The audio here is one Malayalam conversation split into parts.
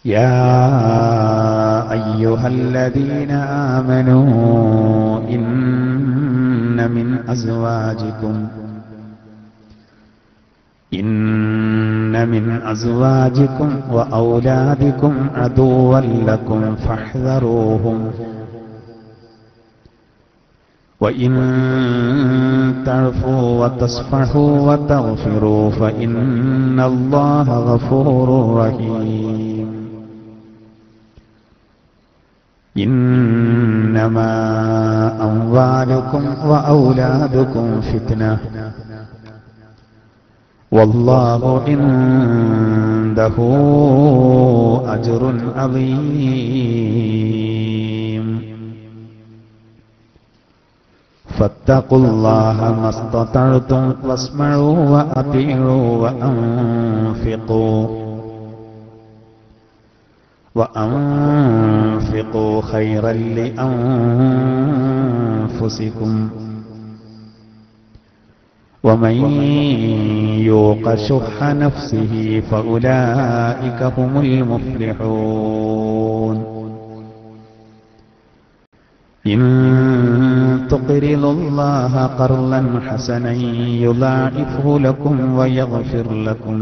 يا أيها الذين آمنوا إن من أزواجكم وأولادكم عدوا لكم فاحذروهم وإن تعفوا وتصفحوا وتغفروا فإن الله غفور رحيم إنما أموالكم وأولادكم فتنة والله عنده أجر عظيم فاتقوا الله ما استطعتم واسمعوا وأطيعوا وأنفقوا خيرا لأنفسكم ومن يوق شح نفسه فأولئك هم المفلحون إن تقرضوا الله قرضا حسنا يضاعفه لكم ويغفر لكم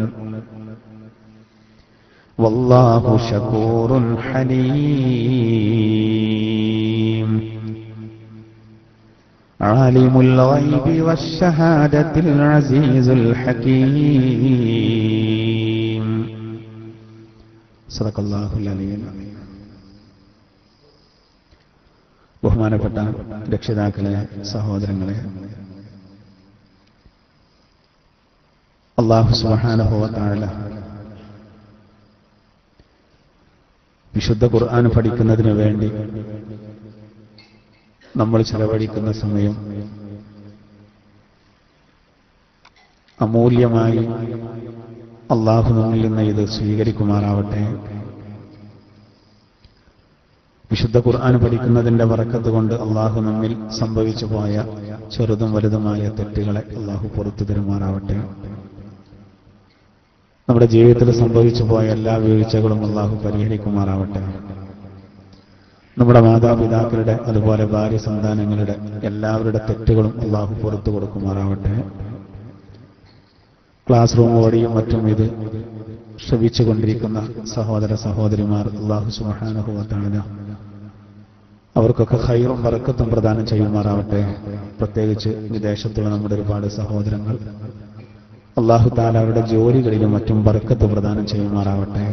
والله شكور حليم عالم الغيب والشهادة العزيز الحكيم صدق الله العلي العظيم. ബഹുമാനപ്പെട്ട രക്ഷിതാക്കളെ, സഹോദരങ്ങളെ, അല്ലാഹു സുബ്ഹാനഹു വ തആല വിശുദ്ധ ഖുർആൻ പഠിക്കുന്നതിന് വേണ്ടി നമ്മൾ ചെലവഴിക്കുന്ന സമയം അമൂല്യമായി അല്ലാഹു നമ്മിൽ നിന്ന് ഇത് സ്വീകരിക്കുമാറാവട്ടെ. വിശുദ്ധ ഖുർആൻ പഠിക്കുന്നതിന്റെ ബറക്കത്ത് കൊണ്ട് അല്ലാഹു നമ്മിൽ സംഭവിച്ചു പോയ ചെറുതും വലുതുമായ തെറ്റുകളെ അല്ലാഹു പുറത്തു തരുമാറാവട്ടെ. നമ്മുടെ ജീവിതത്തിൽ സംഭവിച്ചു പോയ എല്ലാ വീഴ്ചകളും അല്ലാഹു പരിഹരിക്കുമാറാവട്ടെ. നമ്മുടെ മാതാപിതാക്കളുടെ അതുപോലെ ഭാര്യ സന്താനങ്ങളുടെ എല്ലാവരുടെ തെറ്റുകളും അല്ലാഹു പുറത്തു കൊടുക്കുമാറാവട്ടെ. ക്ലാസ് റൂം വഴിയും മറ്റും ഇത് ശ്രവിച്ചുകൊണ്ടിരിക്കുന്ന സഹോദര സഹോദരിമാർ അല്ലാഹു സുബ്ഹാനഹു വ തആല അവർക്കൊക്കെ ഖൈറും ബറക്കത്തും പ്രദാനം ചെയ്യുമാറാവട്ടെ. പ്രത്യേകിച്ച് വിദേശത്തുള്ള നമ്മുടെ ഒരുപാട് സഹോദരങ്ങൾ അല്ലാഹു തആല അവരുടെ ജോലികളിലും മറ്റും ബറക്കത്ത് പ്രദാനം ചെയ്യുമാറാവട്ടെ.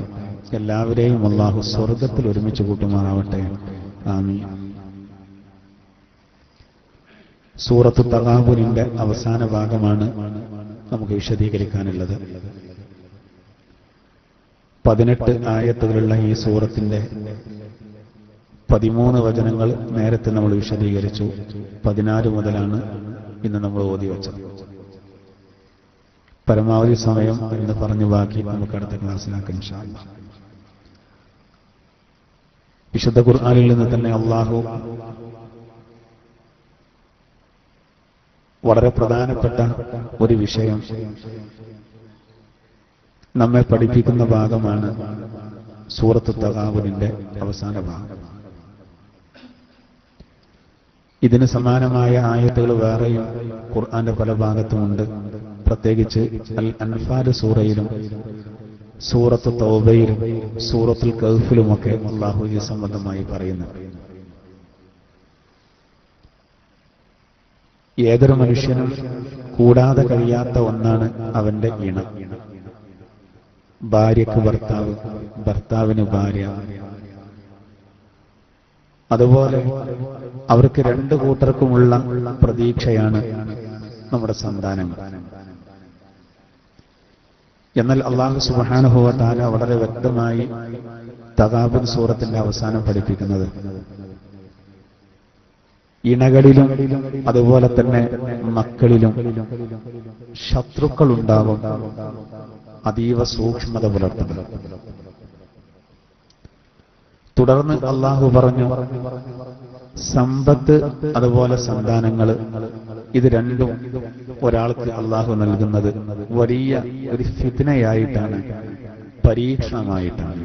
എല്ലാവരെയും അല്ലാഹു സ്വർഗ്ഗത്തിൽ ഒരുമിച്ച് കൂട്ടുമാറാവട്ടെ. ആമീൻ. സൂറത്തു തഗാബുനിന്റെ അവസാന ഭാഗമാണ് നമുക്ക് വിശദീകരിക്കാനുള്ളത്. 18 ആയത്തുകളുള്ള ഈ സൂറത്തിന്റെ 13 വചനങ്ങൾ നേരത്തെ നമ്മൾ വിശദീകരിച്ചു. 14 മുതലാണ് ഇന്ന് നമ്മൾ ഓതി വച്ചത്. പരമാവധി സമയം എന്ന് പറഞ്ഞു ബാക്കി നമുക്ക് അടുത്ത ക്ലാസ്സിലാക്കാം ഇൻഷാ അല്ലാഹ്. വിശുദ്ധ ഖുർആനിൽ നിന്ന് തന്നെ അല്ലാഹു വളരെ പ്രധാനപ്പെട്ട ഒരു വിഷയം നമ്മെ പഠിപ്പിക്കുന്ന ഭാഗമാണ് സൂറത്തു തഗാബുനിന്റെ അവസാന ഭാഗം. ഇതിന് സമാനമായ ആയത്തുകൾ വേറെയും ഖുർആന്റെ പല ഭാഗത്തുമുണ്ട്. പ്രത്യേകിച്ച് അൽ അൻഫാൽ സൂറയിലും സൂറത്തു തൗബയിലും സൂറത്തുൽ കഹ്ഫിലുമൊക്കെ അല്ലാഹു ഈ സംബന്ധമായി പറയുന്നു. ഏതൊരു മനുഷ്യനും കൂടാതെ കഴിയാത്ത ഒന്നാണ് അവന്റെ ഇണ. ഭാര്യയ്ക്ക് ഭർത്താവ്, ഭർത്താവിന് ഭാര്യ. അതുപോലെ അവർക്ക് രണ്ടു കൂട്ടർക്കുമുള്ള പ്രതീക്ഷയാണ് നമ്മുടെ സന്താനങ്ങൾ. എന്നാൽ അല്ലാഹു സുബ്ഹാനഹു വ തആല വളരെ വ്യക്തമായി തഗാബുൻ സൂറത്തിന്റെ അവസാനം പഠിപ്പിക്കുന്നത് ഇണകളിലും അതുപോലെ തന്നെ മക്കളിലും ശത്രുക്കൾ ഉണ്ടാകും. അതീവ സൂക്ഷ്മത പുലർത്തണം. തുടർന്ന് അല്ലാഹു പറഞ്ഞു, സമ്പത്ത് അതുപോലെ സന്താനങ്ങൾ ഇത് രണ്ടും ഒരാൾക്ക് അല്ലാഹു നൽകുന്നത് വലിയ ഒരു ഫിത്നയായിട്ടാണ്, പരീക്ഷണമായിട്ടാണ്.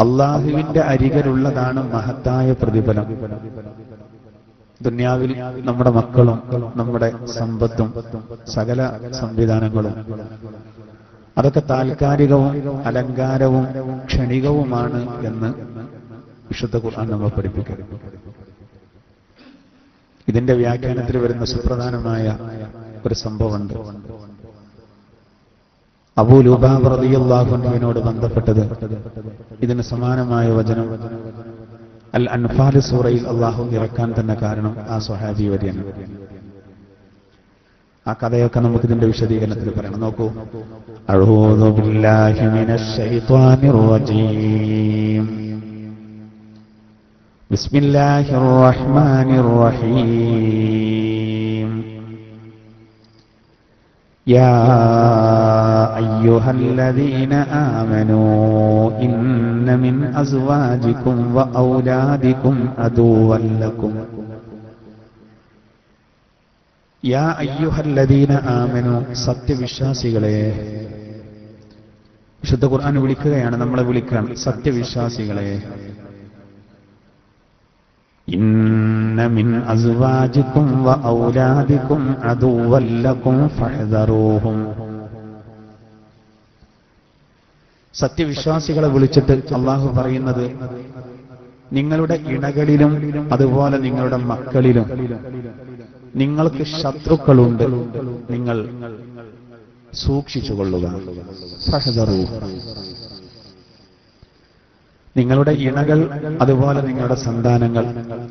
അള്ളാഹുവിന്റെ അരികിലുള്ളതാണ് മഹത്തായ പ്രതിഫലം. ദുനിയാവിൽ നമ്മുടെ മക്കളും നമ്മുടെ സമ്പത്തും സകല സംവിധാനങ്ങളും അതൊക്കെ താൽക്കാലികവും അലങ്കാരവും ക്ഷണികവുമാണ് എന്ന് വിശുദ്ധ ഖുർആൻ നമ്മെ പഠിപ്പിക്കുന്നു. ഇതിന്റെ വ്യാഖ്യാനത്തിൽ വരുന്ന സുപ്രധാനമായ ഒരു സംഭവമുണ്ട്. അബൂ ലുബാബ റളിയല്ലാഹു അൻഹുവിനോട് ബന്ധപ്പെട്ടത് ഇതിന് സമാനമായ വചനം അൽ അൻഫാൽ സൂറയിൽ അള്ളാഹു ഇറക്കാൻ തന്നെ കാരണം ആ സ്വഹാബി വരെയാണ്. ആ കഥയൊക്കെ നമുക്ക് ഇതിന്റെ വിശദീകരണത്തിൽ പറയണം. നോക്കൂ. അഊദു ബില്ലാഹി മിനശ് ശൈത്വാനിർ റജീം. ബിസ്മില്ലാഹിർ റഹ്മാനിർ റഹീം. യാ അയ്യുഹല്ലദീന ആമനൂ ഇന്ന മിൻ അസ്വാജികും വ ഔലാദികും അദുവ്വൻ ലക്കും. യാ അയ്യുഹല്ലദീന ആമനൂ, സത്യവിശ്വാസികളെ. വിശുദ്ധ ഖുർആൻ വിളിക്കുകയാണ്, നമ്മളെ വിളിക്കുകയാണ്, സത്യവിശ്വാസികളെ. ഇന്ന മിൻ അസ്വാജികും വ ഔലാദികും അദുവ്വൻ ലക്കും ഫഹ്ദറൂഹും. സത്യവിശ്വാസികളെ വിളിച്ചിട്ട് അള്ളാഹു പറയുന്നത്, നിങ്ങളുടെ ഇണകളിലും അതുപോലെ നിങ്ങളുടെ മക്കളിലും നിങ്ങൾക്ക് ശത്രുക്കളുണ്ട്, നിങ്ങൾ സൂക്ഷിച്ചുകൊള്ളുക. ഫഹ്ദറൂഹ്. നിങ്ങളുടെ ഇണകൾ അതുപോലെ നിങ്ങളുടെ സന്താനങ്ങൾ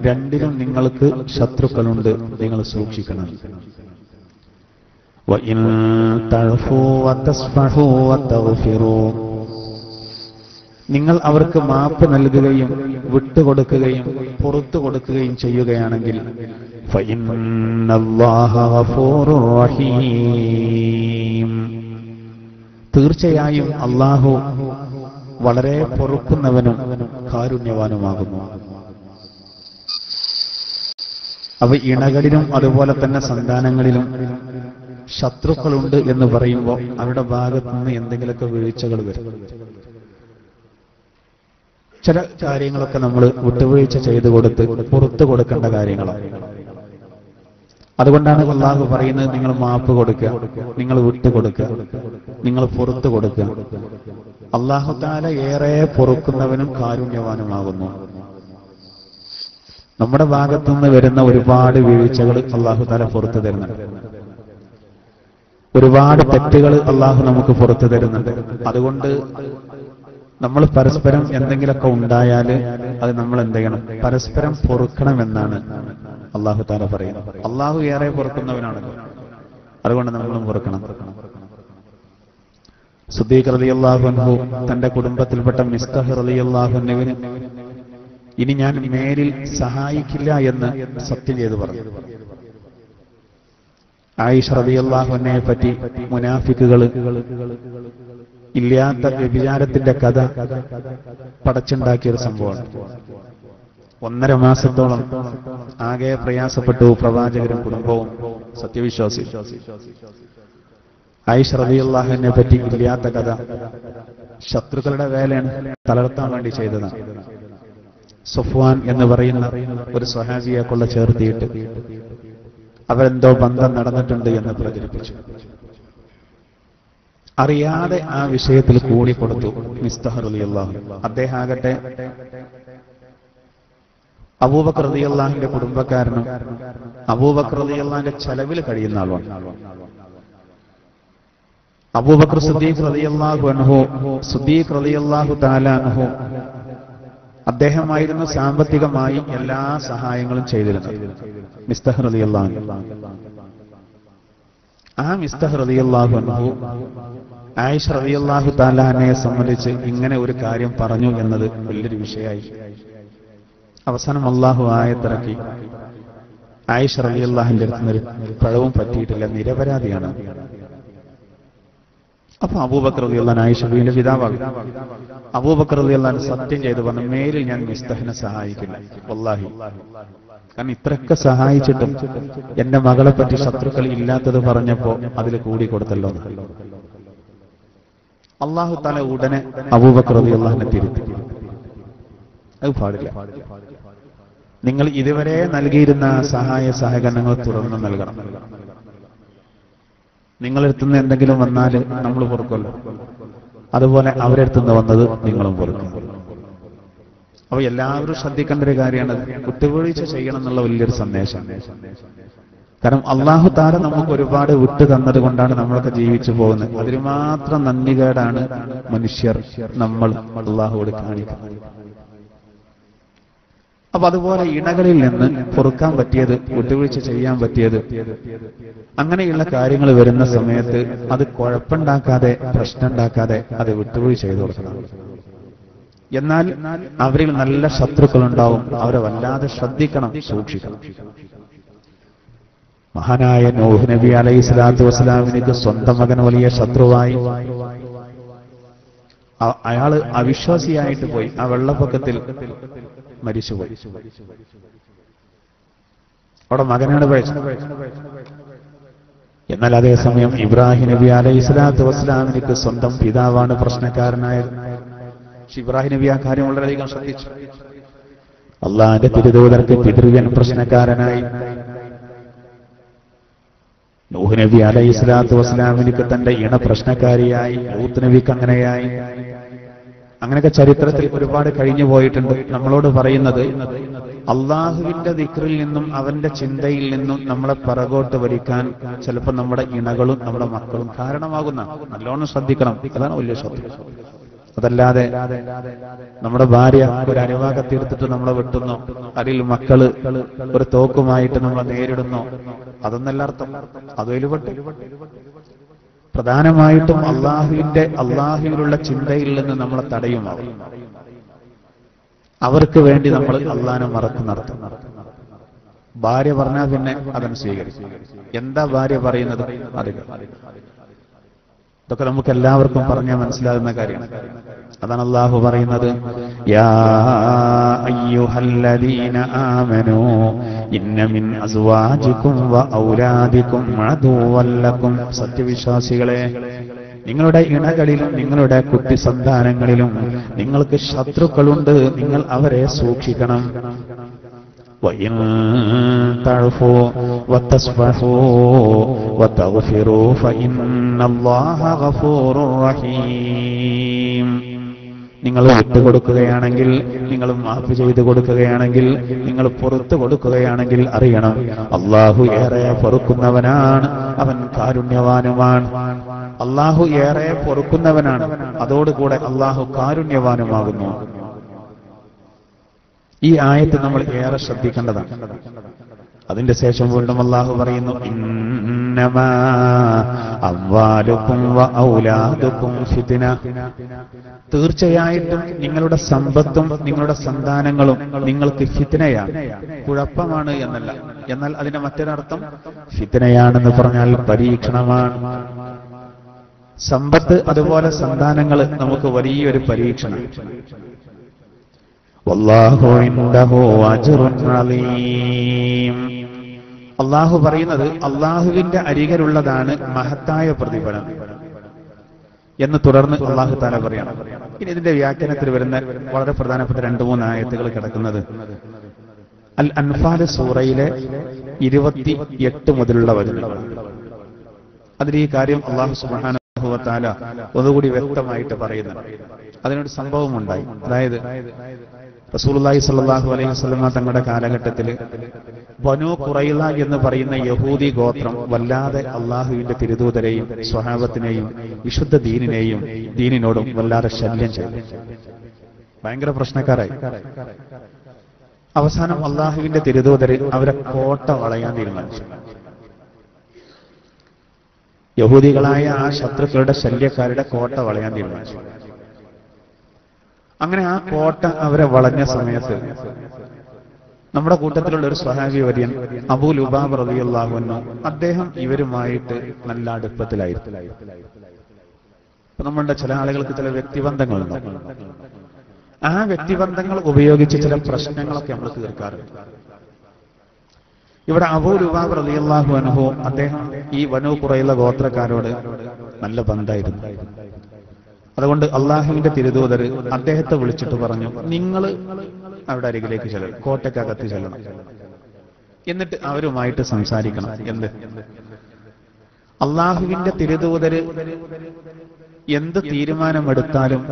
രണ്ടിലും നിങ്ങൾക്ക് ശത്രുക്കളുണ്ട്, നിങ്ങൾ സൂക്ഷിക്കണം. വഇൻ തഅഫൂ വതസ്ഫഹൂ വതഗ്ഫിറൂ, നിങ്ങൾ അവർക്ക് മാപ്പ് നൽകുകയും വിട്ടുകൊടുക്കുകയും പുറത്തു കൊടുക്കുകയും ചെയ്യുകയാണെങ്കിൽ ഫഇന്നല്ലാഹ ഗഫൂറുർ റഹീം, തീർച്ചയായും അല്ലാഹു വളരെ പൊറുക്കുന്നവനും കാരുണ്യവാനുമാകുന്നു. അവ ഇണകളിലും അതുപോലെ തന്നെ സന്താനങ്ങളിലും ശത്രുക്കളുണ്ട് എന്ന് പറയുമ്പോൾ അവരുടെ ഭാഗത്തു നിന്ന് എന്തെങ്കിലുമൊക്കെ വീഴ്ചകൾ വരും. ചില കാര്യങ്ങളൊക്കെ നമ്മൾ വിട്ടുവീഴ്ച ചെയ്തു കൊടുത്ത് പുറത്തു കൊടുക്കേണ്ട കാര്യങ്ങളാണ്. അതുകൊണ്ടാണ് അല്ലാഹു പറയുന്നത്, നിങ്ങൾ മാപ്പ് കൊടുക്കുക, നിങ്ങൾ വിട്ടുകൊടുക്കുക, നിങ്ങൾ പുറത്തു കൊടുക്കുക. അല്ലാഹു തആല ഏറെ പൊറുക്കുന്നവനും കാരുണ്യവാനുമാകുന്നു. നമ്മുടെ ഭാഗത്തുനിന്ന് വരുന്ന ഒരുപാട് വീഴ്ചകൾ അല്ലാഹു തആല പുറത്തു തരുന്നുണ്ട്. ഒരുപാട് തെറ്റുകൾ അല്ലാഹു നമുക്ക് പുറത്തു തരുന്നുണ്ട്. അതുകൊണ്ട് നമ്മൾ പരസ്പരം എന്തെങ്കിലുമൊക്കെ ഉണ്ടായാൽ അത് നമ്മൾ എന്ത് ചെയ്യണം? പരസ്പരം പൊറുക്കണമെന്നാണ് അല്ലാഹു തആല പറയുന്നത്. അല്ലാഹു ഏറെ പൊറുക്കുന്നവനാണല്ലോ, അതുകൊണ്ട് നമ്മളും പൊറുക്കണം. സിദ്ദീഖ് റളിയല്ലാഹു അൻഹു തന്റെ കുടുംബത്തിൽപ്പെട്ട മിസ്തഹ് റളിയല്ലാഹു അൻഹുവിന് ഇനി ഞാൻ മേലിൽ സഹായിക്കില്ല എന്ന് സത്യം ചെയ്തു പറഞ്ഞു. ആയിഷ റളിയല്ലാഹു അൻഹയെ പറ്റി മുനാഫിക്കുകൾ ഇല്ലാത്ത വ്യഭിചാരത്തിന്റെ കഥ പടച്ചുണ്ടാക്കിയൊരു സംഭവമാണ്. 1.5 മാസത്തോളം ആകെ പ്രയാസപ്പെട്ടു പ്രവാചകരും കുടുംബവും സത്യവിശ്വാസി. ആയിഷ റളിയല്ലാഹു അൻഹയെ പറ്റി ഇല്ലാത്ത കഥ ശത്രുക്കളുടെ വേലയാണ്, തളർത്താൻ വേണ്ടി ചെയ്തതാണ്. സഫ്വാൻ എന്ന് പറയുന്ന ഒരു സ്വഹാബിയെ കൊള്ള ചേർത്തിയിട്ട് അവരെന്തോ ബന്ധം നടന്നിട്ടുണ്ട് എന്ന് പ്രചരിപ്പിച്ചു. അറിയാതെ ആ വിഷയത്തിൽ കൂടിക്കൊടുത്തു മിസ്തഹ് റളിയല്ലാഹു. അദ്ദേഹം ആകട്ടെ അബൂബക്കർ റളിയല്ലാഹുവിന്റെ കുടുംബക്കാരനും അബൂബക്കർ റളിയല്ലാഹുവിന്റെ ചെലവിൽ കഴിയുന്ന ആളുമാണ്. അബൂബക്കർ സിദ്ദീഖ് റളിയല്ലാഹു അൻഹു, സിദ്ദീഖ് റളിയല്ലാഹു തആല അൻഹു അദ്ദേഹമായിരുന്നു സാമ്പത്തികമായി എല്ലാ സഹായങ്ങളും ചെയ്തിരുന്നത് മിസ്തഹ് റളിയല്ലാഹു അൻഹു. ആ മിസ്തഹ് റളിയല്ലാഹു അൻഹു ആയിഷ റളിയല്ലാഹു തആല അൻഹയെ സംബന്ധിച്ച് ഇങ്ങനെ ഒരു കാര്യം പറഞ്ഞു എന്നത് വലിയൊരു വിഷയമായി. അവസാനം അല്ലാഹു ആയത്തിറക്കി, ആയിഷ റളിയല്ലാഹുവിന്റെ അടുത്ത് പിഴവും പറ്റിയിട്ടില്ല, നിരപരാധിയാണ്. അപ്പൊ അബൂബക്കർ റളിയല്ലാഹു ആയിഷ ബീവിന്റെ പിതാവാകും. അബൂബക്കർ റളിയല്ലാഹു സത്യം ചെയ്തു പറഞ്ഞു, മേലിൽ ഞാൻ മിസ്തഹിനെ സഹായിക്കില്ല, വല്ലാഹി. കാരണം ഇത്രയൊക്കെ സഹായിച്ചിട്ടും എന്റെ മകളെ പറ്റി ശത്രുക്കൾ ഇല്ലാത്തത് പറഞ്ഞപ്പോ അതിൽ കൂടി കൊടുത്തല്ലോ. അല്ലാഹു തആല ഉടനെ അബൂബക്കർ റളിയല്ലാഹുവിനെ തിരുത്തി. അത് പാടില്ല. നിങ്ങൾ ഇതുവരെ നൽകിയിരുന്ന സഹായ സഹകരണങ്ങൾ തുടർന്ന് നൽകണം. നിങ്ങളെടുത്തുനിന്ന് എന്തെങ്കിലും വന്നാൽ നമ്മൾ പൊറുക്കല്ലോ, അതുപോലെ അവരെടുത്തുനിന്ന് വന്നത് നിങ്ങളും പൊറുക്കും. അപ്പൊ എല്ലാവരും ശ്രദ്ധിക്കേണ്ട ഒരു കാര്യമാണ്, വിട്ടുവീഴ്ച ചെയ്യണം എന്നുള്ള വലിയൊരു സന്ദേശം. കാരണം അള്ളാഹു താല നമുക്ക് ഒരുപാട് വിട്ടു തന്നത് കൊണ്ടാണ് നമ്മളൊക്കെ ജീവിച്ചു പോകുന്നത്. അതിന് മാത്രം നന്ദികേടാണ് മനുഷ്യർ നമ്മൾ അള്ളാഹുവോട് കാണിക്കുന്നത്. അപ്പൊ അതുപോലെ ഇണകളിൽ നിന്ന് പൊറുക്കാൻ പറ്റിയത്, വിട്ടുവീഴ്ച ചെയ്യാൻ പറ്റിയത്, അങ്ങനെയുള്ള കാര്യങ്ങൾ വരുന്ന സമയത്ത് അത് കുഴപ്പമുണ്ടാക്കാതെ, പ്രശ്നമുണ്ടാക്കാതെ അത് വിട്ടുവീഴ്ച ചെയ്തു കൊടുക്കണം. എന്നാൽ അവരിൽ നല്ല ശത്രുക്കളുണ്ടാവും, അവരെ വല്ലാതെ ശ്രദ്ധിക്കണം, സൂക്ഷിക്കണം. മഹാനായ നൂഹ് നബി അലൈഹി സ്വലാത്തു വസ്സലാമിന് സ്വന്തം മകൻ വലിയ ശത്രുവായി. അയാള് അവിശ്വാസിയായിട്ട് പോയി, ആ വെള്ളപ്പൊക്കത്തിൽ മരിച്ചുപോയി. അവിടെ മകനാണ് പഴിച്ചത്. എന്നാൽ അതേസമയം ഇബ്രാഹിം നബി അലൈഹി സ്വലാത്തു വസ്സലാമിന് സ്വന്തം പിതാവാണ് പ്രശ്നക്കാരനായത്. ഇബ്രാഹിം നബി ആ കാര്യം വളരെയധികം ശ്രദ്ധിച്ചു. അള്ളാഹിന്റെ തിരുദൂതർക്ക് പിതൃവ്യൻ പ്രശ്നക്കാരനായി. നൂഹ് നബി അലൈഹി സ്വലാത്തു വസ്സലാമിന് തന്റെ ഇണ പ്രശ്നക്കാരിയായി. ലൂത്ത് നബിക്ക് അങ്ങനെയായി. അങ്ങനെയൊക്കെ ചരിത്രത്തിൽ ഒരുപാട് കഴിഞ്ഞു പോയിട്ടുണ്ട്. നമ്മളോട് പറയുന്നത് അള്ളാഹുവിന്റെ ദിക്റിൽ നിന്നും അവന്റെ ചിന്തയിൽ നിന്നും നമ്മളെ പിറകോട്ട് വലിക്കാൻ ചിലപ്പോൾ നമ്മുടെ ഇണകളും നമ്മുടെ മക്കളും കാരണമാകുന്ന. നല്ലോണം ശ്രദ്ധിക്കണം, അതാണ് വലിയ ശത്രു. അതല്ലാതെ നമ്മുടെ ഭാര്യ ഒരു അനുവാദം തീർത്തിട്ട് നമ്മളെ വെട്ടുന്നു, അതിൽ മക്കള് ഒരു തോക്കുമായിട്ട് നമ്മളെ നേരിടുന്നു, അതൊന്നല്ല അർത്ഥം. അതിൽപ്പെട്ട് പ്രധാനമായിട്ടും അള്ളാഹുവിലുള്ള ചിന്തയിൽ നിന്ന് നമ്മളെ തടയുമാവും. അവർക്ക് വേണ്ടി നമ്മൾ അള്ളാഹിനെ മറക്ക് നടത്തും. ഭാര്യ പറഞ്ഞാൽ പിന്നെ അതന് സ്വീകരിക്കും. എന്താ ഭാര്യ പറയുന്നത് അത്. ഇതൊക്കെ നമുക്ക് എല്ലാവർക്കും പറഞ്ഞാൽ മനസ്സിലാകുന്ന കാര്യമാണ്. അതാണ് അല്ലാഹു പറയുന്നത്, യാ അയ്യുഹല്ലദീന ആമനൂ ഇന്ന മിൻ അസ്വാജികും വ ഔലാദികും അദുവ്വൻ ലക്കും. സത്യവിശ്വാസികളെ, നിങ്ങളുടെ ഇണകളിലും നിങ്ങളുടെ കുട്ടി സന്താനങ്ങളിലും നിങ്ങൾക്ക് ശത്രുക്കളുണ്ട്, നിങ്ങൾ അവരെ സൂക്ഷിക്കണം. وَإِن تَعْفُوا وَتَصْفَحُوا وَتَغْفِرُوا فَإِنَّ اللَّهَ غَفُورٌ رَحِيمٌ. നിങ്ങൾ വിട്ടുകൊടുക്കുകയാണെങ്കിൽ, നിങ്ങൾ മാഫ് ചെയ്തു കൊടുക്കുകയാണെങ്കിൽ, നിങ്ങൾ പുറത്തു കൊടുക്കുകയാണെങ്കിൽ അറിയണം, അള്ളാഹു ഏറെ പൊറുക്കുന്നവനാണ്, അവൻ കാരുണ്യവാനുമാണ്. അള്ളാഹു ഏറെ പൊറുക്കുന്നവനാണ്, അതോടുകൂടെ അള്ളാഹു കാരുണ്യവാനുമാകുന്നു. ഈ ആയത്ത് നമ്മൾ ഏറെ ശ്രദ്ധിക്കേണ്ടതാണ്. അതിന്റെ ശേഷം വീണ്ടും അല്ലാഹു പറയുന്നു, ഇന്നമാ അംവാലുകും വ ഔലാദുകും ഫിത്ന. തീർച്ചയായിട്ടും നിങ്ങളുടെ സമ്പത്തും നിങ്ങളുടെ സന്താനങ്ങളും നിങ്ങൾക്ക് ഫിത്നയാണ്, കുഴപ്പമാണ് എന്നല്ല. എന്നാൽ അതിന്റെ മറ്റൊരർത്ഥം ഫിത്നയാണെന്ന് പറഞ്ഞാൽ പരീക്ഷണമാണ്. സമ്പത്ത് അതുപോലെ സന്താനങ്ങൾ നമുക്ക് വലിയൊരു പരീക്ഷണം. വല്ലാഹു ഇൻദഹു അജ്റുൻ അലീം. അല്ലാഹു പറയുന്നത് അല്ലാഹുവിന്റെ അരികിലുള്ളതാണ് മഹത്തായ പ്രതിഫലം എന്ന് തുടർന്ന് അല്ലാഹു തആല പറയണം. ഇനി ഇതിന്റെ വ്യാഖ്യാനത്തിൽ വരുന്ന വളരെ പ്രധാനപ്പെട്ട 2-3 ആയത്തുകൾ കിടക്കുന്നത് അൽ അൻഫാൽ സൂറയിലെ 28 മുതലുള്ള വചനങ്ങളാണ്. അതിൽ ഈ കാര്യം അല്ലാഹു സുബ്ഹാനഹു വ തആല ഒന്നുകൂടി വ്യക്തമായിട്ട് പറയുന്നു. അതിനൊരു സംഭവം ഉണ്ടായി. അതായത് റസൂലുള്ളാഹി സ്വല്ലല്ലാഹു അലൈഹി വസല്ലം തങ്ങളുടെ കാലഘട്ടത്തിൽ ബനൂ ഖുറൈള എന്ന് പറയുന്ന യഹൂദി ഗോത്രം വല്ലാതെ അള്ളാഹുവിന്റെ തിരുദൂതരെയും സ്വഹാബത്തിനെയും വിശുദ്ധ ദീനിനോടും വല്ലാതെ ശല്യം ചെയ്തു. ഭയങ്കര പ്രശ്നക്കാരായി. അവസാനം അള്ളാഹുവിന്റെ തിരുദൂതര് അവരെ കോട്ട വളയാൻ തീരുമാനിച്ചു. യഹൂദികളായ ആ ശത്രുക്കളുടെ ശല്യക്കാരുടെ കോട്ട വളയാൻ തീരുമാനിച്ചു. അങ്ങനെ ആ കോട്ട അവരെ വളഞ്ഞ സമയത്ത് നമ്മുടെ കൂട്ടത്തിലുള്ള ഒരു സ്വഹാബി വര്യൻ അബൂ ലുബാബ റളിയല്ലാഹു അൻഹു, അദ്ദേഹം ഇവരുമായിട്ട് നല്ല അടുപ്പത്തിലായിരുന്നു. അപ്പൊ നമ്മളുടെ ചില ആളുകൾക്ക് ചില വ്യക്തിബന്ധങ്ങളുണ്ട്. ആ വ്യക്തിബന്ധങ്ങൾ ഉപയോഗിച്ച് ചില പ്രശ്നങ്ങളൊക്കെ നമ്മൾ തീർക്കാറുണ്ട്. ഇവിടെ അബൂ ലുബാബ റളിയല്ലാഹു അൻഹു അദ്ദേഹം ഈ ബനൂ ഖുറൈള ഗോത്രക്കാരോട് നല്ല ബന്ധമായിരുന്നു. അതുകൊണ്ട് അള്ളാഹുവിന്റെ തിരുദൂതർ അദ്ദേഹത്തെ വിളിച്ചിട്ട് പറഞ്ഞു, നിങ്ങൾ അവിടെ അരികിലേക്ക് ചെല്ലണം, കോട്ടയ്ക്കകത്ത് ചെല്ലണം, എന്നിട്ട് അവരുമായിട്ട് സംസാരിക്കണം. എന്ത്? അള്ളാഹുവിന്റെ തിരുദൂതര് എന്ത് തീരുമാനമെടുത്താലും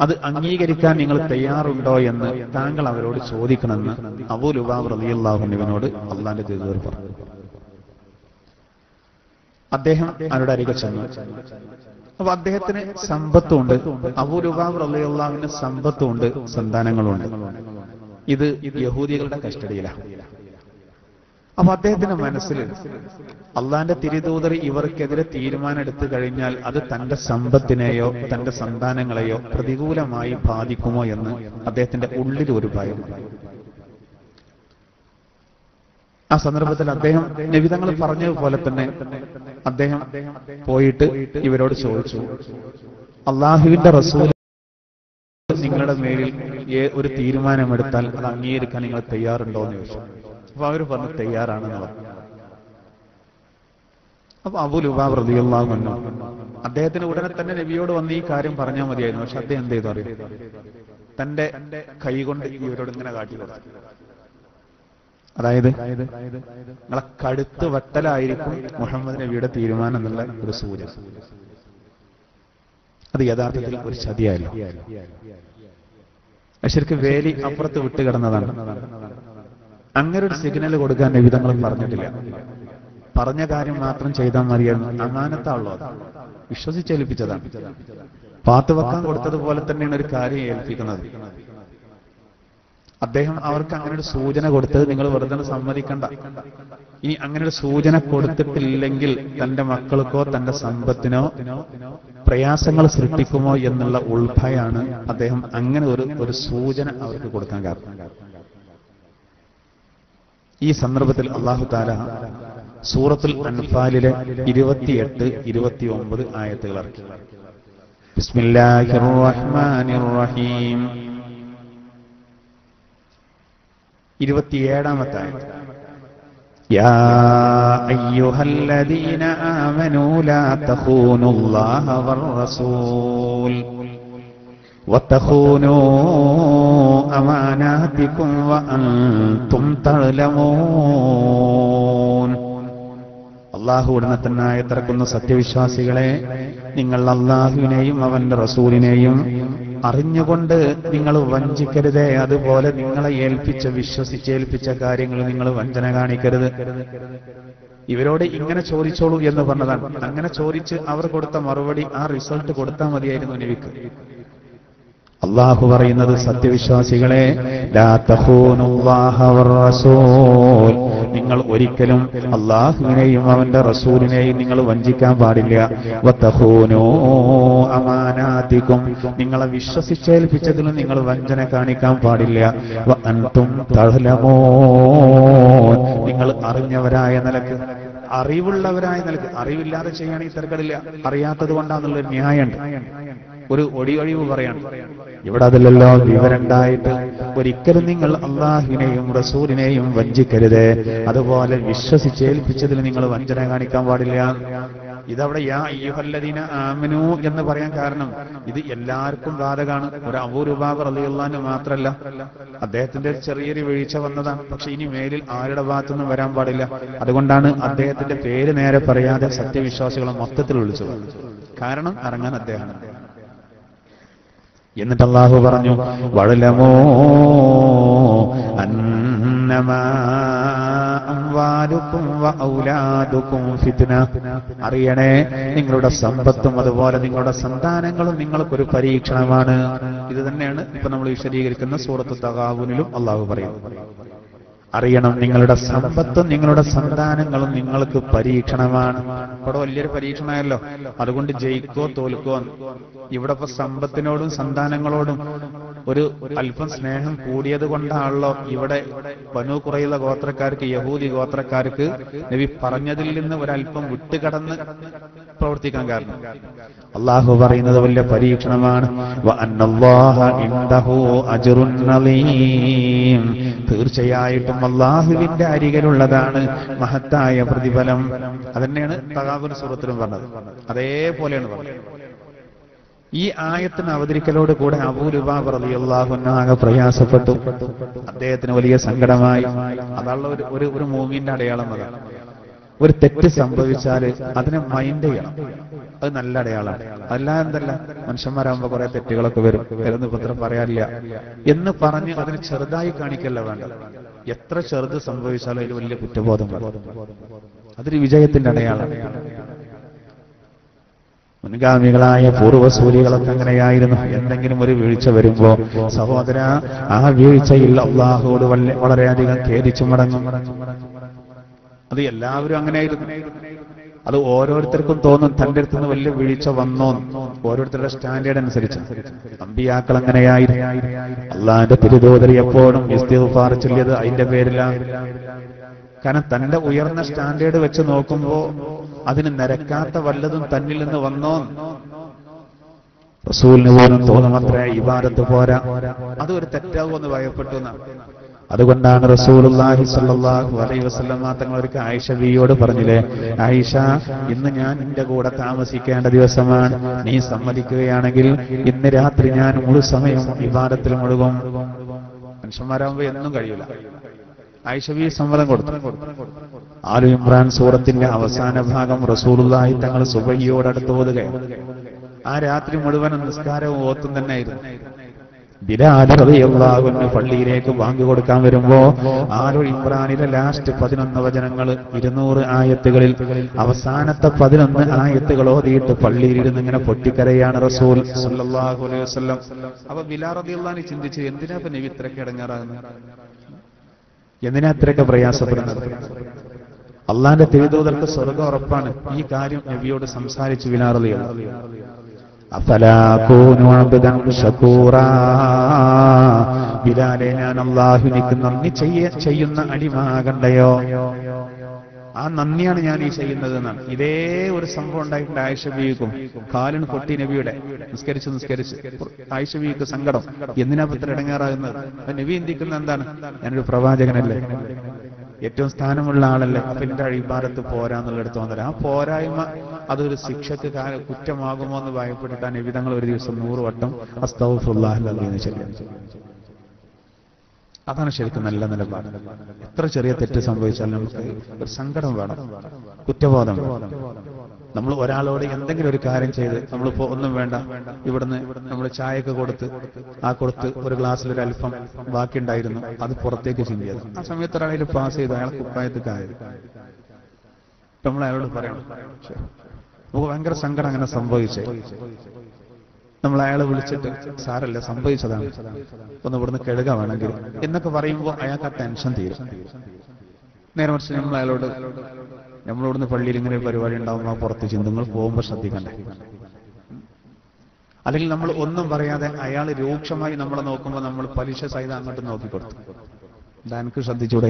അത് അംഗീകരിക്കാൻ നിങ്ങൾ തയ്യാറുണ്ടോ എന്ന് താങ്കൾ അവരോട് ചോദിക്കണമെന്ന് അബൂ ലുബാബ് റളിയല്ലാഹു അൻഹുവിനോട് അള്ളാഹിന്റെ തിരുദൂതർ പറഞ്ഞു. അദ്ദേഹം അവരുടെ അരികെ ചെന്നു. അപ്പൊ അദ്ദേഹത്തിന് സമ്പത്തുണ്ട്, അബൂ ലുബാബ് റളിയല്ലാഹുവിന് സമ്പത്തുണ്ട്, സന്താനങ്ങളുണ്ട്. ഇത് യഹൂദികളുടെ കസ്റ്റഡിയിലാണ്. അപ്പൊ അദ്ദേഹത്തിന്റെ മനസ്സിൽ അള്ളാന്റെ തിരുദൂതർ ഇവർക്കെതിരെ തീരുമാനം എടുത്തു കഴിഞ്ഞാൽ അത് തന്റെ സമ്പത്തിനെയോ തന്റെ സന്താനങ്ങളെയോ പ്രതികൂലമായി ബാധിക്കുമോ എന്ന് അദ്ദേഹത്തിന്റെ ഉള്ളിൽ ഒരു ഭയം. ആ സന്ദർഭത്തിൽ അദ്ദേഹം നബി തങ്ങൾ പറഞ്ഞതുപോലെ തന്നെ അദ്ദേഹം പോയിട്ട് ഇവരോട് ചോദിച്ചു, അള്ളാഹുവിന്റെ റസൂൽ നിങ്ങളുടെ മേലിൽ ഒരു തീരുമാനമെടുത്താൽ അത് അംഗീകരിക്കാൻ നിങ്ങൾ തയ്യാറുണ്ടോ എന്ന് ചോദിച്ചു. അപ്പൊ അവർ പറഞ്ഞു തയ്യാറാണെന്ന് പറഞ്ഞു. അപ്പൊ അബൂ ലുബാബ് റളിയല്ലാഹു അൻഹു അദ്ദേഹത്തിന് ഉടനെ തന്നെ നബിയോട് വന്ന് ഈ കാര്യം പറഞ്ഞാൽ മതിയായിരുന്നു. പക്ഷെ അദ്ദേഹം എന്ത് ചെയ്തു അറിയാം? തന്റെ കൈകൊണ്ട് ഇവരോട് ഇങ്ങനെ കാട്ടി കൊടുത്തു. അതായത് നിങ്ങളെ കഴുത്ത് വെട്ടലായിരിക്കും മുഹമ്മദ് നബിയുടെ തീരുമാനം എന്നുള്ള ഒരു സൂചന. അത് യഥാർത്ഥത്തിൽ ഒരു ചതിയായിരുന്നു. ശരിക്കും വേലി അപ്പുറത്ത് വിട്ടുകിടന്നതാണ്. അങ്ങനെ ഒരു സിഗ്നൽ കൊടുക്കാൻ നബി തങ്ങൾ പറഞ്ഞിട്ടില്ല. പറഞ്ഞ കാര്യം മാത്രം ചെയ്താൽ മതിയായിരുന്നു. അമാനത്താണല്ലോ, അത് വിശ്വസിച്ചേൽപ്പിച്ചതാണ്. പാത്തുവെക്കാൻ കൊടുത്തതുപോലെ തന്നെയാണ് ഒരു കാര്യം ഏൽപ്പിക്കുന്നത്. അദ്ദേഹം അവർക്ക് അങ്ങനെ ഒരു സൂചന കൊടുത്തത് നിങ്ങൾ വെറുതെ സമ്മതിക്കണ്ട. ഇനി അങ്ങനെ ഒരു സൂചന കൊടുത്തിട്ടില്ലെങ്കിൽ തന്റെ മക്കൾക്കോ തന്റെ സമ്പത്തിനോ പ്രയാസങ്ങൾ സൃഷ്ടിക്കുമോ എന്നുള്ള ഉൾഭയാണ് അദ്ദേഹം അങ്ങനെ ഒരു സൂചന അവർക്ക് കൊടുക്കാൻ കാരണം. ഈ സന്ദർഭത്തിൽ അല്ലാഹു തആല സൂറത്തുൽ അൻഫാലിലെ 28, 29 ആയത്തുകൾ ഇറക്കി. ബിസ്മില്ലാഹിർ റഹ്മാനിർ റഹീം. 27-ാമത്തെ ആയത്ത്, യാ അയ്യുഹല്ലദീന ആമനൂ ലാ തഖൂനുല്ലാഹ വർ റസൂൽ വതഖൂനൂ അമാനാതികും വഅൻതും തഅലമൂൻ. അല്ലാഹു ഉടനെ തന്നെ ആയത്തിറക്കുന്ന സത്യവിശ്വാസികളെ, നിങ്ങൾ അല്ലാഹുവിനെയും അവന്റെ റസൂലിനെയും അറിഞ്ഞുകൊണ്ട് നിങ്ങൾ വഞ്ചിക്കരുതേ. അതുപോലെ നിങ്ങളെ വിശ്വസിച്ചേൽപ്പിച്ച കാര്യങ്ങൾ നിങ്ങൾ വഞ്ചന കാണിക്കരുത്. ഇവരോട് ഇങ്ങനെ ചോദിച്ചോളൂ എന്ന് പറഞ്ഞതാണ്. അങ്ങനെ ചോദിച്ച് അവർ കൊടുത്ത മറുപടി ആ റിസൾട്ട് കൊടുത്താൽ മതിയായിരുന്നു നബിക്ക്. അല്ലാഹു പറയുന്നത്, സത്യവിശ്വാസികളെ, ലാ തഖൂനുല്ലാഹ വർ റസൂൽ, നിങ്ങൾ ഒരിക്കലും അല്ലാഹുവിനെയും അവന്റെ റസൂലിനെയും നിങ്ങൾ വഞ്ചിക്കാൻ പാടില്ല. വതഖൂനൂ അമാനാതികും, നിങ്ങളെ വിശ്വസിച്ചേൽപ്പിച്ചതിലും നിങ്ങൾ വഞ്ചന കാണിക്കാൻ പാടില്ല. വഅൻതും തഅലമൂൻ, നിങ്ങൾ അറിഞ്ഞവരായ നിലക്ക്, അറിവുള്ളവരായ നിലക്ക്. അറിവില്ലാതെ ചെയ്യുകയാണെങ്കിൽ തിരക്കടില്ല, അറിയാത്തത് കൊണ്ടാന്നുള്ളൊരു ന്യായമുണ്ട്. ഒരു ഒഴിവ് പറയാണ്. ഇവിടെ അതിലല്ലോ വിവരണ്ടായിട്ട് ഒരിക്കലും നിങ്ങൾ അള്ളാഹുവിനെയും റസൂലിനെയും വഞ്ചിക്കരുത്. അതുപോലെ വിശ്വസിച്ചേൽപ്പിച്ചതിൽ നിങ്ങൾ വഞ്ചന കാണിക്കാൻ പാടില്ല. ഇതവിടെ യാ അയ്യുഹല്ലദീന ആമനൂ എന്ന് പറയാൻ കാരണം ഇത് എല്ലാവർക്കും ബാധകമാണ്. ഒരു അബൂ ലുബാബ് റളിയല്ലാഹു അൻഹു മാത്രമല്ല, അദ്ദേഹത്തിന്റെ ചെറിയൊരു വീഴ്ച വന്നതാണ്. പക്ഷെ ഇനി മേലിൽ ആരുടെ ഭാഗത്തുനിന്നും വരാൻ പാടില്ല. അതുകൊണ്ടാണ് അദ്ദേഹത്തിന്റെ പേര് നേരെ പറയാതെ സത്യവിശ്വാസികളെ മൊത്തത്തിൽ വിളിച്ചത്. കാരണം ഇറങ്ങാൻ അദ്ദേഹം. എന്നിട്ട് അല്ലാഹു പറഞ്ഞു, വഅലമൂ അന്നമാ അംവാലുകും വഔലാദുകും ഫിത്ന, അറിയണേ നിങ്ങളുടെ സമ്പത്തും അതുപോലെ നിങ്ങളുടെ സന്താനങ്ങളും നിങ്ങൾക്കൊരു പരീക്ഷണമാണ്. ഇത് തന്നെയാണ് ഇപ്പൊ നമ്മൾ വിശദീകരിക്കുന്ന സൂറത്ത് തഗാബുനിലും അല്ലാഹു പറയുന്നത്. അറിയണം, നിങ്ങളുടെ സമ്പത്തും നിങ്ങളുടെ സന്താനങ്ങളും നിങ്ങൾക്ക് പരീക്ഷണമാണ്. ഇവിടെ വലിയൊരു പരീക്ഷണമല്ലോ. അതുകൊണ്ട് ജയിക്കോ തോൽക്കോ. ഇവിടെ ഇപ്പൊ സമ്പത്തിനോടും സന്താനങ്ങളോടും ഒരു അല്പം സ്നേഹം കൂടിയത് കൊണ്ടാണല്ലോ ഇവിടെ ബനൂ ഖുറൈള ഗോത്രക്കാർക്ക്, യഹൂദി ഗോത്രക്കാർക്ക് നബി പറഞ്ഞതിൽ നിന്ന് ഒരല്പം വിട്ടുകടന്ന് പ്രവർത്തിക്കാൻ കാരണം. അല്ലാഹു പറയുന്നത് വലിയ പരീക്ഷണമാണ്. വഅന്നല്ലാഹ ഇൻദഹു അജ്റുൻ അളീം, തീർച്ചയായിട്ടും അല്ലാഹുവിന്റെ അരികിലുള്ളതാണ് മഹത്തായ പ്രതിഫലം. അതന്നെയാണ് തഗാബുൻ സൂറത്തിലും പറഞ്ഞത്. അതേപോലെയാണ് പറഞ്ഞത്. ഈ ആയത്തിന് അവതരിക്കലോട് കൂടെ അബൂ ലുബാബ റളിയല്ലാഹു അൻഹു ആകെ പ്രയാസപ്പെട്ടു. അദ്ദേഹത്തിന് വലിയ സങ്കടമായി. അതുള്ള ഒരു മൂമിന്റെ അടയാളം അതാണ്. ഒരു തെറ്റ് സംഭവിച്ചാൽ അതിനെ മൈൻഡ് ചെയ്യണം. അത് നല്ല അടയാളമാണ്. അല്ല എന്തല്ല, മനുഷ്യന്മാരാകുമ്പോ കുറെ തെറ്റുകളൊക്കെ വരുന്ന പത്രം പറയാനില്ല എന്ന് പറഞ്ഞ് അതിന് ചെറുതായി കാണിക്കല്ല വേണ്ട. എത്ര ചെറുത് സംഭവിച്ചാലും അതിൽ വലിയ കുറ്റബോധം വരും. അതൊരു വിജയത്തിന്റെ അടയാളം. മുൻഗാമികളായ പൂർവ്വസൂരികളൊക്കെ അങ്ങനെയായിരുന്നു. എന്തെങ്കിലും ഒരു വീഴ്ച വരുമ്പോ സഹോദര ആ വീഴ്ചയിൽ അള്ളാഹുവോട് വളരെയധികം ഖേദിച്ചു മടങ്ങും. അത് എല്ലാവരും അങ്ങനെയായിരുന്നു. അത് ഓരോരുത്തർക്കും തോന്നും തന്റെ അടുത്ത് നിന്ന് വലിയ വീഴ്ച വന്നോ, ഓരോരുത്തരുടെ സ്റ്റാൻഡേർഡ് അനുസരിച്ച്. അമ്പിയാക്കൾ അങ്ങനെയായിരുന്നു. അള്ളാഹിന്റെ തിരുദൂതർ എപ്പോഴും ഇസ്തിഗ്ഫാർ ചൊല്ലിയത് അതിന്റെ പേരിലാണ്. കാരണം തന്റെ ഉയർന്ന സ്റ്റാൻഡേർഡ് വെച്ച് നോക്കുമ്പോ അതിന് നിരക്കാത്ത വല്ലതും തന്നിൽ നിന്ന് വന്നോ റസൂലിന് പോലും തോന്നുമത്രേ ഇബാദത്ത് പോരാ, അതൊരു തെറ്റാവുമെന്ന് ഭയപ്പെട്ടു എന്നാണ്. അതുകൊണ്ടാണ് റസൂലുള്ളാഹി സ്വല്ലല്ലാഹു അലൈഹി വസല്ലം തങ്ങൾ ഒരിക്കൽ ആയിഷ ബിയോട് പറഞ്ഞില്ലേ, ആയിഷ ഇന്ന് ഞാൻ നിന്റെ കൂടെ താമസിക്കേണ്ട ദിവസമാണ്, നീ സമ്മതിക്കുകയാണെങ്കിൽ ഇന്ന് രാത്രി ഞാൻ മുഴു സമയം ഇബാദത്തിൽ മുഴുകും. മനുഷ്യന്മാരാകുമ്പോ എന്നും കഴിയൂല. ആയിഷ ബി സമ്മതം കൊടുത്തു. ആലു ഇമ്രാൻ സൂറത്തിന്റെ അവസാന ഭാഗം റസൂലുള്ളാഹി തങ്ങൾ സുബഹിയോടടുത്ത് ഓതുകയാണ്. ആ രാത്രി മുഴുവനും നിസ്കാരവും ഓത്തും തന്നെയായിരുന്നു. ബിലാൽ റളിയല്ലാഹു അൻഹു പള്ളിയിലേക്ക് ബാങ്ക് കൊടുക്കാൻ വരുമ്പോ ആലു ഇമ്രാനിലെ ലാസ്റ്റ് 11 വചനങ്ങൾ 200 ആയത്തുകളിൽ അവസാനത്തെ 11 ആയത്തുകൾ ഓതിയിട്ട് പള്ളിയിലിരുന്ന് ഇങ്ങനെ പൊട്ടിക്കരയാണ് റസൂൽ സല്ലല്ലാഹു അലൈഹി വസല്ലം. അപ്പൊ ബിലാൽ റളിയല്ലാഹു അൻഹു ചിന്തിച്ചു, എന്തിനാ ഇപ്പൊ നബി ഇത്രയൊക്കെ ഇടങ്ങാറാകുന്നത്, എന്തിനാ ഇത്രയൊക്കെ പ്രയാസപ്പെടുന്നത്? അള്ളാന്റെ തിരുദൂതർക്ക് സ്വർഗ്ഗം ഉറപ്പാണ്. ഈ കാര്യം നബിയോട് സംസാരിച്ചു ബിലാൽ റളിയല്ലാഹു അൻഹു. അഫലാ കൂനു അബ്ദൻ ശകൂറാ, ബിലാലെ ഞാൻ അല്ലാഹുവിനിക്ക് നന്ദി ചെയ്യുന്ന അടിമാകണ്ടയോ, ആ നന്ദിയാണ് ഞാൻ ഈ ചെയ്യുന്നത് എന്നാണ്. ഇതേ ഒരു സംഭവം ഉണ്ടായിട്ടുണ്ട് ആയിഷ ബീവിക്കും. കാലിന് പൊട്ടി നബിയുടെ നിസ്കരിച്ച് ആയിഷ ബീവിക്ക് സങ്കടം, എന്തിനാ ഇത്ര ഇടങ്ങാറാകുന്നത്? നബി ചിന്തിക്കുന്ന എന്താണ്, ഞാനൊരു പ്രവാചകനല്ലേ, ഏറ്റവും സ്ഥാനമുള്ള ആളല്ലേ, അപ്പൊ എന്റെ ഇബാദത്ത് പോരാന്നുള്ളെടുത്ത് വന്നില്ല. ആ പോരായ്മ അതൊരു ശിക്ഷക്ക് കുറ്റമാകുമോ എന്ന് ഭയപ്പെട്ടിട്ടാണ് നബി തങ്ങൾ ഒരു ദിവസം 100 വട്ടം അസ്തഗ്ഫിറുല്ലാഹ് എന്ന് ചൊല്ലിയത്. അതാണ് ശരിക്കും നല്ല നിലപാട്. എത്ര ചെറിയ തെറ്റ് സംഭവിച്ചാലും നമുക്ക് ഒരു സങ്കടം വേണം, കുറ്റബോധം വേണം. നമ്മൾ ഒരാളോട് എന്തെങ്കിലും ഒരു കാര്യം ചെയ്ത് നമ്മളിപ്പോ ഒന്നും വേണ്ട, ഇവിടുന്ന് നമ്മൾ ചായയൊക്കെ കൊടുത്ത് ഒരു ഗ്ലാസ്സിൽ ഒരു അല്പം ബാക്കിയുണ്ടായിരുന്നു, അത് പുറത്തേക്ക് ചിന്തിയത്. ആ സമയത്ത് ഒരാളിൽ പാസ് ചെയ്ത് അയാൾ കുപ്പായത്ത് കാര്യം നമ്മൾ അയാളോട് പറയണം, നമുക്ക് ഭയങ്കര സങ്കടം അങ്ങനെ സംഭവിച്ചേ. നമ്മൾ അയാളെ വിളിച്ചിട്ട് സാരല്ല സംഭവിച്ചതാണ്, ഒന്ന് ഇവിടുന്ന് കഴുക വേണമെങ്കിൽ എന്നൊക്കെ പറയുമ്പോൾ അയാൾക്ക് ആ ടെൻഷൻ തീരും. നേരെ മറിച്ച് നമ്മൾ അയാളോട് നമ്മളിവിടുന്ന് പള്ളിയിൽ ഇങ്ങനെ ഒരു പരിപാടി ഉണ്ടാകുമ്പോൾ പുറത്ത് ചിന്തകൾ പോകുമ്പോൾ ശ്രദ്ധിക്കണ്ടേ. അല്ലെങ്കിൽ നമ്മൾ ഒന്നും പറയാതെ അയാൾ രൂക്ഷമായി നമ്മളെ നോക്കുമ്പോൾ നമ്മൾ പലിശ സഹിതം അങ്ങോട്ട് നോക്കിക്കൊടുത്തു, എനിക്ക് ശ്രദ്ധിച്ചൂടെ,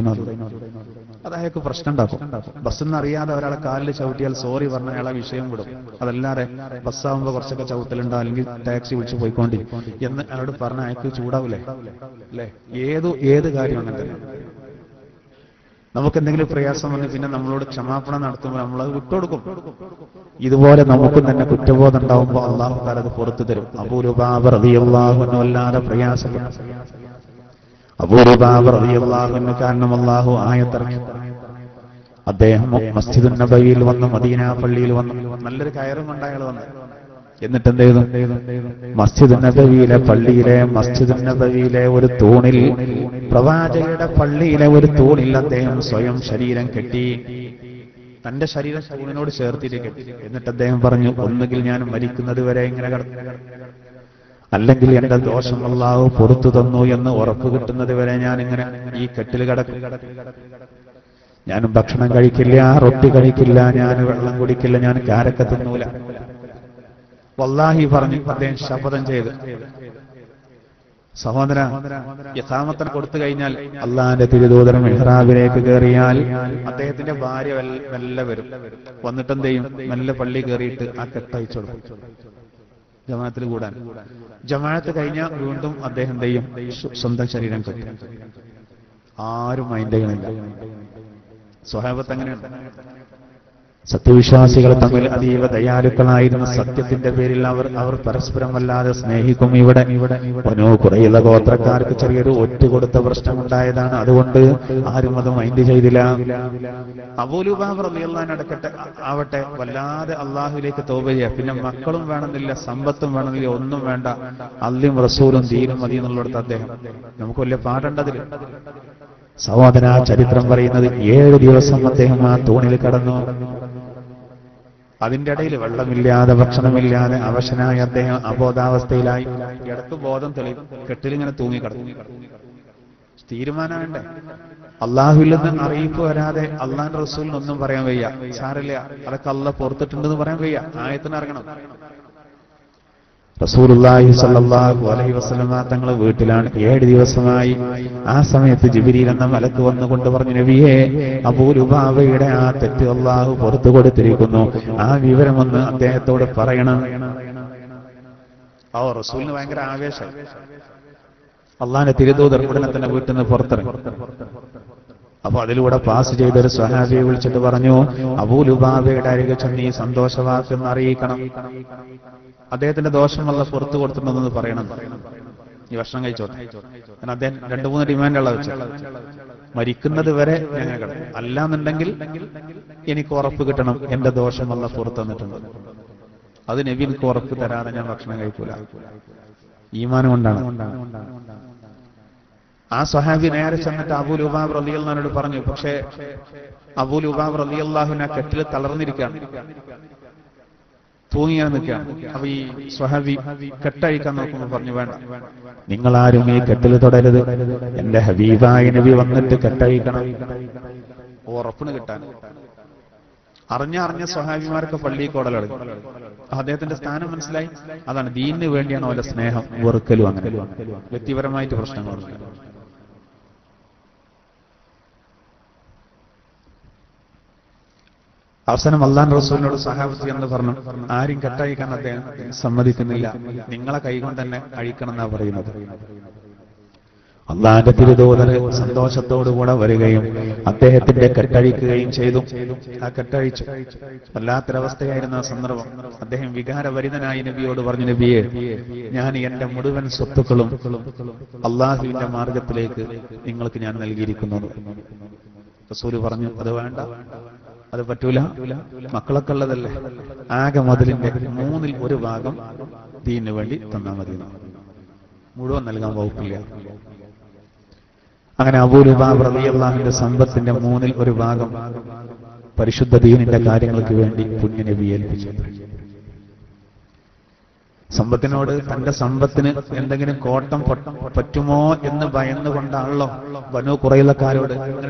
അത് അയാൾക്ക് പ്രശ്നം ഉണ്ടാക്കും. ബസ്സെന്ന് അറിയാതെ ഒരാളെ കാലിൽ ചവിട്ടിയാൽ സോറി പറഞ്ഞ അയാളെ വിഷയം വിടും. അതല്ലാതെ ബസ്സാകുമ്പോൾ കുറച്ചൊക്കെ ചവിട്ടലുണ്ടോ അല്ലെങ്കിൽ ടാക്സി വിളിച്ച് പോയിക്കൊണ്ടി എന്ന് അയാളോട് പറഞ്ഞ അയാൾക്ക് ചൂടാവൂലേ അല്ലേ? ഏത് കാര്യം അങ്ങനെ തന്നെ. നമുക്ക് എന്തെങ്കിലും പ്രയാസം വന്ന് പിന്നെ നമ്മളോട് ക്ഷമാപണം നടത്തുമ്പോൾ നമ്മളത് വിട്ടുകൊടുക്കും. ഇതുപോലെ നമുക്കും തന്നെ കുറ്റബോധം ഉണ്ടാവുമ്പോൾ അള്ളാഹു തആല അത് പുറത്തു തരും. അബൂ ലുബാബ റളിയല്ലാഹു അൻഹു വല്ലാതെ പ്രയാസപ്പെട്ടു. അബൂ ലുബാബ റളിയല്ലാഹു അൻഹു കാരണം അള്ളാഹു ആയത്തിറക്കി. അദ്ദേഹം മസ്ജിദുൻ നബവിയിൽ വന്നു, മദീന പള്ളിയിൽ വന്നു, നല്ലൊരു കയറും കൊണ്ട് അയാൾ വന്നു. എന്നിട്ട് എന്ത് ചെയ്തു? മസ്ജിദുൻ നബവിയിലെ ഒരു തൂണിൽ, പ്രവാചകരുടെ പള്ളിയിലെ ഒരു തൂണിൽ അദ്ദേഹം സ്വയം ശരീരം കെട്ടി, തന്റെ ശരീരം തൂണിനോട് ചേർത്തിട്ട് കെട്ടി. എന്നിട്ട് അദ്ദേഹം പറഞ്ഞു, ഒന്നുകിൽ ഞാൻ മരിക്കുന്നത് വരെ ഇങ്ങനെ കിടക്കും, അല്ലെങ്കിൽ എന്റെ ദോഷം അല്ലാഹു പുറത്തു തന്നു എന്ന് ഉറപ്പ് കിട്ടുന്നത് വരെ ഞാൻ ഇങ്ങനെ ഈ കെട്ടിൽ കിടക്കും. ഞാനും ഭക്ഷണം കഴിക്കില്ല, റൊട്ടി കഴിക്കില്ല, ഞാൻ വെള്ളം കുടിക്കില്ല, ഞാൻ കാരക്ക തിന്നൂല. വല്ലാഹി പറഞ്ഞു അദ്ദേഹം ശപഥം ചെയ്ത്. സഹോദര, ഇഖാമത്തിന് കൊടുത്തു കഴിഞ്ഞാൽ അള്ളാഹിന്റെ തിരുദൂതൻ മിഹ്റാബിലേക്ക് കയറിയാൽ അദ്ദേഹത്തിന്റെ ഭാര്യ മെല്ലെ വരും. വന്നിട്ട് എന്ത് ചെയ്യും? മെല്ലെ പള്ളി കയറിയിട്ട് ആ കെട്ടയച്ചു കൊടുക്കും ജമാഅത്തിൽ കൂടാൻ. ജമാഅത്ത് കഴിഞ്ഞാൽ വീണ്ടും അദ്ദേഹം എന്ത് ചെയ്യും? സ്വന്തം ശരീരം കെട്ടും. ആരും മൈൻഡ് ചെയ്യണില്ല. സ്വഹാബത്ത് അങ്ങനെയുണ്ട്. സത്യവിശ്വാസികൾ തമ്മിൽ അതീവ ദയാലുക്കളായിരുന്ന സത്യത്തിന്റെ പേരിൽ അവർ പരസ്പരം വല്ലാതെ സ്നേഹിക്കും. ഇവിടെ ബനൂ ഖുറൈള ഗോത്രക്കാർക്ക് ചെറിയൊരു ഒറ്റുകൊടുത്ത പ്രശ്നമുണ്ടായതാണ്. അതുകൊണ്ട് ആരും അത് മൈൻഡ് ചെയ്തില്ല. അബൂ ലുബാബ റളിയല്ലാഹു അൻഹു ആവട്ടെ വല്ലാതെ അള്ളാഹുവിലേക്ക് തൗബ ചെയ്യുക. പിന്നെ മക്കളും വേണമെന്നില്ല, സമ്പത്തും വേണമെന്നില്ല, ഒന്നും വേണ്ട, അള്ളയും റസൂലും ദീനും മതി എന്നുള്ളിടത്ത് അദ്ദേഹം. നമുക്ക് വലിയ പാടുണ്ടതിൽ. സഹോദര, ചരിത്രം പറയുന്നത് 7 ദിവസം അദ്ദേഹം ആ തൂണിൽ കടന്നു. അതിന്റെ ഇടയിൽ വെള്ളമില്ലാതെ ഭക്ഷണമില്ലാതെ അവശനായ അദ്ദേഹം അബോധാവസ്ഥയിലായി. ഇടക്ക് ബോധം തെളിയും, കെട്ടിലിങ്ങനെ തൂങ്ങിക്കിടന്നു. തീരുമാനം വേണ്ടേ? അള്ളാഹുവിൽ നിന്ന് അറിയിപ്പ് വരാതെ അള്ളാന്റെ റസൂലിനൊന്നും പറയാൻ വയ്യ. സാരല്ല, അതൊക്കെ അള്ളാഹ് പുറത്തിട്ടുണ്ടെന്ന് പറയാൻ വയ്യ. ആയത്തിന് ഇറങ്ങണം. റസൂലുള്ളാഹി സ്വല്ലല്ലാഹു അലൈഹി വസല്ലമ തങ്ങൾ വീട്ടിലാണ്. 7 ദിവസമായി. ആ സമയത്ത് ജിബ്രീൽ എന്ന മലക്ക് വന്നുകൊണ്ട് പറഞ്ഞു, നബിയേ, അബൂ ലുബാബയുടെ ആ തെറ്റ് അള്ളാഹു പുറത്തു കൊടുത്തിരിക്കുന്നു, ആ വിവരമൊന്ന് അദ്ദേഹത്തോട് പറയണം. റസൂലിന് ഭയങ്കര ആവേശം. അള്ളാന്റെ തിരുദൂതർ ഉടനെ തന്നെ വീട്ടിൽ നിന്ന് പുറത്തിറങ്ങി. അപ്പൊ അതിലൂടെ പാസ് ചെയ്തൊരു സ്വഹാബിയെ വിളിച്ചിട്ട് പറഞ്ഞു, അബൂ ലുബാബയുടെ അരികെ ചെന്ന് ഈ സന്തോഷവാക്കെന്ന് അറിയിക്കണം, അദ്ദേഹത്തിന്റെ ദോഷം വല്ല പുറത്തു കൊടുത്തിട്ടുണ്ടെന്ന് പറയണം. ഈ ഭക്ഷണം കഴിച്ചോട്ടെ. കാരണം അദ്ദേഹം 2-3 ഡിമാൻഡുള്ള വെച്ചത്, മരിക്കുന്നത് വരെ ഞങ്ങൾ കിടക്കും, അല്ലാന്നുണ്ടെങ്കിൽ എനിക്ക് ഉറപ്പ് കിട്ടണം എന്റെ ദോഷം വല്ല പുറത്തു തന്നിട്ടുണ്ട്. അത് നബി എനിക്ക് ഉറപ്പ് തരാതെ ഞാൻ ഭക്ഷണം കഴിക്കൂല. ഈമാനം കൊണ്ടാണ്. ആ സ്വഹാബി നേരെ ചെന്നിട്ട് അബൂ ലുബാബ റളിയല്ലാഹു അൻഹു പറഞ്ഞു. പക്ഷേ അബൂ ലുബാബ റളിയല്ലാഹു അൻഹു കെട്ടിൽ തളർന്നിരിക്കുകയാണ്, തൂങ്ങിയാണ് നിൽക്കുകയാണ്. അപ്പൊ ഈ സ്വഹാബി കെട്ടഴിക്കാൻ നോക്കുമ്പോൾ പറഞ്ഞു, വേണ്ട, നിങ്ങളാരും ഈ കെട്ടിൽ തൊടരുത്, എന്റെ ഹബീബായ നബി വന്നിട്ട് കെട്ടഴിക്കണം, ഉറപ്പിന് കിട്ടാൻ. അറിഞ്ഞ സ്വഹാബിമാരൊക്കെ പള്ളിയിൽ കോടലടങ്ങി. അദ്ദേഹത്തിന്റെ സ്ഥാനം മനസ്സിലായി. അതാണ് ദീനിന് വേണ്ടിയാണ് അവരുടെ സ്നേഹം, വെറുക്കലും അങ്ങനെ വ്യക്തിപരമായിട്ട് പ്രശ്നങ്ങളുണ്ട്. അവസാനം അല്ലാഹുവിന്റെ റസൂലിനോട് സഹാബത്ത് എന്ന് പറഞ്ഞു, ആരും കെട്ടഴിക്കാൻ അദ്ദേഹം സമ്മതിക്കുന്നില്ല, നിങ്ങളെ കൈകൊണ്ട് തന്നെ അഴിക്കണം എന്നാ പറയുന്നത്. അള്ളാന്റെ തിരുദൂതർ സന്തോഷത്തോടുകൂടെ വരികയും അദ്ദേഹത്തിന്റെ കെട്ടഴിക്കുകയും ചെയ്തു. ആ കെട്ടഴിച്ചു. വല്ലാത്തൊരവസ്ഥയായിരുന്ന ആ സന്ദർഭം. അദ്ദേഹം വികാരഭരിതനായി നബിയോട് പറഞ്ഞു, നബിയെ, ഞാൻ എന്റെ മുഴുവൻ സ്വത്തുക്കളും അള്ളാഹുവിന്റെ മാർഗത്തിലേക്ക് നിങ്ങൾക്ക് ഞാൻ നൽകിയിരിക്കുന്നു. റസൂല് പറഞ്ഞു, അത് വേണ്ട, അത് പറ്റൂല, മക്കളൊക്കെ ഉള്ളതല്ലേ, ആകെ മുതലിന്റെ 1/3 ഭാഗം ദീനിന് വേണ്ടി തന്നാൽ മതി, മുഴുവൻ നൽകാൻ വകുപ്പില്ല. അങ്ങനെ അബൂ ലുബാബ റളിയല്ലാഹുവിന്റെ സമ്പത്തിന്റെ 1/3 ഭാഗം പരിശുദ്ധ ദീനിന്റെ കാര്യങ്ങൾക്ക് വേണ്ടി പുണ്യ നബിയെ ഏൽപ്പിച്ചു. സമ്പത്തിനോട്, തന്റെ സമ്പത്തിന് എന്തെങ്കിലും കോട്ടം പറ്റുമോ എന്ന് ഭയന്നുകൊണ്ടാണല്ലോ ബനൂ ഖുറൈളക്കാരോട്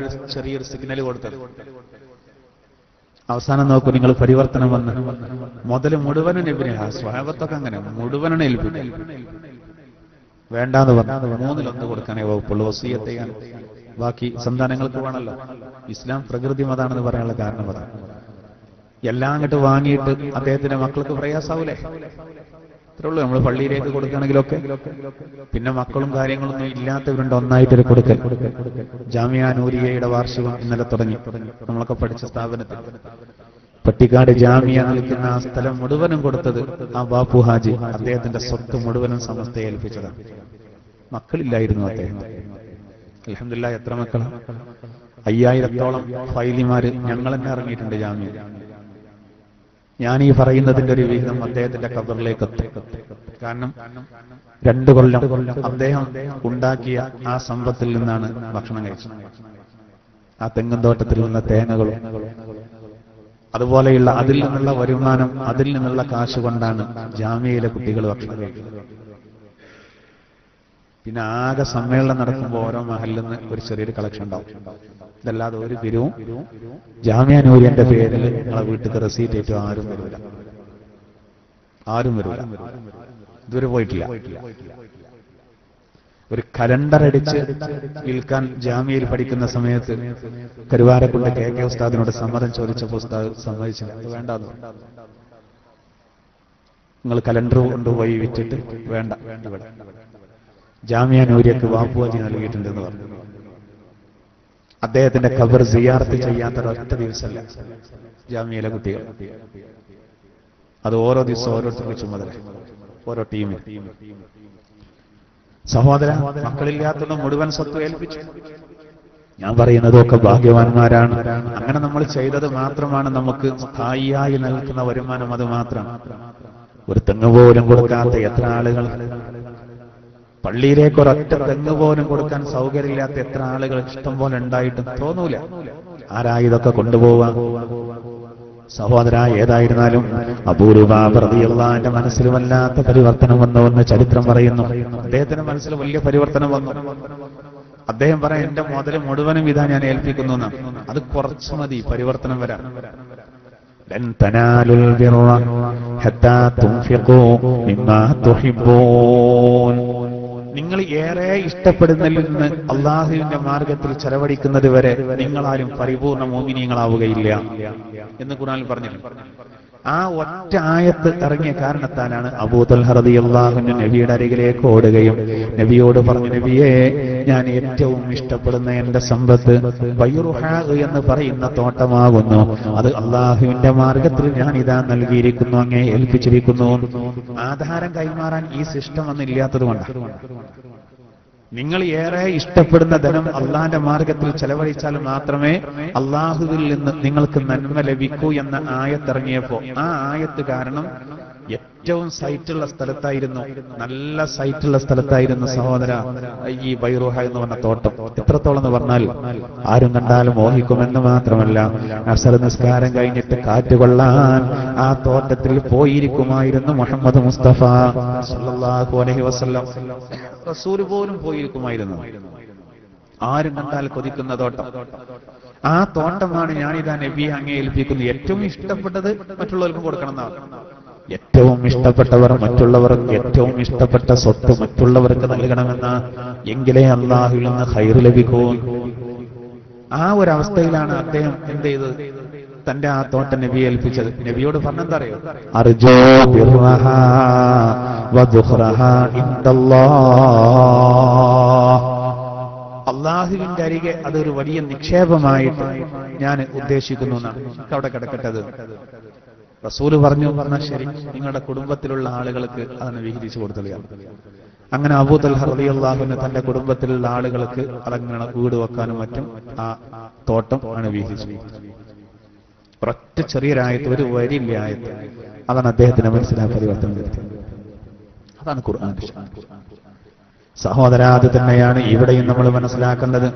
ചെറിയൊരു സിഗ്നൽ കൊടുത്തത്. അവസാനം നോക്കൂ, നിങ്ങൾ പരിവർത്തനം വന്ന് മുതൽ മുഴുവനും നബിനെ, സ്വഹാബത്തൊക്കെ അങ്ങനെ മുഴുവനാണ് ഏൽപ്പിക്കും. വേണ്ടാന്ന് പറഞ്ഞു 1/3 കൊടുക്കാനേ വകുപ്പുള്ളൂ. വസിയത്ത് ചെയ്യാൻ ബാക്കി സന്താനങ്ങൾക്ക് വേണമല്ലോ. ഇസ്ലാം പ്രകൃതി മതാണെന്ന് പറയാനുള്ള കാരണം അതാണ്. എല്ലാം അങ്ങോട്ട് വാങ്ങിയിട്ട് അദ്ദേഹത്തിന്റെ മക്കൾക്ക് പ്രയാസാവൂലേ? അത്രയുള്ളൂ. നമ്മൾ പള്ളിയിലേക്ക് കൊടുക്കുകയാണെങ്കിലൊക്കെ. പിന്നെ മക്കളും കാര്യങ്ങളൊന്നും ഇല്ലാത്തവരുണ്ട്, ഒന്നായിട്ടൊരു കൊടുക്കൽ. ജാമിയ നൂരിയയുടെ വാർഷികം ഇന്നലെ തുടങ്ങി. നമ്മളൊക്കെ പഠിച്ച സ്ഥാപനത്തിൽ പട്ടിക്കാട് ജാമിയ നിൽക്കുന്ന ആ സ്ഥലം മുഴുവനും കൊടുത്തത് ആ ബാപ്പു ഹാജി അദ്ദേഹത്തിന്റെ സ്വത്ത് മുഴുവനും സമസ്തയെ ഏൽപ്പിച്ചതാണ്. മക്കളില്ലായിരുന്നു അദ്ദേഹം. അൽഹംദുലില്ലാഹ്, എത്ര മക്കളാണ്? 5000-ഓളം ഫൈലിമാര് ഞങ്ങൾ തന്നെ ഇറങ്ങിയിട്ടുണ്ട് ജാമ്യ. ഞാൻ ഈ പറയുന്നതിന്റെ ഒരു വിഹിതം അദ്ദേഹത്തിന്റെ ഖബറിലേക്ക് എത്തും. കാരണം 2 കൊല്ലം അദ്ദേഹം ഉണ്ടാക്കിയ ആ സമ്പത്തിൽ നിന്നാണ് ഭക്ഷണം കഴിച്ചത്. ആ തെങ്ങും തോട്ടത്തിൽ നിന്ന തേങ്ങകളും അതുപോലെയുള്ള അതിൽ നിന്നുള്ള വരുമാനം, അതിൽ നിന്നുള്ള കാശ് കൊണ്ടാണ് ജാമ്യയിലെ കുട്ടികൾ ഭക്ഷണം കഴിക്കുന്നത്. പിന്നെ ആകെ സമ്മേളനം നടക്കുമ്പോൾ ഓരോ മഹലിൽ നിന്ന് ഒരു ചെറിയൊരു കളക്ഷൻ ഉണ്ടാവും. ഇതല്ലാതെ ഒരു പിരിവും ജാമിയ നൂരിയന്റെ പേരിൽ നിങ്ങളെ വീട്ടിൽ റെസീറ്റ് ഏറ്റവും ആരും വരില്ല. ഇതുവരെ പോയിട്ടില്ല. ഒരു കലണ്ടർ അടിച്ച് വിൽക്കാൻ ജാമ്യയിൽ പഠിക്കുന്ന സമയത്ത് കരുവാരക്കുണ്ട് കെ ഉസ്താദിനോട് സമ്മതം ചോദിച്ചപ്പോൾ ഉസ്താദ് സമ്മതിച്ചില്ല. അത് വേണ്ടാന്ന്. നിങ്ങൾ കലണ്ടർ കൊണ്ടുപോയി വിറ്റിട്ട് വേണ്ട, ഇവിടെ ജാമിയ നൂരിയക്ക് ബാപ്പുവാജി നൽകിയിട്ടുണ്ടെന്ന് പറഞ്ഞു. അദ്ദേഹത്തിന്റെ ഖബർ സിയാറത്ത് ചെയ്യാത്ത ഒരൊറ്റ ദിവസമല്ല ജാമിയയിലെ കുട്ടികൾ. അത് ഓരോ ദിവസം ഓരോരുത്തർക്ക് ചുമതല, ഓരോ ടീമിൽ. സഹോദര, മക്കളില്ലാത്തത് മുഴുവൻ സ്വത്ത് ഏൽപ്പിച്ചു. ഞാൻ പറയുന്നതൊക്കെ ഭാഗ്യവാന്മാരാണ്. അങ്ങനെ നമ്മൾ ചെയ്തത് മാത്രമാണ് നമുക്ക് സ്ഥായിയായി നൽകുന്ന വരുമാനം. അത് മാത്രം. ഒരു തെങ്ങ് പോലും കൊടുക്കാത്ത എത്ര ആളുകൾ, പള്ളിയിലേക്ക് ഒരൊറ്റ തെങ്ങ് പോലും കൊടുക്കാൻ സൗകര്യമില്ലാത്ത എത്ര ആളുകൾ ഇഷ്ടം പോലെ ഉണ്ടായിട്ടും തോന്നൂല. ആരാ ഇതൊക്കെ കൊണ്ടുപോവാ? സഹോദര, ഏതായിരുന്നാലും അബൂ ലുബാബ റളിയല്ലാഹു അൻഹു മനസ്സിൽ വല്ലാത്ത പരിവർത്തനം വന്നുവെന്ന് ചരിത്രം പറയുന്നു. അദ്ദേഹത്തിന്റെ മനസ്സിൽ വലിയ പരിവർത്തനം വന്നു. അദ്ദേഹം പറയാം, എന്റെ മുതൽ മുഴുവനും ഇതാ ഞാൻ ഏൽപ്പിക്കുന്നു എന്നാണ്. അത് കുറച്ചു മതി പരിവർത്തനം വരാൻ. ലൻ തനാലുൽ ബിർറ ഹത്താ തുൻഫിഖൂ മിമ്മാ തുഹിബ്ബൂൻ. നിങ്ങൾ ഏറെ ഇഷ്ടപ്പെടുന്നതിൽ നിന്ന് അള്ളാഹുവിന്റെ മാർഗത്തിൽ ചെലവഴിക്കുന്നത് വരെ നിങ്ങളാരും പരിപൂർണ മോമിനീങ്ങളാവുകയില്ല എന്ന് ഖുർആനിൽ പറഞ്ഞിട്ടുണ്ട്. ആ ഒറ്റ ആയത്ത് ഇറങ്ങിയ കാരണത്താലാണ് അബൂ തൽഹ റളിയല്ലാഹു അൻഹു നബിയുടെ അരികിലേക്ക് ഓടുകയും നബിയോട് പറഞ്ഞു, നബിയേ, ഞാൻ ഏറ്റവും ഇഷ്ടപ്പെടുന്ന എന്റെ സമ്പത്ത് ബൈറുഹാ എന്ന് പറയുന്ന തോട്ടമാകുന്നു. അത് അള്ളാഹുവിന്റെ മാർഗത്തിൽ ഞാൻ ഇതാ നൽകിയിരിക്കുന്നു, അങ്ങേ ഏൽപ്പിച്ചിരിക്കുന്നു. ആധാരം കൈമാറാൻ ഈ സിസ്റ്റം ഒന്നും ഇല്ലാത്തത് കൊണ്ടാണ്. നിങ്ങൾ ഏറെ ഇഷ്ടപ്പെടുന്ന ധനം അള്ളാന്റെ മാർഗത്തിൽ ചെലവഴിച്ചാൽ മാത്രമേ അള്ളാഹുവിൽ നിന്ന് നിങ്ങൾക്ക് നന്മ ലഭിക്കൂ എന്ന ആയത്തിറങ്ങിയപ്പോ ആ ആയത്ത് കാരണം ഏറ്റവും സൈറ്റുള്ള സ്ഥലത്തായിരുന്നു, നല്ല സൈറ്റുള്ള സ്ഥലത്തായിരുന്നു സഹോദര ഈ ബൈറുഹ എന്ന് പറഞ്ഞ തോട്ടം. എത്രത്തോളം എന്ന് പറഞ്ഞാൽ ആരും കണ്ടാലും മോഹിക്കുമെന്ന് മാത്രമല്ല, അസർ നിസ്കാരം കഴിഞ്ഞിട്ട് കാറ്റുകൊള്ളാൻ ആ തോട്ടത്തിൽ പോയിരിക്കുമായിരുന്നു മുഹമ്മദ് മുസ്തഫ സല്ലല്ലാഹു അലൈഹി വസല്ലം. റസൂൽ പോലും പോയിരിക്കുമായിരുന്നു. ആരും കണ്ടാൽ കൊതിക്കുന്ന തോട്ടം. ആ തോട്ടമാണ് ഞാനിതാ നബിയെ അങ്ങേ ഏൽപ്പിക്കുന്നു. ഏറ്റവും ഇഷ്ടപ്പെട്ടത് മറ്റുള്ളവർക്കും കൊടുക്കണം എന്നാണ്. ഏറ്റവും ഇഷ്ടപ്പെട്ടവർ മറ്റുള്ളവർക്ക് ഏറ്റവും ഇഷ്ടപ്പെട്ട സ്വത്ത് മറ്റുള്ളവർക്ക് നൽകണമെന്ന, എങ്കിലേ അള്ളാഹുവിൽ നിന്ന് ഖൈർ ലഭിക്കൂ. ആ ഒരു അവസ്ഥയിലാണ് അദ്ദേഹം എന്ത് ചെയ്തത്? തന്റെ ആ തോട്ടം നബിയെ ഏൽപ്പിച്ചത്. നബിയോട് പറഞ്ഞെന്താ അറിയോ? അർജോ ബിർറഹാ വദുഖ്റഹാ ഇൻദല്ലാഹ്. അള്ളാഹുവിന്റെ അരികെ അതൊരു വലിയ നിക്ഷേപമായിട്ട് ഞാൻ ഉദ്ദേശിക്കുന്നു എന്നാണ്. അവിടെ കിടക്കട്ടത്. റസൂല് പറഞ്ഞു, പറഞ്ഞാൽ ശരി, നിങ്ങളുടെ കുടുംബത്തിലുള്ള ആളുകൾക്ക് അതിനെ വിഹിതിച്ചു കൊടുത്തതാണ്. അങ്ങനെ അബൂ തൽഹ റളിയല്ലാഹു അൻഹു തന്റെ കുടുംബത്തിലുള്ള ആളുകൾക്ക് അതങ്ങനെ വീട് വെക്കാനും മറ്റും ആ തോട്ടം ആണ് വിഹിതിച്ചു. ഒരൊറ്റ ചെറിയൊരായത്ത്, ഒരു വരിയില്ല ആയത്ത്. അതാണ് അദ്ദേഹത്തിന്റെ മനസ്സിലായ പരിവർത്തനം വരുത്തിയത്. അതാണ് ഖുർആൻ. സഹോദര, അത് തന്നെയാണ് ഇവിടെയും നമ്മൾ മനസ്സിലാക്കേണ്ടത്.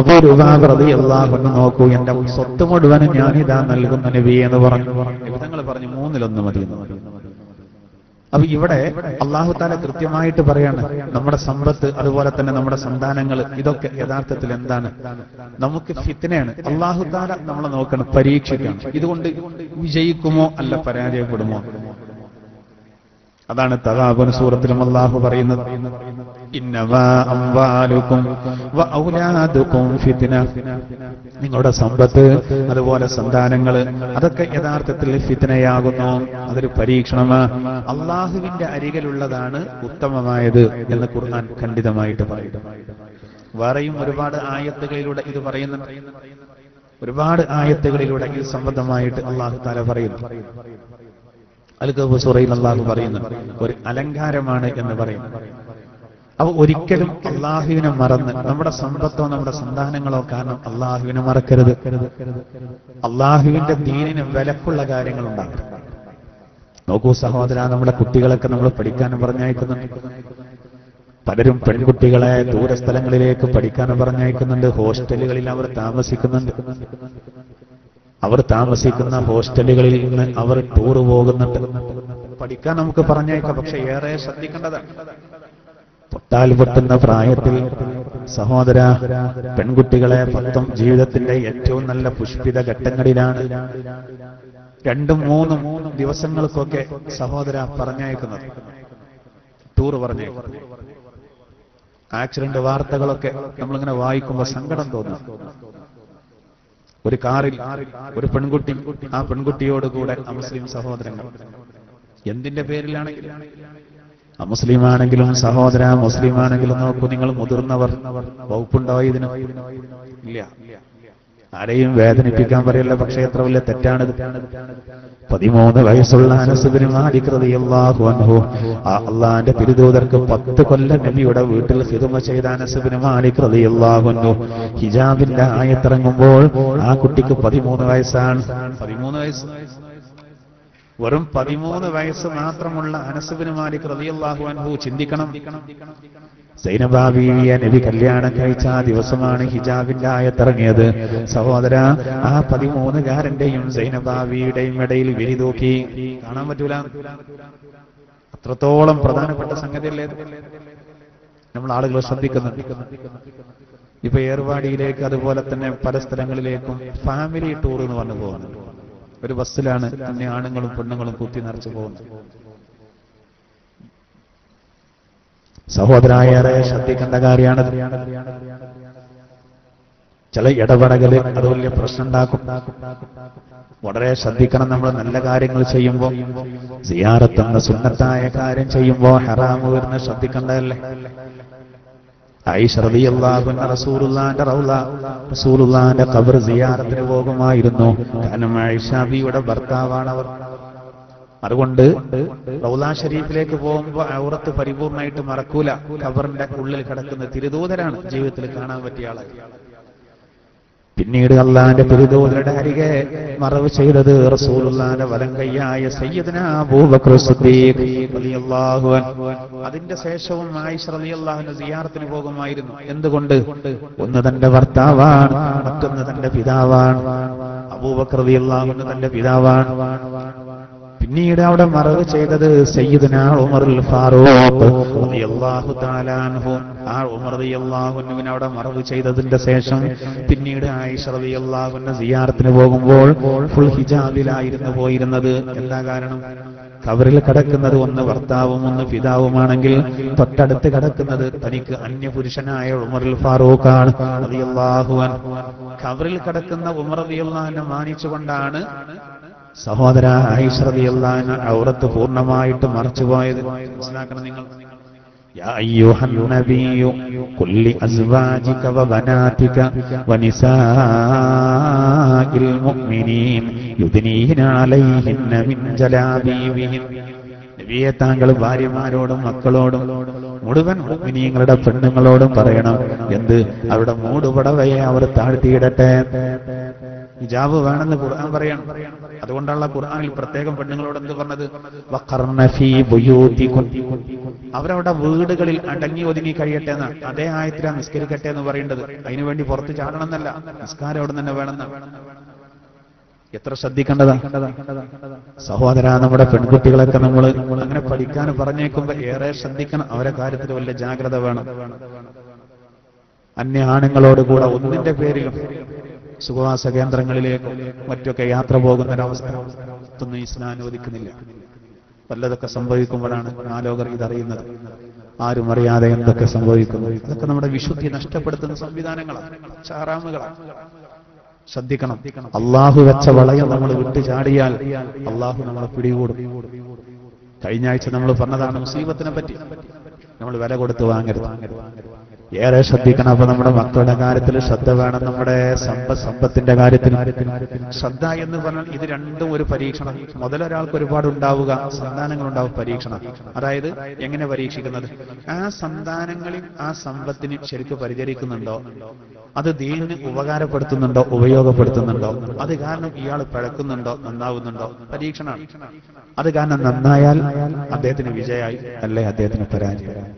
അബൂ ലുബാബ റളിയല്ലാഹു അൻഹു നോക്കൂ, എന്റെ സ്വത്ത് മുഴുവനും ഞാനിതാ നൽകുന്ന നബിയെ എന്ന് പറഞ്ഞു. തങ്ങൾ പറഞ്ഞു 1/3 മതി എന്ന്. അപ്പൊ ഇവിടെ അല്ലാഹു തആല കൃത്യമായിട്ട് പറയാണ്, നമ്മുടെ സമ്പത്ത് അതുപോലെ തന്നെ നമ്മുടെ സന്താനങ്ങൾ ഇതൊക്കെ യഥാർത്ഥത്തിൽ എന്താണ്? നമുക്ക് ഫിത്നയാണ്. അല്ലാഹു തആല നമ്മളെ നോക്കണം, പരീക്ഷിക്കണം. ഇതുകൊണ്ട് വിജയിക്കുമോ അല്ല പരാജയപ്പെടുമോ? അതാണ് തഗാബുൻ സൂറത്തിലും അല്ലാഹു പറയുന്നത്, ഇന്നമാ അംവാലുക്കും വ ഔലാദുക്കും ഫിത്ന. നിങ്ങളുടെ സമ്പത്ത് അതുപോലെ സന്താനങ്ങൾ അതൊക്കെ യഥാർത്ഥത്തിൽ ഫിത്നയാകുന്നു. അതൊരു പരീക്ഷണമാണ്. അള്ളാഹുവിന്റെ അരികിലുള്ളതാണ് ഉത്തമമായത് എന്ന് ഖുർആൻ ഖണ്ഡിതമായിട്ട് പറയുന്നു. വേറെയും ഒരുപാട് ആയത്തുകളിലൂടെ ഇത് പറയുന്നുണ്ട്. ഒരുപാട് ആയത്തുകളിലൂടെ ഇത് സംബന്ധമായിട്ട് അല്ലാഹു തആല പറയുന്നു. അൽ-കഹ്ഫ് സൂറയിൽ അല്ലാഹു പറയുന്നു, ഒരു അലങ്കാരമാണ് എന്ന് പറയും. അപ്പൊ ഒരിക്കലും അള്ളാഹുവിനെ മറന്ന് നമ്മുടെ സമ്പത്തോ നമ്മുടെ സന്താനങ്ങളോ കാരണം അള്ളാഹുവിനെ മറക്കരുത്. അള്ളാഹുവിന്റെ ദീനിന് വിലക്കുള്ള കാര്യങ്ങളുണ്ടാകും. നോക്കൂ സഹോദര, നമ്മുടെ കുട്ടികളൊക്കെ നമ്മൾ പഠിക്കാനും പറഞ്ഞയക്കുന്നുണ്ട്. പലരും പെൺകുട്ടികളെ ദൂരസ്ഥലങ്ങളിലേക്ക് പഠിക്കാനും പറഞ്ഞയക്കുന്നുണ്ട്. ഹോസ്റ്റലുകളിൽ അവർ താമസിക്കുന്നുണ്ട്. അവർ താമസിക്കുന്ന ഹോസ്റ്റലുകളിൽ നിന്ന് അവർ ടൂർ പോകുന്നുണ്ട്. പഠിക്കാൻ നമുക്ക് പറഞ്ഞേക്കാം, പക്ഷെ ഏറെ ശ്രദ്ധിക്കേണ്ടതാണ്. പൊട്ടാൽ പൊട്ടുന്ന പ്രായത്തിൽ സഹോദര, പെൺകുട്ടികളെ പത്തും ജീവിതത്തിന്റെ ഏറ്റവും നല്ല പുഷ്പിത ഘട്ടങ്ങളിലാണ് 2-3 ദിവസങ്ങൾക്കൊക്കെ സഹോദര പറഞ്ഞയക്കുന്നത്, ടൂർ പറഞ്ഞേക്കുന്നത്. ആക്സിഡന്റ് വാർത്തകളൊക്കെ നമ്മളിങ്ങനെ വായിക്കുമ്പോൾ സങ്കടം തോന്നും. ഒരു കാറിൽ ഒരു പെൺകുട്ടി, ആ പെൺകുട്ടിയോടുകൂടെ മുസ്ലിം സഹോദരങ്ങൾ എന്തിന്റെ പേരിലാണെങ്കിലും മുസ്ലിമാണെങ്കിലും സഹോദര മുസ്ലിമാണെങ്കിലും നോക്കൂ, നിങ്ങൾ മുതിർന്നവർ വകുപ്പുണ്ടോ ഇതിന്? ഇല്ല. ആരെയും വേദനിപ്പിക്കാൻ പറയല്ല, പക്ഷേ എത്ര വലിയ തെറ്റാണിത്. 13 വയസ്സുള്ള അനസ് ബിൻ മാലിക് റളിയല്ലാഹു അൻഹു, അള്ളാന്റെ തിരുദൂതർക്ക് 10 കൊല്ലം നബിയുടെ വീട്ടിൽ ഖിദ്മ ചെയ്ത അനസ് ബിൻ മാലിക് റളിയല്ലാഹു അൻഹു, ഹിജാബിന്റെ ആയത്തിറങ്ങുമ്പോൾ ആ കുട്ടിക്ക് 13 വയസ്സാണ്. 13 വയസ്സ്, വെറും 13 വയസ്സ് മാത്രമുള്ള അനസ് ബിൻ മാലിക് റളിയല്ലാഹു അൻഹു ചിന്തിക്കണം. സൈനബ ബീവിയെ നബി കല്യാണം കഴിച്ച ആ ദിവസമാണ് ഹിജാബിന്റെ ആയത്തിറങ്ങിയത്. സഹോദര, ആ 13കാരന്റെയും സൈനബ ബീവിയുടെയും ഇടയിൽ വിരി തൂക്കി കാണാൻ പറ്റൂല. അത്രത്തോളം പ്രധാനപ്പെട്ട സംഗതിയല്ലേ നമ്മൾ ആളുകൾ ശ്രദ്ധിക്കുന്നുണ്ട്. ഇപ്പൊ ഏർവാടിയിലേക്ക് അതുപോലെ തന്നെ പല സ്ഥലങ്ങളിലേക്കും ഫാമിലി ടൂർ എന്ന് പറഞ്ഞു പോകുന്നുണ്ട്. ഒരു ബസ്സിലാണ് അന്യ ആണുങ്ങളും പെണ്ണുങ്ങളും കുത്തി നിറച്ചു പോകുന്നത്. സഹോദരായേറെ ശ്രദ്ധിക്കേണ്ട കാര്യമാണ്. ചില ഇടപെടലുകൾ അത് വലിയ പ്രശ്നം ഉണ്ടാക്കും. വളരെ ശ്രദ്ധിക്കണം. നമ്മൾ നല്ല കാര്യങ്ങൾ ചെയ്യുമ്പോൾ, സിയാറത്ത് എന്ന സുന്നത്തായ കാര്യം ചെയ്യുമ്പോൾ ഹറാമ് വരുന്ന ശ്രദ്ധിക്കേണ്ടതല്ലേ. ആയിഷ റളിയല്ലാഹു അൻഹ റസൂലുള്ളാഹിന്റെ റൗള, റസൂലുള്ളാഹിന്റെ ഖബർ സിയാറത്തിന് പോകുമായിരുന്നു. കാരണം ആയിഷ ബിയുടെ ഭർത്താവാണ് അവർ. അതുകൊണ്ട് റൗള ഷരീഫിലേക്ക് പോകുമ്പോൾ ഔറത്ത് പരിപൂർണമായിട്ട് മറക്കൂല. ഖബറിന്റെ ഉള്ളിൽ കിടക്കുന്ന തിരുദൂതരാണ് ജീവിതത്തിൽ കാണാൻ പറ്റിയ ആള്. പിന്നീട് അള്ളാന്റെ തിരുദൂതരുടെ അരികെ മറവ് ചെയ്തത് റസൂലുള്ളാഹിന്റെ വലം കൈയായ സയ്യിദുനാ അബൂബക്കർ സിദ്ദീഖ് റളിയല്ലാഹു അൻഹു. അതിന്റെ ശേഷവും ആയിഷ റളിയല്ലാഹു അൻഹ സിയാറത്തിന് പോകുമായിരുന്നു. എന്തുകൊണ്ട്? ഒന്ന് തന്റെ ഭർത്താവാണ്, മറ്റൊന്ന് തന്റെ പിതാവാണ്. അബൂബക്കർ റളിയല്ലാഹു അൻഹു തന്റെ പിതാവാണ്. പിന്നീട് അവിടെ മറവ് ചെയ്തത് സയ്യിദുനാ ഉമറുൽ ഫാറൂഖ് റളിയല്ലാഹു തആല അൻഹു. ആ ഉമർ റളിയല്ലാഹു അൻഹുവിനെ അവിടെ മറവ് ചെയ്തതിന്റെ ശേഷം പിന്നീട് ആയിഷ റളിയല്ലാഹു അൻഹ സിയാറത്തിന് പോകുമ്പോൾ ഫുൾ ഹിജാബിലായിരുന്നു പോയിരുന്നത്. എന്താ കാരണം? ഖബറിൽ കിടക്കുന്നത് ഒന്ന് ഭർത്താവും ഒന്ന് പിതാവുമാണെങ്കിൽ തൊട്ടടുത്ത് കിടക്കുന്നത് തനിക്ക് അന്യപുരുഷനായ ഉമറുൽ ഫാറൂഖാണ് റളിയല്ലാഹു അൻഹു. ഖബറിൽ കിടക്കുന്ന ഉമർ റളിയല്ലാഹു അൻഹു മാനിച്ചുകൊണ്ടാണ് സഹോദര ആയിഷ റളിയല്ലാഹു അൻഹ ഔറത്ത് പൂർണ്ണമായിട്ട് മറച്ചുപോയത്. മനസ്സിലാക്കണം നിങ്ങൾ. യാ അയ്യുഹൻ നബിയ്യു ഖുൽ ലി അസ്വാജിക വ ബനാതിക വ നിസാഇൽ മുഅ്മിനീൻ യുദ്നീന അലൈഹിന്ന മിൻ ജലാബീബിഹിൻ. നബിയെ, താങ്കൾ ഭാര്യമാരോടും മക്കളോടും മുഴുവൻ മുഅ്മിനീങ്ങളുടെ പെണ്ണുങ്ങളോടും പറയണം. എന്ത്? അവരുടെ മൂടുപടവയെ അവർ താഴ്ത്തിയിടട്ടെ. ഹിജാബ് വേണമെന്ന് ഖുർആൻ പറയണം. അതുകൊണ്ടുള്ള ഖുർആനിൽ പ്രത്യേകം പെണ്ണുങ്ങളോട് എന്ത് പറഞ്ഞത്? വഖർന ഫീ ബുയൂതികും. അവരവിടെ വീടുകളിൽ അടങ്ങി ഒതുങ്ങി കഴിയട്ടെ എന്നാണ്. അതേ ആയത്തിലാണ് നിസ്കരിക്കട്ടെ എന്ന് പറയേണ്ടത്. അതിനുവേണ്ടി പുറത്ത് ചാടണം എന്നല്ല, നിസ്കാരം അവിടെ തന്നെ വേണമെന്നാണ്. എത്ര ശ്രദ്ധിക്കേണ്ടതാ സഹോദര. നമ്മുടെ പെൺകുട്ടികളൊക്കെ നമ്മൾ അങ്ങനെ പഠിക്കാൻ പറഞ്ഞേക്കുമ്പോ ഏറെ ശ്രദ്ധിക്കണം. അവരെ കാര്യത്തിൽ വലിയ ജാഗ്രത വേണം. അന്യ ആണുങ്ങളോട് കൂടെ ഒന്നിന്റെ പേരിലും സുഖവാസ കേന്ദ്രങ്ങളിലേക്കും മറ്റൊക്കെ യാത്ര പോകുന്നൊരവസ്ഥ ഒന്നും ഇസ്ലാം അനുവദിക്കുന്നില്ല. വല്ലതൊക്കെ സംഭവിക്കുമ്പോഴാണ് നാലോകർ ഇതറിയുന്നത്. ആരും അറിയാതെ എന്തൊക്കെ സംഭവിക്കുന്നു. ഇതൊക്കെ നമ്മുടെ വിശുദ്ധി നഷ്ടപ്പെടുത്തുന്ന സംവിധാനങ്ങളാണ്, ഹറാമുകളാണ്. ശ്രദ്ധിക്കണം. അള്ളാഹു വെച്ച വളയം നമ്മൾ വിട്ടു ചാടിയാൽ അള്ളാഹു നമ്മളെ പിടികൂടും. കഴിഞ്ഞ ആഴ്ച നമ്മൾ പറഞ്ഞതാണ് മുസീബത്തിനെ പറ്റി. നമ്മൾ വില കൊടുത്ത് വാങ്ങരുത്. ഏറെ ശ്രദ്ധിക്കണം. അപ്പൊ നമ്മുടെ മക്കളുടെ കാര്യത്തിൽ ശ്രദ്ധ വേണം. നമ്മുടെ സമ്പത്തിന്റെ കാര്യത്തിൽ ശ്രദ്ധ എന്ന് പറഞ്ഞാൽ ഇത് രണ്ടും ഒരു പരീക്ഷണം. മുതലൊരാൾക്ക് ഒരുപാട് ഉണ്ടാവുക, സന്താനങ്ങളുണ്ടാവും പരീക്ഷണം. അതായത് എങ്ങനെ പരീക്ഷിക്കുന്നത്? ആ സന്താനങ്ങളിൽ ആ സമ്പത്തിന് ശരിക്കും പരിചരിക്കുന്നുണ്ടോ, അത് ദീനിന് ഉപകാരപ്പെടുത്തുന്നുണ്ടോ, ഉപയോഗപ്പെടുത്തുന്നുണ്ടോ, അത് കാരണം ഇയാൾ പിഴക്കുന്നുണ്ടോ, നന്നാവുന്നുണ്ടോ, പരീക്ഷണമാണ്. അത് കാരണം നന്നായാൽ അദ്ദേഹത്തിന് വിജയമായി, അല്ലേ അദ്ദേഹത്തിന് പരാജയം.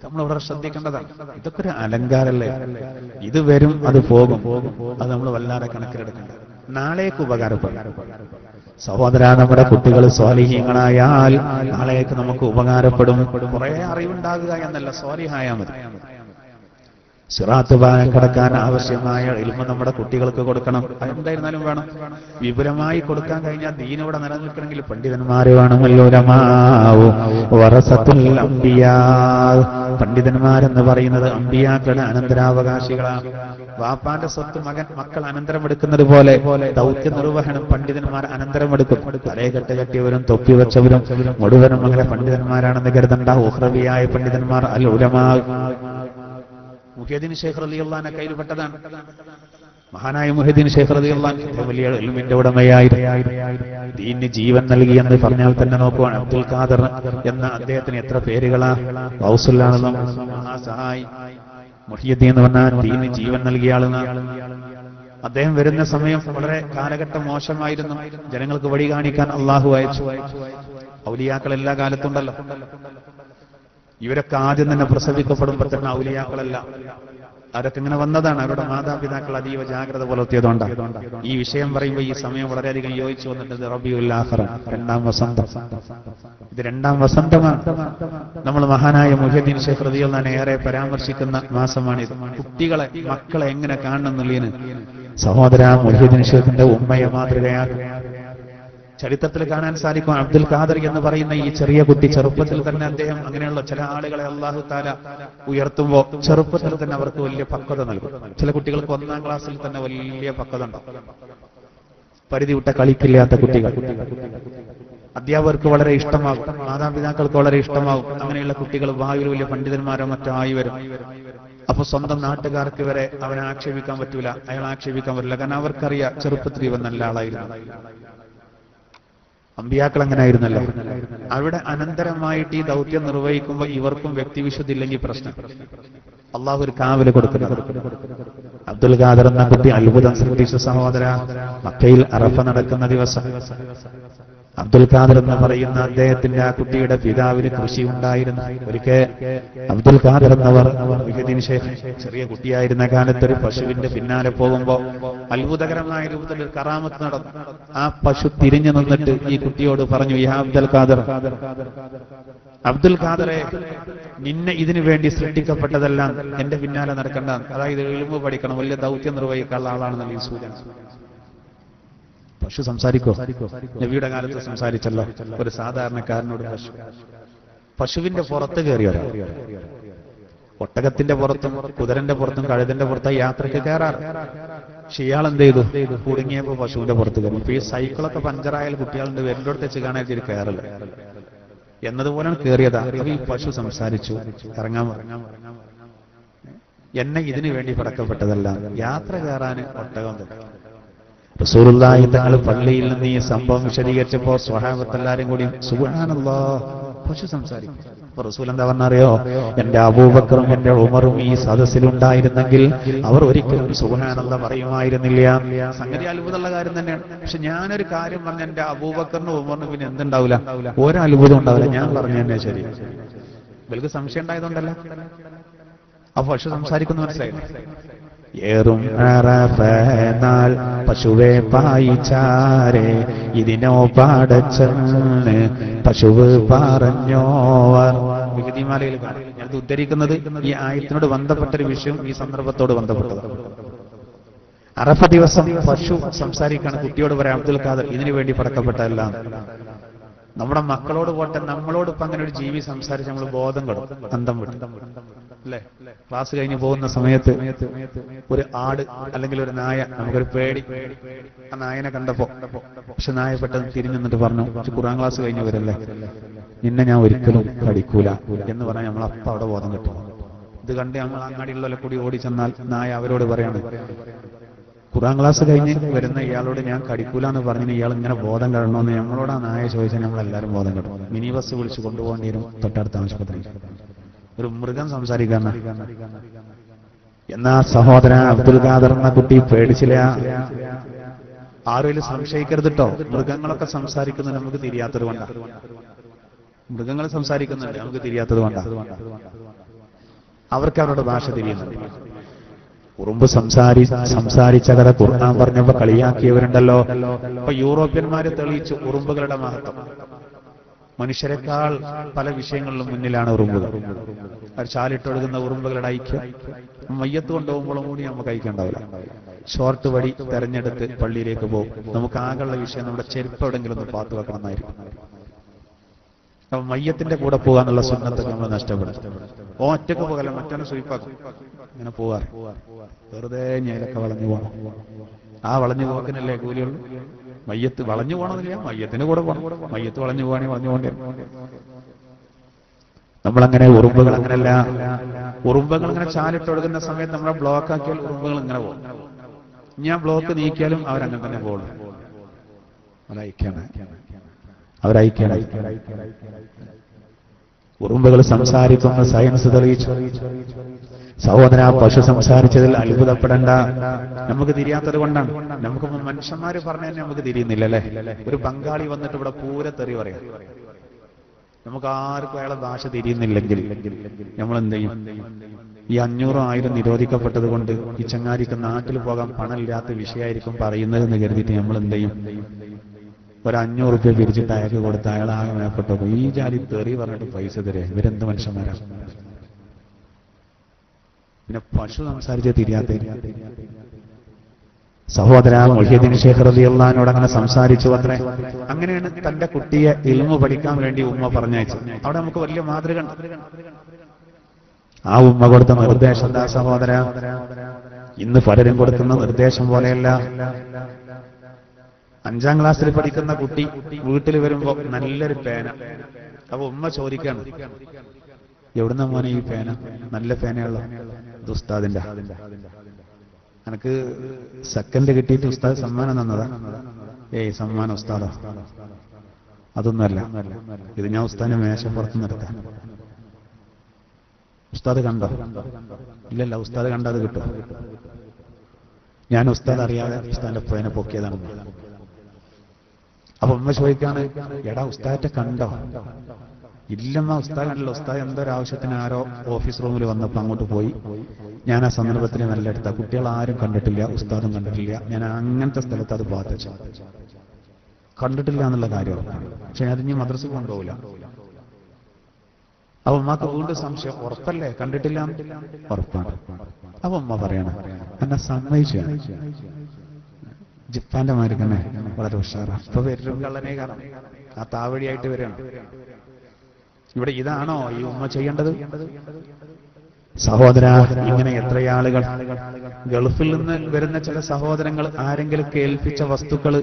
നമ്മൾ വളരെ ശ്രദ്ധിക്കേണ്ടതാണ്. ഇതൊക്കെ ഒരു അലങ്കാരല്ലേ. ഇത് വരും, അത് പോകും. അത് നമ്മൾ വല്ലാതെ കണക്കിലെടുക്കേണ്ടത്. നാളേക്ക് ഉപകാരപ്പെടും. സഹോദര, നമ്മുടെ കുട്ടികൾ സ്വാലിഹീങ്ങളായാൽ നാളേക്ക് നമുക്ക് ഉപകാരപ്പെടും. കുറെ അറിവുണ്ടാകുക എന്നല്ല, സ്വാലിഹായാൽ മതി. സിറാത്ത് പാലം കടക്കാൻ ആവശ്യമായ ഇൽമ നമ്മുടെ കുട്ടികൾക്ക് കൊടുക്കണം. അതെന്തായിരുന്നാലും വേണം. വിപുലമായി കൊടുക്കാൻ കഴിഞ്ഞാൽ ദീൻ ഇവിടെ നിലനിൽക്കണമെങ്കിൽ പണ്ഡിതന്മാര് വേണമല്ലോ. വറസത്തുൽ അംബിയാ, പണ്ഡിതന്മാരെന്ന് പറയുന്നത് അംബിയാക്കളുടെ അനന്തരാവകാശികളാണ്. വാപ്പാന്റെ സ്വത്ത് മക്കൾ അനന്തരമെടുക്കുന്നത് പോലെ ദൗത്യ നിർവഹണം പണ്ഡിതന്മാർ അനന്തരമെടുക്കും. തലയെക്കെട്ട് കെട്ടിയവരും തൊപ്പി വെച്ചവരും മുഴുവനും അങ്ങനെ പണ്ഡിതന്മാരാണെന്ന് കരുതണ്ട. ഉഖ്റവിയായ പണ്ഡിതന്മാർ അൽ ഉലമാ. മുഹ്യിദ്ദീൻ ശൈഖ് റളിയല്ലാഹു അൻഹു കയ്യിൽപ്പെട്ടതാണ്. മഹാനായ മുഹ്യിദ്ദീൻ ശൈഖ് റളിയല്ലാഹു അൻഹു വലിയ ഇൽമിന്റെ ഉടമയായിരുന്നു. ദീനിന് ജീവൻ നൽകിയെന്ന് പറഞ്ഞാൽ തന്നെ നോക്കുവാണ്. അബ്ദുൽ ഖാദർ എന്ന അദ്ദേഹത്തിന് എത്ര പേരുകളാ. ഗൗസുല്ലാണെന്നും മഹാസഹായി. മുഹ്യിദ്ദീൻ എന്ന് പറഞ്ഞാൽ ദീനിന് ജീവൻ നൽകിയ ആളെന്നാണ്. അദ്ദേഹം വരുന്ന സമയം വളരെ കാലഘട്ടം മോശമായിരുന്നു. ജനങ്ങൾക്ക് വഴി കാണിക്കാൻ അള്ളാഹു അയച്ചു. ഔലിയാക്കൾ എല്ലാ കാലത്തുണ്ടല്ലോ. ഇവരൊക്കെ ആദ്യം തന്നെ പ്രസവിക്കപ്പെടുമ്പോൾ തന്നെ ഔലിയാക്കളല്ല. അവരൊക്കെ ഇങ്ങനെ വന്നതാണ്. അവരുടെ മാതാപിതാക്കൾ അതീവ ജാഗ്രത പുലർത്തിയതുകൊണ്ടാണ്. ഈ വിഷയം പറയുമ്പോൾ ഈ സമയം വളരെയധികം യോജിച്ചു വന്നിട്ടുണ്ട്. റബീഉൽ ആഖിർ, രണ്ടാം വസന്തം. ഇത് രണ്ടാം വസന്തമാണ്. നമ്മൾ മഹാനായ മുഹ്യിദ്ദീൻ ശൈഖ് റളിയല്ലാഹു അൻഹു ഏറെ പരാമർശിക്കുന്ന മാസമാണിത്. കുട്ടികളെ, മക്കളെ എങ്ങനെ കാണണം എന്നുള്ളതിന് സഹോദര മുഹ്യിദ്ദീൻ ശൈഖിന്റെ ഉമ്മയെ മാതൃകയാക്കും. ചരിത്രത്തിൽ കാണാൻ സാധിക്കും. അബ്ദുൽ ഖാദർ എന്ന് പറയുന്ന ഈ ചെറിയ കുട്ടി ചെറുപ്പത്തിൽ തന്നെ അദ്ദേഹം, അങ്ങനെയുള്ള ചില ആളുകളെ അല്ലാഹു തആല ഉയർത്തുമ്പോൾ ചെറുപ്പത്തിൽ തന്നെ അവർക്ക് വലിയ പക്വത നൽകും. ചില കുട്ടികൾക്ക് 1-ാം ക്ലാസ്സിൽ തന്നെ വലിയ പക്വത ഉണ്ടാവും. പരിധി വിട്ട കളിക്കില്ലാത്ത കുട്ടികൾ അധ്യാപകർക്ക് വളരെ ഇഷ്ടമാകും, മാതാപിതാക്കൾക്ക് വളരെ ഇഷ്ടമാകും. അങ്ങനെയുള്ള കുട്ടികൾ ഭാവിയിൽ വലിയ പണ്ഡിതന്മാരോ മറ്റോ ആയി വരും. അപ്പൊ സ്വന്തം നാട്ടുകാർക്ക് വരെ അവനെ ആക്ഷേപിക്കാൻ പറ്റൂല, അയാൾ ആക്ഷേപിക്കാൻ പറ്റില്ല. കാരണം അവർക്കറിയാം ചെറുപ്പത്തിൽ ഇവൻ നല്ല ആളായിരുന്നു. അമ്പിയാക്കൾ അങ്ങനെ ആയിരുന്നല്ലോ. അവിടെ അനന്തരമായിട്ട് ഈ ദൗത്യം നിർവഹിക്കുമ്പോൾ ഇവർക്കും വ്യക്തിവിശുദ്ധി ഇല്ലെങ്കിൽ പ്രശ്നം. അള്ളാഹു ഒരു കാവല് കൊടുക്കുന്നത്. അബ്ദുൽ ഖാദർ എന്ന കുട്ടി അത്ഭുതം ശ്രദ്ധിച്ച സഹോദര. മക്കയിൽ അറഫ നടക്കുന്ന ദിവസം അബ്ദുൽ ഖാദർ എന്ന് പറയുന്ന അദ്ദേഹത്തിന്റെ ആ കുട്ടിയുടെ പിതാവിന് കൃഷി ഉണ്ടായിരുന്നു. ഒരിക്കൽ അബ്ദുൽ ഖാദർ എന്നവർ മുഹ്യിദ്ദീൻ ശൈഖ് ചെറിയ കുട്ടിയായിരുന്ന കാലത്ത് ഒരു പശുവിന്റെ പിന്നാലെ പോകുമ്പോ അത്ഭുതകരമായ രൂപത്തിൽ ഒരു കറാമത്ത് നടന്നു. ആ പശു തിരിഞ്ഞു നിന്നിട്ട് ഈ കുട്ടിയോട് പറഞ്ഞു, യാ അബ്ദുൽ ഖാദർ, അബ്ദുൽ ഖാദറെ, നിന്നെ ഇതിനു വേണ്ടി സൃഷ്ടിക്കപ്പെട്ടതെല്ലാം എന്റെ പിന്നാലെ നടക്കണ്ട. അതായത് ഇൽമു പഠിക്കണം, വലിയ ദൗത്യം നിർവഹിക്കാനുള്ള ആളാണെന്നുള്ള ഈ സൂചന. പശു സംസാരിക്കോ? നബിയുടെ കാലത്ത് സംസാരിച്ചല്ലോ. ഒരു സാധാരണക്കാരനോട് പശുവിന്റെ പുറത്ത് കയറിയോ? ഒട്ടകത്തിന്റെ പുറത്തും കുതിരന്റെ പുറത്തും കഴുതന്റെ പുറത്തും യാത്രയ്ക്ക് കയറാറ്. പക്ഷെ ഇയാൾ എന്ത് ചെയ്തു? കുടുങ്ങിയപ്പോ പശുവിന്റെ പുറത്ത് കയറി. ഇപ്പൊ ഈ സൈക്കിളൊക്കെ പഞ്ചറായാൽ കുട്ടികളുണ്ട് വരുന്നോട് വെച്ച് കാണാൻ ഇതിൽ കയറില്ല എന്നതുപോലെയാണ് കയറിയതാ. ഈ പശു സംസാരിച്ചു, ഇറങ്ങാൻ പറഞ്ഞു. എന്നെ ഇതിനു വേണ്ടി പടക്കപ്പെട്ടതല്ല, യാത്ര കയറാൻ ഒട്ടകം തന്നെ. റസൂലുള്ളാഹി തങ്ങൾ പള്ളിയിൽ നിന്ന് ഈ സംഭവം വിശദീകരിച്ചപ്പോ സ്വഹാബത്ത് എല്ലാരും കൂടി സുബ്ഹാനല്ലാഹ്, പശു സംസാരിക്കും. അപ്പൊ റസൂൽ എന്താ പറഞ്ഞറിയോ? എന്റെ അബൂബക്കറും എന്റെ ഉമറും ഈ സദസ്സിലുണ്ടായിരുന്നെങ്കിൽ അവർ ഒരിക്കലും സുബ്ഹാനല്ലാഹ് പറയുമായിരുന്നില്ല. സംഗതി അത്ഭുതമുള്ള കാര്യം തന്നെയാണ്. പക്ഷെ ഞാനൊരു കാര്യം പറഞ്ഞ എന്റെ അബൂബക്കറിനും ഉമറിനും പിന്നെ എന്തുണ്ടാവില്ല? ഒരത്ഭുതം ഉണ്ടാവില്ല. ഞാൻ പറഞ്ഞു തന്നെ ശരി. ഇവർക്ക് സംശയം ഉണ്ടായതുകൊണ്ടല്ല. ആ പശു സംസാരിക്കുന്നു, മനസ്സിലായില്ല? ഏറും അറഫനാൽ പശുവെ പായിച്ചാരെ ഇതിനോ പാടച്ചെന്ന് പശുവ് പറഞ്ഞോവർ. വിഗതിമാലയിൽ ഞാനത് ഉദ്ധരിക്കുന്നത് ഈ ആയത്തിനോട് ബന്ധപ്പെട്ടൊരു വിഷയം ഈ സന്ദർഭത്തോട് ബന്ധപ്പെട്ടത്. അറഫ ദിവസം പശു സംസാരിക്കാണ്. കുട്ടിയോട് പറയാം, അബ്ദുൽ ഖാദർ ഇതിനു വേണ്ടി പടക്കപ്പെട്ടതല്ല. നമ്മുടെ മക്കളോട് പോട്ടെ, നമ്മളോട് ഇപ്പൊ അങ്ങനെ ഒരു ജീവി സംസാരിച്ച് നമ്മൾ ബോധം കെടും, അന്തം വിട്ടു അല്ലേ? ക്ലാസ് കഴിഞ്ഞ് പോകുന്ന സമയത്ത് ഒരു ആട് അല്ലെങ്കിൽ ഒരു നായ, നമുക്കൊരു പേടി. ആ നായനെ കണ്ടപ്പോ, പക്ഷെ നായ പെട്ടെന്ന് തിരിഞ്ഞു നിന്നിട്ട് പറഞ്ഞു, ഖുർആൻ ക്ലാസ് കഴിഞ്ഞ് വരല്ലേ, നിന്നെ ഞാൻ ഒരിക്കലും കടിക്കൂല എന്ന് പറഞ്ഞാൽ നമ്മളപ്പ അവിടെ ബോധം കിട്ടും. ഇത് കണ്ട് നമ്മൾ അങ്ങാടിയുള്ള കൂടി ഓടി ചെന്നാൽ നായ അവരോട് പറയാണ്, ഖുർആൻ ക്ലാസ് കഴിഞ്ഞ് വരുന്ന ഇയാളോട് ഞാൻ കടിക്കൂല എന്ന് പറഞ്ഞ് ഇയാൾ ഇങ്ങനെ ബോധം കിടണമെന്ന് നമ്മളോട് ആ നായ ചോദിച്ചാൽ നമ്മളെല്ലാവരും ബോധം കിട്ടും. മിനി ബസ് വിളിച്ച് കൊണ്ടുപോകേണ്ടി വരും തൊട്ടടുത്ത ആശുപത്രി. ഒരു മൃഗം സംസാരിക്കാൻ. എന്നാ സഹോദര അബ്ദുൽ ഖാദർ എന്ന കുട്ടി പേടിച്ചില്ല. ആരും സംശയിക്കരുത് കേട്ടോ. മൃഗങ്ങളൊക്കെ സംസാരിക്കുന്നത് നമുക്ക് തിരിയാത്തത് കൊണ്ടാണ്. മൃഗങ്ങൾ സംസാരിക്കുന്നുണ്ട്, നമുക്ക് തിരിയാത്തത് കൊണ്ടാണ്. അവർക്ക് അവരുടെ ഭാഷ തിരിയുന്നുണ്ട്. ഉറുമ്പ് സംസാരിച്ച കഥ ഖുർആൻ പറഞ്ഞപ്പോ കളിയാക്കിയവരുണ്ടല്ലോ. ഇപ്പൊ യൂറോപ്യന്മാര് തെളിയിച്ചു ഉറുമ്പുകളുടെ മഹത്വം. മനുഷ്യരെക്കാൾ പല വിഷയങ്ങളിലും മുന്നിലാണ് ഉറുമ്പുകൾ. അവർ ചാലിട്ടൊഴുകുന്ന ഉറുമ്പുകളുടെ ഐക്യം മയ്യത്ത് കൊണ്ടുപോകുമ്പോഴും കൂടി നമുക്ക് ഐക്യണ്ടാവില്ല. ഷോർട്ട് വടി തെരഞ്ഞെടുത്ത് പള്ളിയിലേക്ക് പോകും. നമുക്ക് ആകെയുള്ള വിഷയം നമ്മുടെ ചെരുപ്പ് എവിടെങ്കിലും ഒന്ന് പാത്തു വെക്കണം എന്നായിരിക്കും. അപ്പൊ മയ്യത്തിന്റെ കൂടെ പോകാന്നുള്ള സുന്നത്തൊക്കെ നമ്മൾ നഷ്ടപ്പെടും. ഒറ്റക്ക് പോകല്ല, മറ്റൊന്ന് സ്വീപ്പാക്കും. ഇങ്ങനെ പോവാറ് വെറുതെ ഞയിലൊക്കെ വളഞ്ഞു പോകണം. ആ വളഞ്ഞു പോക്കിനല്ലേ കൂലിയുള്ളൂ. മയ്യത്ത് വളഞ്ഞു പോകണമെന്നില്ല, മയ്യത്തിന് കൂടെ പോകണം. മയ്യത്ത് വളഞ്ഞു പോവാണെങ്കിൽ വളഞ്ഞു പോകേണ്ടി വരും. നമ്മളങ്ങനെ ഉറുമ്പുകൾ അങ്ങനെയല്ല. ഉറുമ്പുകൾ ഇങ്ങനെ ചാലിട്ടൊഴുകുന്ന സമയത്ത് നമ്മളെ ബ്ലോക്ക് ആക്കിയാൽ ഉറുമ്പുകൾ ഇങ്ങനെ പോകും. ഞാൻ ബ്ലോക്ക് നീക്കിയാലും അവരങ്ങനെ തന്നെ പോകും. അവരയക്കാണ്. ഉറുമ്പുകൾ സംസാരിക്കുന്ന സയൻസ് തെളിയിച്ചു. സഹോദര, പശു സംസാരിച്ചതിൽ അത്ഭുതപ്പെടേണ്ട. നമുക്ക് തിരിയാത്തത് കൊണ്ടാണ്. നമുക്ക് മനുഷ്യന്മാര് പറഞ്ഞു തന്നെ നമുക്ക് തിരിയുന്നില്ല അല്ലേ? ഒരു ബംഗാളി വന്നിട്ട് ഇവിടെ പൂരത്തെറി പറയാം. നമുക്ക് ആർക്കും അയാളെ ഭാഷ തിരിയുന്നില്ലെങ്കിൽ നമ്മൾ എന്ത് ചെയ്യും? ഈ 500,000 നിരോധിക്കപ്പെട്ടത് കൊണ്ട് ഈ ചങ്ങാരിക്ക് നാട്ടിൽ പോകാൻ പണമില്ലാത്ത വിഷയമായിരിക്കും പറയുന്നതെന്ന് കരുതിയിട്ട് നമ്മൾ എന്ത് ചെയ്യും? ഒരു 500 രൂപ പിരിച്ചിട്ട് അയാൾക്ക് കൊടുത്ത് അയാളാകെ മേപ്പെട്ടു. ഈ ജാതി തെറി പറഞ്ഞിട്ട് പൈസ തരേ. ഇവരെന്ത് മനുഷ്യന്മാരാണ്? പിന്നെ പശു സംസാരിച്ച് തിരിയാത്ത സഹോദര മുഹ്യിദ്ദീൻ ശൈഖ് റളിയല്ലാഹു അങ്ങനെ സംസാരിച്ചു അത്രേ. അങ്ങനെയാണ് തന്റെ കുട്ടിയെ ഇൽമു പഠിക്കാൻ വേണ്ടി ഉമ്മ പറഞ്ഞയച്ചത്. അവിടെ നമുക്ക് വലിയ മാതൃക ഉണ്ട്. ആ ഉമ്മ കൊടുത്ത നിർദ്ദേശം എന്താ സഹോദര? ഇന്ന് പലരും കൊടുക്കുന്ന നിർദ്ദേശം പോലെയല്ല. 5ാം ക്ലാസ്സിൽ പഠിക്കുന്ന കുട്ടി വീട്ടിൽ വരുമ്പോ നല്ലൊരു പേന. അപ്പൊ ഉമ്മ ചോദിക്കാണ്, എവിടുന്ന മോനെ ഈ പേന? നല്ല പേനയുള്ള ഇത് ഉസ്താദിന്റെ. എനിക്ക് സെക്കൻഡ് കിട്ടിയിട്ട് ഉസ്താദ് സമ്മാനം തന്നതാ? ഏയ് സമ്മാനം ഉസ്താദോ? അതൊന്നുമല്ല, ഇത് ഞാൻ ഉസ്താദിന്റെ മേശപ്പുറത്ത് നിർത്താം. ഉസ്താദ് കണ്ടോ? ഇല്ലല്ല, ഉസ്താദ് കണ്ടത് കിട്ടും. ഞാൻ ഉസ്താദ് അറിയാതെ ഉസ്താദിന്റെ പേന പൊക്കിയതാണ്. അപ്പൊ ഉമ്മ ചോദിക്കാണ്, എടാ ഉസ്താദത്തെ കണ്ടോ? ഇല്ലമ്മ, ഉസ്താദ് കണ്ടല്ലോ. ഉസ്താദ് എന്തൊരാവശ്യത്തിന് ആരോ ഓഫീസ് റൂമിൽ വന്നപ്പോ അങ്ങോട്ട് പോയി. ഞാൻ ആ സന്ദർഭത്തിൽ നല്ല എടുത്ത. കുട്ടികൾ ആരും കണ്ടിട്ടില്ല, ഉസ്താദും കണ്ടിട്ടില്ല. ഞാൻ അങ്ങനത്തെ സ്ഥലത്ത് അത് പാത്തിച്ചു. കണ്ടിട്ടില്ല എന്നുള്ള കാര്യമാണ്. പക്ഷെ അതിന് മദ്രസ കൊണ്ടുപോകില്ല. അപ്പൊ ഉമ്മക്ക് വീണ്ടും സംശയം, ഉറപ്പല്ലേ കണ്ടിട്ടില്ല? ഉറപ്പാണ്. അപ്പൊ ഉമ്മ പറയണം, എന്നെ സമ്മതിച്ചു. ജപ്പാന്റെ മാതിരി തന്നെ വളരെ ഉഷാറാണ്. ഇപ്പൊ വരും കള്ളനെ കാണാം, ആ താവഴിയായിട്ട് വരികയാണ്. ഇവിടെ ഇതാണോ ഈ ഉമ്മ ചെയ്യേണ്ടത്? സഹോദര, ഇങ്ങനെ എത്രയാളുകൾ ഗൾഫിൽ നിന്ന് വരുന്ന ചില സഹോദരങ്ങൾ ആരെങ്കിലും കേൾപ്പിച്ച വസ്തുക്കൾ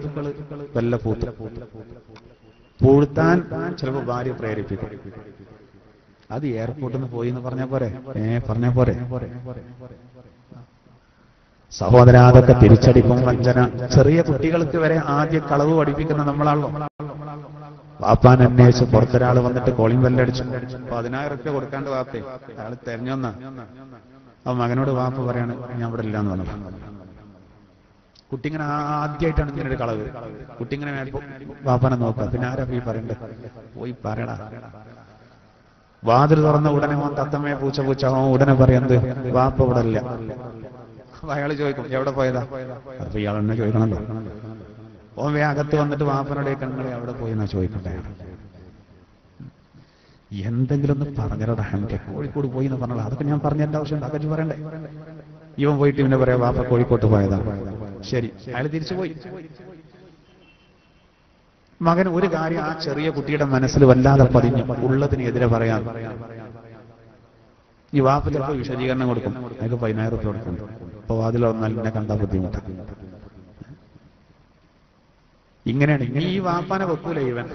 വല്ല പൂഴ്ത്താൻ ചിലപ്പോൾ ഭാര്യ പ്രേരിപ്പിക്കും. അത് എയർപോർട്ടിൽ നിന്ന് പോയി എന്ന് പറഞ്ഞാൽ പോരെ? പറഞ്ഞാൽ പോരെ? സഹോദര, അതൊക്കെ തിരിച്ചടിക്കും വഞ്ചന. ചെറിയ കുട്ടികൾക്ക് വരെ ആദ്യം കളവ് പഠിപ്പിക്കുന്ന നമ്മളാണല്ലോ. വാപ്പാൻ അന്വേഷിച്ച് പുറത്തൊരാൾ വന്നിട്ട് കോളിംഗ് ബെല്ലടിച്ചു. 10,000 രൂപ കൊടുക്കാണ്ട് വാപ്പേ. അയാൾ തെരഞ്ഞൊന്നാ. അപ്പൊ മകനോട് വാപ്പ പറയാണ്, ഞാൻ ഇവിടെ ഇല്ലാന്ന് പറഞ്ഞു. കുട്ടി ഇങ്ങനെ ആദ്യമായിട്ടാണ് ഇങ്ങനെ ഒരു കളവ്. കുട്ടി ഇങ്ങനെ വാപ്പാനെ നോക്കാം. പിന്നെ ആരാ ഈ പറയണ്ടേ? പോയി പറയടാ. വാതിൽ തുറന്ന ഉടനെ മോൻ തത്തമ്മയെ പൂച്ച പൂച്ച ഉടനെ പറയുന്നത് വാപ്പ ഇവിടെ ഇല്ല. അയാൾ ചോദിക്കും, എവിടെ പോയതാ? അപ്പൊ ഇയാളെന്നെ ചോദിക്കണല്ലോ. ഓൻ അകത്ത് വന്നിട്ട് വാപ്പനോടെ കണ്ണുകളെ എവിടെ പോയി എന്നാ ചോദിക്കട്ടെ. എന്തെങ്കിലും ഒന്ന് പറഞ്ഞടാ, എനിക്ക് കോഴിക്കോട് പോയി എന്ന് പറഞ്ഞാൽ അതൊക്കെ ഞാൻ പറഞ്ഞ എന്റെ ആവശ്യമുണ്ട്. അതൊക്കെ പറയണ്ടേ? ഇവൻ പോയിട്ട് ഇവനെ പറയാ വാപ്പ കോഴിക്കോട്ട് പോയതാ. ശരി, അയാൾ തിരിച്ചു പോയി. മകൻ ഒരു കാര്യം ആ ചെറിയ കുട്ടിയുടെ മനസ്സിൽ വല്ലാതെ പതിഞ്ഞു, ഉള്ളതിനെതിരെ പറയാൻ. ഈ വാപ്പ ചിലപ്പോൾ വിശദീകരണം കൊടുക്കും. അയാൾക്ക് 10,000 രൂപ കൊടുക്കും. അപ്പൊ അതിൽ വന്നാൽ എന്നെ കണ്ടാൽ ബുദ്ധിമുട്ട്. ഇങ്ങനെയാണ്. ഈ വാപ്പാനെ വെക്കൂല ഇവൻ.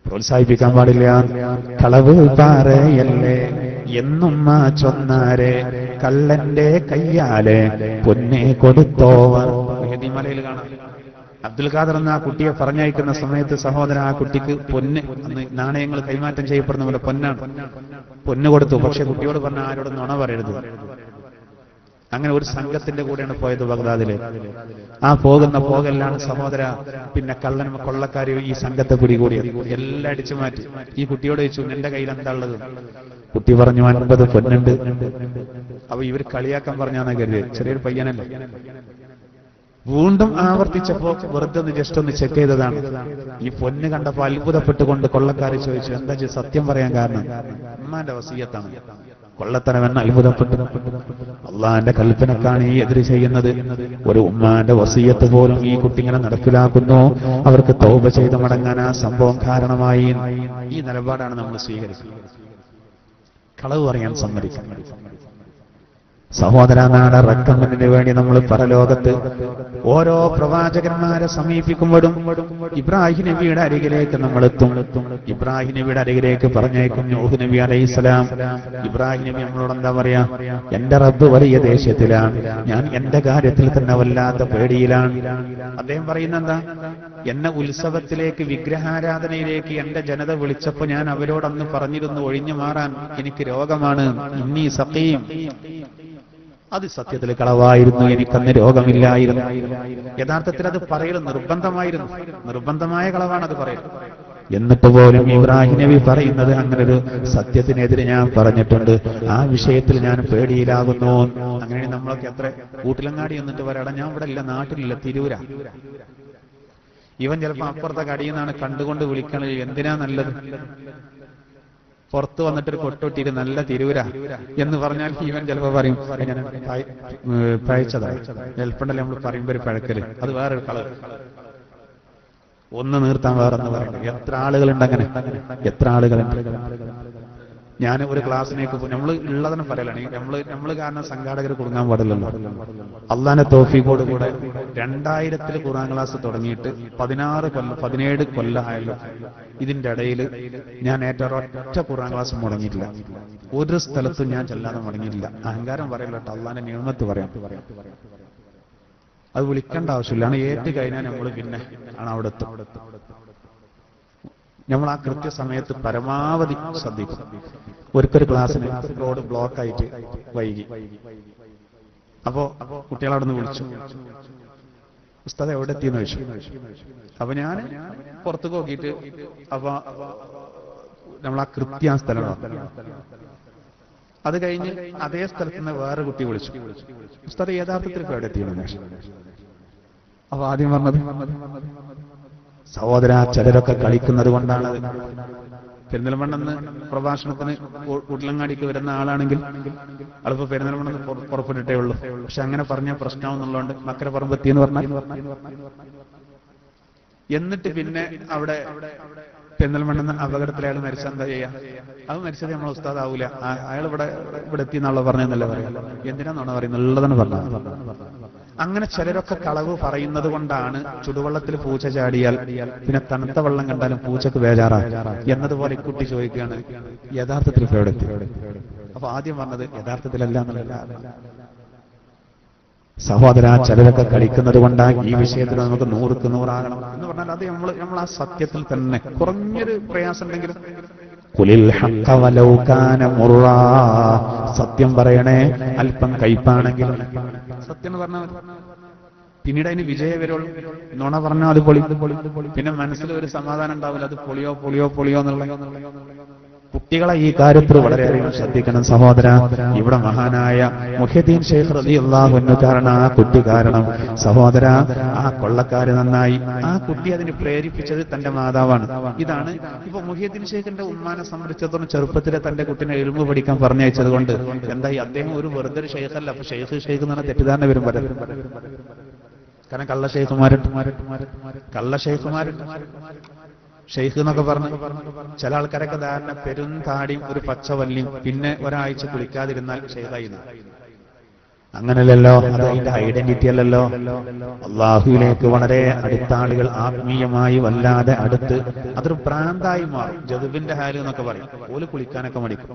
പ്രോത്സാഹിപ്പിക്കാൻ പാടില്ല. കളവ് പറയല്ലേ എന്നും ചൊന്നാരെ കള്ളന്റെ കയ്യാലെ പൊന്നെ കൊടുത്തോവർ. മലയിൽ കാണാം. അബ്ദുൽ ഖാദർ എന്ന ആ കുട്ടിയെ പറഞ്ഞയക്കുന്ന സമയത്ത് സഹോദരൻ ആ കുട്ടിക്ക് പൊന്ന്, നാണയങ്ങൾ കൈമാറ്റം ചെയ്യപ്പെടുന്ന പോലെ പൊന്ന് കൊടുത്തു. പക്ഷെ കുട്ടിയോട് പറഞ്ഞ ആരോടും നുണ പറയരുത്. അങ്ങനെ ഒരു സംഘത്തിന്റെ കൂടെയാണ് പോയത് ബഗ്ദാദില്. ആ പോകുന്ന പോകല്ലാണ് സഹോദര പിന്നെ കൊള്ളക്കാരി ഈ സംഘത്തെ പിടികൂടിയത്. എല്ലാം അടിച്ചു മാറ്റി. ഈ കുട്ടിയോട് ചോദിച്ചു, എന്റെ കയ്യിൽ എന്താ ഉള്ളത്? കുട്ടി പറഞ്ഞു, 50 പൊന്നുണ്ട്. അപ്പൊ ഇവർ കളിയാക്കാൻ പറഞ്ഞാന്ന് കരുതി. ചെറിയൊരു പയ്യനല്ലേ. വീണ്ടും ആവർത്തിച്ചപ്പോ വെറുതെ ഒന്ന് ജസ്റ്റ് ഒന്ന് ചെക്ക് ചെയ്തതാണ്. ഈ പൊന്ന് കണ്ടപ്പോ അത്ഭുതപ്പെട്ടുകൊണ്ട് കൊള്ളക്കാരി ചോദിച്ചു, എന്താ സത്യം പറയാൻ കാരണം? ഉമ്മാന്റെ വസിയത്താണ്. കൊള്ളത്തനമെന്ന് അത്ഭുതപ്പെട്ടു. അള്ളാന്റെ കൽപ്പനക്കാണ് ഈ എതിര് ചെയ്യുന്നത്. ഒരു ഉമ്മാന്റെ വസിയത്ത് പോലും ഈ കുട്ടി ഇങ്ങനെ നടപ്പിലാക്കുന്നു. അവർക്ക് തൗബ ചെയ്ത് മടങ്ങാൻ ആ സംഭവം കാരണമായി. ഈ നിലപാടാണ് നമ്മൾ സ്വീകരിക്കുന്നത്. കളവ് പറയാൻ സമ്മതിക്കുന്നത്. സഹോദരനാട് റക്കമെന്നതിന് വേണ്ടി നമ്മൾ പരലോകത്ത് ഓരോ പ്രവാചകന്മാരെ സമീപിക്കുമ്പോഴും ഇബ്രാഹിം നബിയുടെ അരികിലേക്ക് നമ്മൾ എത്തും. ഇബ്രാഹിം നബിയുടെ അരികിലേക്ക് പറഞ്ഞേക്കും നൂഹ് നബി അലൈഹിസ്സലാം. ഇബ്രാഹിം നബി നമ്മളോട് എന്താ പറയാ? എന്റെ റബ്ബ് വലിയ ദേഷ്യത്തിലാണ്, ഞാൻ എന്റെ കാര്യത്തിൽ തന്നെ വല്ലാത്ത പേടിയിലാണ്. അദ്ദേഹം പറയുന്ന എന്താ? എന്നെ ഉത്സവത്തിലേക്ക്, വിഗ്രഹാരാധനയിലേക്ക് എന്റെ ജനത വിളിച്ചപ്പോ ഞാൻ അവരോട് അന്ന് പറഞ്ഞിരുന്നു ഒഴിഞ്ഞു മാറാൻ, എനിക്ക് രോഗമാണ്, ഇന്നീ സഖീം. അത് സത്യത്തിൽ കളവായിരുന്നു. എനിക്കന്ന് രോഗമില്ലായിരുന്നു. യഥാർത്ഥത്തിൽ അത് പറയൽ നിർബന്ധമായിരുന്നു. നിർബന്ധമായ കളവാണ് അത് പറയുന്നത്. എന്നിട്ട് പോലും ഇബ്രാഹിം നബി പറയുന്നത് അങ്ങനെ ഒരു സത്യത്തിനെതിരെ ഞാൻ പറഞ്ഞിട്ടുണ്ട്, ആ വിഷയത്തിൽ ഞാൻ പേടിയിലാകുന്നു. അങ്ങനെ നമ്മളൊക്കെ എത്ര കൂട്ടിലങ്ങാടി എന്നിട്ട് പറയാം, ഞാൻ ഇവിടെ ഇല്ല, നാട്ടിലില്ല, തിരൂര. ഇവൻ ചിലപ്പോ അപ്പുറത്തെ കടിയിൽ നിന്നാണ് കണ്ടുകൊണ്ട് വിളിക്കണത്. എന്തിനാ നല്ലത്? പുറത്ത് വന്നിട്ടൊരു കൊട്ടൊട്ടിയിട്ട് നല്ല തിരൂര എന്ന് പറഞ്ഞാൽ ഇവൻ ചിലപ്പോ പറയും പഴച്ചതായി. ചിലപ്പോണ്ടല്ലേ നമ്മൾ പറയുമ്പോ ഒരു പഴക്കല്, അത് വേറൊരു കളർ. ഒന്ന് നീർത്താൻ വേറെന്ന് പറയുന്നത്. എത്ര ആളുകളുണ്ട് അങ്ങനെ, എത്ര ആളുകളുണ്ട്. ഞാൻ ഒരു ക്ലാസ്സിലേക്ക് നമ്മൾ ഉള്ളതിനെ പറയലാണ്. നമ്മള് കാരണം സംഘാടകർ കുടുങ്ങാൻ പാടില്ലല്ലോ. അള്ളാന്റെ തൗഫീഖോട് കൂടെ 2000 ഖുർആൻ ക്ലാസ് തുടങ്ങിയിട്ട് 17 കൊല്ലമായല്ലോ. ഇതിന്റെ ഇടയിൽ ഞാൻ ഏറ്റവും ഒറ്റ ഖുർആൻ ക്ലാസ് മുടങ്ങിയിട്ടില്ല. ഒരു സ്ഥലത്തും ഞാൻ ചെല്ലാതെ മുടങ്ങിയിട്ടില്ല. അഹങ്കാരം പറയല്ലോ, അള്ളാന്റെ നിഅമത്ത് പറയാം. അത് വിളിക്കേണ്ട ആവശ്യമില്ല. ഏറ്റ് കഴിഞ്ഞാൽ നമ്മൾ പിന്നെ ആണ് അവിടെ എത്തും. നമ്മൾ ആ കൃത്യസമയത്ത് പരമാവധി ശ്രദ്ധിക്കും. ഒരിക്കൽ ക്ലാസ്സിന് റോഡ് ബ്ലോക്ക് ആയിട്ട് വൈകി. അപ്പോ കുട്ടികളവിടെ നിന്ന് വിളിച്ചു, ഉസ്താദ് എവിടെ എത്തിയെന്ന് ചോദിച്ചു. അപ്പൊ ഞാൻ പുറത്തേക്ക് നോക്കിയിട്ട് അപ്പൊ നമ്മൾ ആ കൃത്യ സ്ഥലമാണ്. അത് കഴിഞ്ഞ് അതേ സ്ഥലത്ത് നിന്ന് വേറെ കുട്ടി വിളിച്ചു, ഉസ്താദ് യഥാർത്ഥത്തിൽ ഇപ്പൊ എവിടെ എത്തിയെന്ന് ചോദിച്ചു. അപ്പൊ ആദ്യം പറഞ്ഞത്, സഹോദര, ചിലരൊക്കെ കളിക്കുന്നത് കൊണ്ടാണ്. പെരിന്തൽമണ്ണെന്ന് പ്രഭാഷണത്തിന് കൂട്ടിലങ്ങാടിക്ക് വരുന്ന ആളാണെങ്കിൽ അതിപ്പോ പെരിന്തൽമണ്ണെന്ന് പുറപ്പെട്ടിട്ടേ ഉള്ളൂ. പക്ഷെ അങ്ങനെ പറഞ്ഞ പ്രശ്നമെന്നുള്ളതുകൊണ്ട് മക്കരപ്പറമ്പെത്തി എന്ന് പറഞ്ഞാൽ, എന്നിട്ട് പിന്നെ അവിടെ പെരിന്തൽമണ്ണെന്ന് അപകടത്തിൽ അയാൾ മരിച്ച എന്താ ചെയ്യാ? അത് മരിച്ചത് നമ്മളെ ഉസ്താദാവൂല, അയാൾ ഇവിടെ എത്തി എന്നുള്ള പറഞ്ഞെന്നല്ലേ പറയാം. എന്തിനാന്നാണ് പറയുന്നത്? ഉള്ളതാണ് പറഞ്ഞത്. അങ്ങനെ ചിലരൊക്കെ കളവ് പറയുന്നത് കൊണ്ടാണ് ചുടുവെള്ളത്തിൽ പൂച്ച ചാടിയാൽ പിന്നെ തണുത്ത വെള്ളം കണ്ടാലും പൂച്ചക്ക് ബേജാറാണ് എന്നതുപോലെ കുട്ടി ചോദിക്കുകയാണ്, യഥാർത്ഥത്തിൽ എവിടെ എത്തി? അപ്പൊ ആദ്യം പറഞ്ഞത് യഥാർത്ഥത്തിലല്ല എന്നല്ല. സഹോദര, ചിലരൊക്കെ കളിക്കുന്നത് കൊണ്ടാണ് ഈ വിഷയത്തിൽ നമുക്ക് 100ക്ക് 100 ആകണം എന്ന് പറഞ്ഞാൽ അത് നമ്മൾ ആ സത്യത്തിൽ തന്നെ കുറഞ്ഞൊരു പ്രയാസം ഉണ്ടെങ്കിലും ഖുലിൽ ഹഖ്ഖ വലൗ കാന മുറാ, സത്യം പറയണേ അല്പം കയ്പാണെങ്കിലും സത്യം എന്ന് പറഞ്ഞാൽ പിന്നീട് അതിന് വിജയം വരുള്ളൂ. നുണ പറഞ്ഞാൽ അത് പൊളി, പിന്നെ മനസ്സിൽ ഒരു സമാധാനം ഉണ്ടാവില്ല. അത് പൊളിയോ എന്നുള്ള. കുട്ടികളെ ഈ കാര്യത്തിൽ വളരെയധികം ശ്രദ്ധിക്കണം സഹോദര. ഇവിടെ മഹാനായ മുഹ്യിദ്ദീൻ ശൈഖ് റളിയല്ലാഹു അൻഹു കാരണം, ആ കുട്ടി കാരണം സഹോദര, ആ കൊള്ളക്കാര് നന്നായി. ആ കുട്ടി അതിന് പ്രേരിപ്പിച്ചത് തന്റെ മാതാവാണ്. ഇതാണ് ഇപ്പൊ മുഹ്യിദ്ദീൻ ശൈഖിന്റെ ഉമ്മാനെ സംബന്ധിച്ചിടത്തോളം ചെറുപ്പത്തിലെ തന്റെ കുട്ടിനെ ഇൽമു പഠിക്കാൻ പറഞ്ഞയച്ചത് കൊണ്ട് എന്തായി, അദ്ദേഹം ഒരു വെറുതെ ഒരു ഷെയ്ഖല്ല. അപ്പൊ ഷെയ്ഖ് എന്ന് പറഞ്ഞാൽ തെറ്റിദ്ധാരണ വരും പലരും. കാരണം കള്ള ഷെയ്ഖുമാരുണ്ട്. ഷെയ്ഖ് എന്നൊക്കെ പറഞ്ഞ് ചില ആൾക്കാരൊക്കെ ധാരണ പെരുന്താടിയും ഒരു പച്ചവല്ലിയും പിന്നെ ഒരാഴ്ച കുളിക്കാതിരുന്നാൽ ഷെയ്ഖായി. അങ്ങനല്ലല്ലോ, അത് അതിന്റെ ഐഡന്റിറ്റി അല്ലല്ലോ. അള്ളാഹുവിലേക്ക് വളരെ അടുത്ത ആളുകൾ ആത്മീയമായി വല്ലാതെ അടുത്ത് അതൊരു ഭ്രാന്തായി മാറും. ജദുബിന്റെ ഹാല് എന്നൊക്കെ പറയും. ഓല് കുളിക്കാനൊക്കെ മടിക്കും.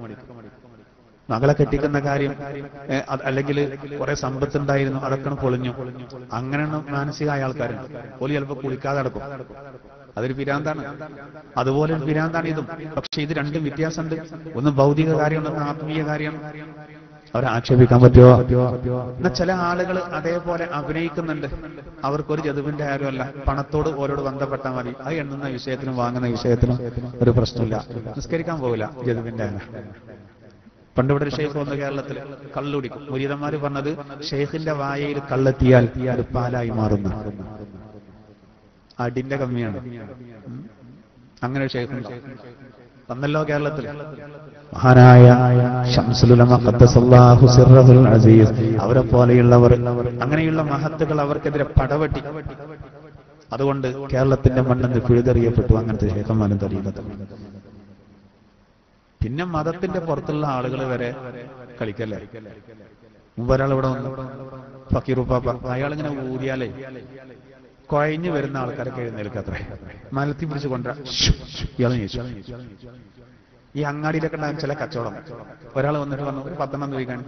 മകളെ കെട്ടിക്കുന്ന കാര്യം അല്ലെങ്കിൽ കുറെ സമ്പത്തുണ്ടായിരുന്നു, അതൊക്കെ പൊളിഞ്ഞു. അങ്ങനെയാണ് മാനസികമായ ആൾക്കാരുണ്ട്. ഓല് ചിലപ്പോൾ കുളിക്കാതെ നടക്കും. അതൊരു പിരാന്താണ്. അതുപോലെ ഒരു പിരാന്താണ് ഇതും. പക്ഷെ ഇത് രണ്ടും വ്യത്യാസമുണ്ട്. ഒന്ന് ഭൗതിക കാര്യമാണ്, ഒന്ന് ആത്മീയ കാര്യമാണ്. അവരെ ആക്ഷേപിക്കാൻ പറ്റുമോ? എന്നാൽ ചില ആളുകൾ അതേപോലെ അഭിനയിക്കുന്നുണ്ട്. അവർക്കൊരു ജദുവിന്റെ കാര്യമല്ല, പണത്തോട് ഓരോട് ബന്ധപ്പെട്ടാൽ മതി. അത് എണ്ണുന്ന വിഷയത്തിനും വാങ്ങുന്ന വിഷയത്തിനും ഒരു പ്രശ്നമില്ല. നിസ്കരിക്കാൻ പോകില്ല, ജദുവിന്റെ പണ്ട് ഇവിടെ ഒരു ഷെയ്ഖ് വന്ന് കേരളത്തിൽ കള്ളുടിക്കും. മുരീദന്മാര് പറഞ്ഞത് ഷെയ്ഖിന്റെ വായയിൽ കള്ളെത്തിയാൽ അത് പാലായി മാറുന്ന അടിന്റെ കമ്മിയാണ്. അങ്ങനെ ഒരു ഷെയ്ഖ് വന്നല്ലോ കേരളത്തിൽ. മഹാനായ ശംസുൽ ഉലമ ഖദ്ദസല്ലാഹു സിർറഹുൽ അസീസ് അവരെ പോലെയുള്ളവർ, അങ്ങനെയുള്ള മഹത്തുക്കൾ അവർക്കെതിരെ പടവെട്ടി. അതുകൊണ്ട് കേരളത്തിന്റെ മണ്ണിന്ന് പിഴുതെറിയപ്പെട്ടു അങ്ങനത്തെ ഷെയ്ഖന്മാരും തരീഖത്തും. പിന്നെ മതത്തിന്റെ പുറത്തുള്ള ആളുകൾ വരെ കളിക്കല്ലേ. മുമ്പ് ഒരാൾ ഇവിടെ വന്നു, ഫക്കീറുപ്പാപ്പ, അയാളിങ്ങനെ ഊരിയാലേ കുഴഞ്ഞു വരുന്ന ആൾക്കാരൊക്കെ എഴുന്നേൽക്കത്രേ. മലത്തി പിടിച്ച് കൊണ്ടുവരാ ഇയാളെ ചോദിച്ചു. ഈ അങ്ങാടിയിലൊക്കെ ഉണ്ടാകും ചില കച്ചവടം. ഒരാൾ വന്നിട്ട് പറഞ്ഞു ഒരു 10 ചോദിക്കാൻ,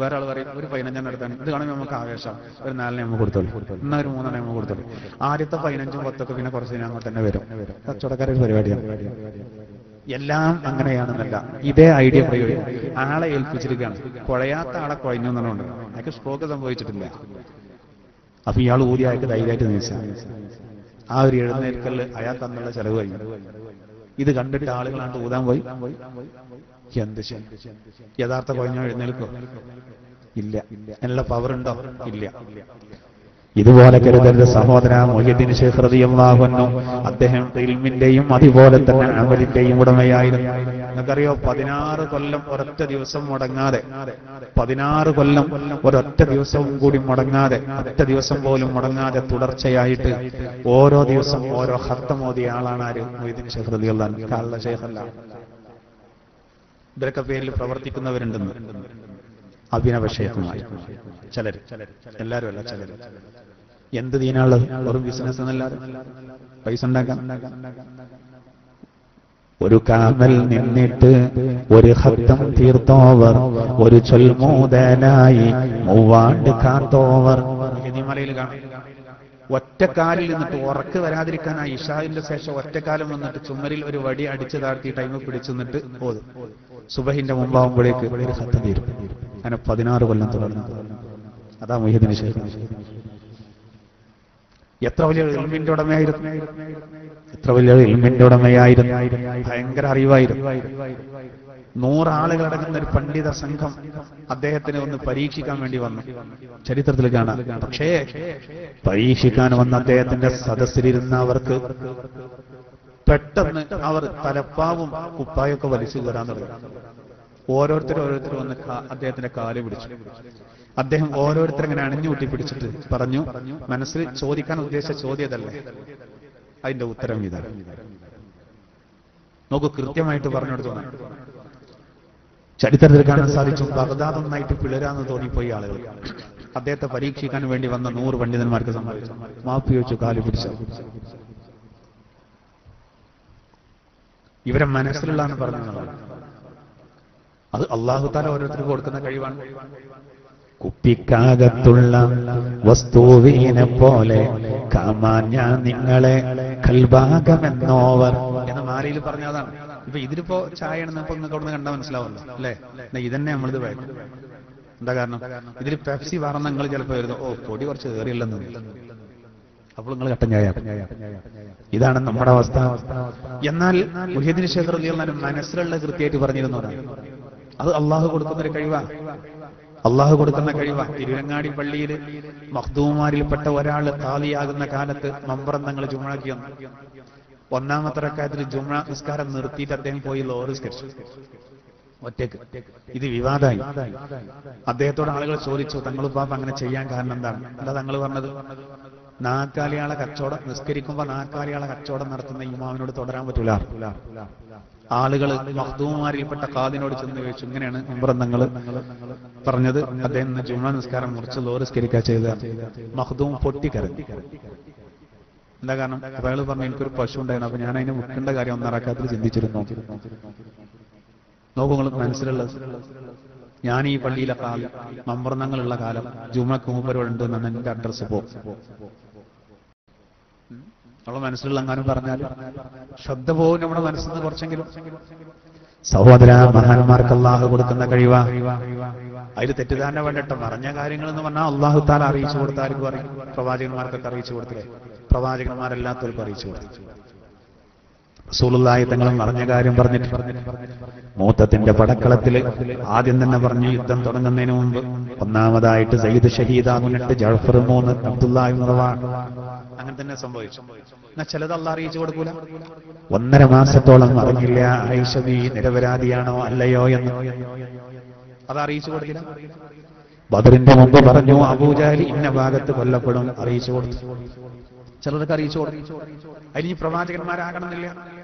വേറെ ആൾ പറയും ഒരു 15 എടുത്താൽ. ഇത് കാണുമ്പോൾ നമുക്ക് ആവേശം, ഒരു 4 നമ്മൾ കൊടുത്തോളൂ, എന്നാൽ ഒരു 3 നമ്മൾ കൊടുത്തോളൂ. ആദ്യത്തെ 15 10 പിന്നെ കുറച്ച് ദിനം അങ്ങോട്ട് തന്നെ വരും. കച്ചവടക്കാരുടെ പരിപാടിയാണ്. എല്ലാം അങ്ങനെയാണെന്നല്ല, ഇതേ ഐഡിയ പ്രയോഗിക്കും. ആളെ ഏൽപ്പിച്ചിരിക്കുകയാണ്. കുഴയാത്ത ആളെ കുഴഞ്ഞു എന്നുണ്ട്, അയാൾക്ക് സ്ട്രോക്ക് സംഭവിച്ചിട്ടില്ല. അപ്പൊ ഇയാൾ ഊരി അയാൾക്ക് ധൈര്യമായിട്ട് നീച്ച ആ ഒരു എഴുന്നേൽക്കല് അയാൾക്ക് അന്നുള്ള ചെലവ് കഴിഞ്ഞു. ഇത് കണ്ടിട്ട് ആളുകളാണ്ട് ഊതാൻ പോയി. എന്ത് യഥാർത്ഥ കുഴഞ്ഞോ എഴുന്നേൽക്കോ? ഇല്ല. നല്ല പവർ ഉണ്ടോ? ഇല്ല. ഇതുപോലെ കരുതരുത് സഹോദര. മുഹ്യിദ്ദീൻ ശൈഖ് റളിയല്ലാഹു അൻഹു അദ്ദേഹം ഇൽമിന്റെയും അതുപോലെ തന്നെ അമലിന്റെയും ഉടമയായിരുന്നു. നിങ്ങൾക്കറിയോ, 16 കൊല്ലം ഒരൊറ്റ ദിവസം മുടങ്ങാതെ, 16 കൊല്ലം ഒരൊറ്റ ദിവസവും കൂടി മുടങ്ങാതെ, ഒറ്റ ദിവസം പോലും മുടങ്ങാതെ തുടർച്ചയായിട്ട് ഓരോ ദിവസം ഓരോ ഖത്തം ഓതിയ ആളാണ് ആര്? മുഹ്യിദ്ദീൻ ശൈഖ് റളിയല്ലാഹു അൻഹു. കാള്ള ശൈഖല്ല. ഇവരൊക്കെ പേരിൽ പ്രവർത്തിക്കുന്നവരുണ്ടെന്ന് അഭിനവ ശൈഖുമാർ ചിലര്, എല്ലാവരും അല്ല ചിലര്. എന്ത് ദീനാണുള്ളത്? വെറും ബിസിനസ് എന്നല്ലാതെ പൈസ ഉണ്ടാക്കാം. ഒരു കാമൽ നിന്നിട്ട് ഒരു ഖത്തം തീർത്തോവർ, ഒരു ചൊൽമൂതനായി 3 കാത്തോവർ. മലയിൽ കാണാം. ഒറ്റക്കാലിൽ നിന്നിട്ട് ഉറക്ക് വരാതിരിക്കാനായി ഇശാഇന്റെ ശേഷം ഒറ്റക്കാലം വന്നിട്ട് ചുമരിൽ ഒരു വടി അടിച്ചു താഴ്ത്തി ടൈം പിടിച്ചു നിന്നിട്ട് ഓതും. സുബഹിന്റെ മുമ്പാവുമ്പോഴേക്ക് ഒരു ഖത്തം തീരും. അങ്ങനെ 16 കൊല്ലം തുടർന്നു. അതാ മുഹ്യിദ്ദീൻ ശൈഖ്. എത്ര വലിയ ഇൽമിന്റെ ഉടമയായിരുന്നു, എത്ര വലിയ ഇൽമിന്റെ ഉടമയായിരുന്നു. ഭയങ്കര അറിവായിരുന്നു. 100 ആളുകളടങ്ങുന്ന ഒരു പണ്ഡിത സംഘം അദ്ദേഹത്തിനെ ഒന്ന് പരീക്ഷിക്കാൻ വേണ്ടി വന്നു. ചരിത്രത്തിൽ കാണാം. പക്ഷേ പരീക്ഷിക്കാൻ വന്ന അദ്ദേഹത്തിന്റെ സദസ്സിലിരുന്ന അവർക്ക് പെട്ടെന്ന് അവർ തലപ്പാവും കുപ്പായൊക്കെ വലിച്ചു കയറാൻ തുടങ്ങി. ഓരോരുത്തരും വന്ന് അദ്ദേഹത്തിന്റെ കാല് പിടിച്ചു. അദ്ദേഹം ഓരോരുത്തരും അണിഞ്ഞുകൂട്ടി പിടിച്ചിട്ട് പറഞ്ഞു, മനസ്സിൽ ചോദിക്കാൻ ഉദ്ദേശിച്ച ചോദ്യമല്ലേ, അതിന്റെ ഉത്തരം ഇതാണ്. നോക്കൂ, കൃത്യമായിട്ട് പറഞ്ഞെടുത്തു. ചരിത്രത്തിൽ കാണാൻ സാധിച്ചു. ബഗ്ദാദ് ഒന്നായിട്ട് പിളരാന്ന് തോന്നിപ്പോയി ആളുകൾ. അദ്ദേഹത്തെ പരീക്ഷിക്കാൻ വേണ്ടി വന്ന 100 പണ്ഡിതന്മാർക്ക് സംഭവിച്ചു. മാപ്പി വെച്ചു, കാല് പിടിച്ചു. ഇവരെ മനസ്സിലുള്ളതെന്ന് പറഞ്ഞു. അത് അല്ലാഹു തആല ഓരോരുത്തർക്ക് കൊടുക്കുന്ന കഴിവാണ്. കുപ്പിക്കാകത്തുള്ള വസ്തുവിനെ പോലെ കാമാൻ ഞാൻ നിങ്ങളെ കൽഭാഗമെന്നോവർ എന്ന മാലയിൽ പറഞ്ഞതാണ്. ഇപ്പൊ ഇതിലിപ്പോ ചായയാണെന്ന് ഇപ്പൊ നിങ്ങൾക്ക് അവിടെ കണ്ടാൽ മനസ്സിലാവുന്നു അല്ലേ? ഇതന്നെ നമ്മളിത് വേണം. എന്താ കാരണം? ഇതിൽ പെപ്സി പറഞ്ഞ നിങ്ങൾ ചിലപ്പോൾ വരുന്നു, ഓ പൊടി കുറച്ച് കയറിയില്ലെന്ന്, അപ്പോൾ നിങ്ങൾ കട്ടൻ ചായ. ഇതാണ് നമ്മുടെ അവസ്ഥ. എന്നാൽ മുഹ്യിദ്ദീൻ ശൈഖ് റളിയല്ലാഹു അൻഹു മനസ്സിലുള്ള കൃത്യമായിട്ട് പറഞ്ഞിരുന്നതാണ്. അത് അള്ളാഹു കൊടുക്കുന്നൊരു കഴിവാണ്. അള്ളാഹു കൊടുക്കുന്ന കഴിവാണ്. തിരുവങ്ങാടി പള്ളിയിൽ മഖ്ദൂമാരിൽപ്പെട്ട ഒരാൾ ഖാദിയാകുന്ന കാലത്ത് മമ്പറന്തങ്ങൾ ജുമുഅക്ക് വന്നു. 1ാമത്തെ റക്അത്തിൽ ജുമുഅ നിസ്കാരം നിർത്തിയിട്ട് അദ്ദേഹം പോയി ലോഹർ നിസ്കരിച്ചു ഒറ്റക്ക്. ഇത് വിവാദമായി. അദ്ദേഹത്തോട് ആളുകൾ ചോദിച്ചു, തങ്ങൾ പാപ്പ അങ്ങനെ ചെയ്യാൻ കാരണം എന്താണ്? എന്താ തങ്ങൾ പറഞ്ഞത്? നാക്കാലിയാളെ കച്ചവടം നിസ്കരിക്കുമ്പോ നാക്കാലിയാളെ കച്ചവടം നടത്തുന്ന ഇമാമിനോട് തുടരാൻ പറ്റൂല. ആളുകൾ മഖ്ദൂമാരിൽപ്പെട്ട ഖാദിനോട് ചെന്ന് ചോദിച്ചു, ഇങ്ങനെയാണ് മമ്പറന്തങ്ങൾ പറഞ്ഞത്. അദ്ദേഹം ജുമുഅ നിസ്കാരം മുറിച്ച് ലോഹർ നിസ്കരിക്കുക ചെയ്ത. മഖ്ദൂം പൊട്ടിക്കരഞ്ഞു. എന്താ കാരണം? അപ്പൊ അയാൾ പറഞ്ഞു, എനിക്കൊരു പശു ഉണ്ടായിരുന്നു, അപ്പൊ ഞാൻ അതിനെ വിൽക്കേണ്ട കാര്യം 1 റക്അത്തിൽ ചിന്തിച്ചിരുന്നു. നോക്കൂ, നിങ്ങൾ മനസ്സിലുള്ളത്. ഞാൻ ഈ പള്ളിയിലെ കാലം മമ്പറന്തങ്ങളുള്ള കാലം ജുമുഅക്ക് മൂപ്പരോടുണ്ട് എന്നാണ് എന്റെ അഡ്രസ്. നമ്മളെ മനസ്സിലുള്ള എങ്ങാനും പറഞ്ഞാൽ ശ്രദ്ധ പോകും നമ്മുടെ മനസ്സിൽ നിന്ന് കുറച്ചെങ്കിലും. സഹോദര, മഹാന്മാർക്ക് അള്ളാഹു കൊടുക്കുന്ന കഴിവാ. അതിൽ തെറ്റിദ്ധാരണ വേണ്ടിട്ട് പറഞ്ഞ കാര്യങ്ങൾ എന്ന് പറഞ്ഞാൽ അള്ളാഹു താല അറിയിച്ചു കൊടുത്താലും പറയും. പ്രവാചകന്മാർക്കൊക്കെ അറിയിച്ചു കൊടുത്തില്ലേ? പ്രവാചകന്മാരല്ലാത്തവർക്ക് അറിയിച്ചു കൊടുത്തു. റസൂലുള്ളാഹി തങ്ങൾ പറഞ്ഞ കാര്യം പറഞ്ഞിട്ട് മൂത്തത്തിന്റെ പടക്കളത്തിൽ ആദ്യം തന്നെ പറഞ്ഞു, യുദ്ധം തുടങ്ങുന്നതിന് മുമ്പ് ഒന്നാമതായിട്ട് സയ്യിദ് ഷഹീദാകുന്നിട്ട് ജഅഫർ 3, അബ്ദുല്ലാഹി ഇബ്നു റവാഹ. അങ്ങനെ തന്നെ സംഭവിച്ചു. എന്നാൽ ചിലത് അള്ളാഹ് അറിയിച്ചു കൊടുക്കൂല. 1.5 മാസത്തോളം അറിഞ്ഞില്ല ആയിഷ ബീവി നിരപരാധിയാണോ അല്ലയോ എന്ന്. അത് അറിയിച്ചു കൊടുക്കില്ല. ബദറിന്റെ മുമ്പ് പറഞ്ഞു അബൂജഹൽ ഇന്ന ഭാഗത്ത് കൊല്ലപ്പെടും, അറിയിച്ചു കൊടുത്തു. ചിലർക്ക് അറിയിച്ചു കൊടുത്തു. അതിന് പ്രവാചകന്മാരാകണമെന്നില്ല.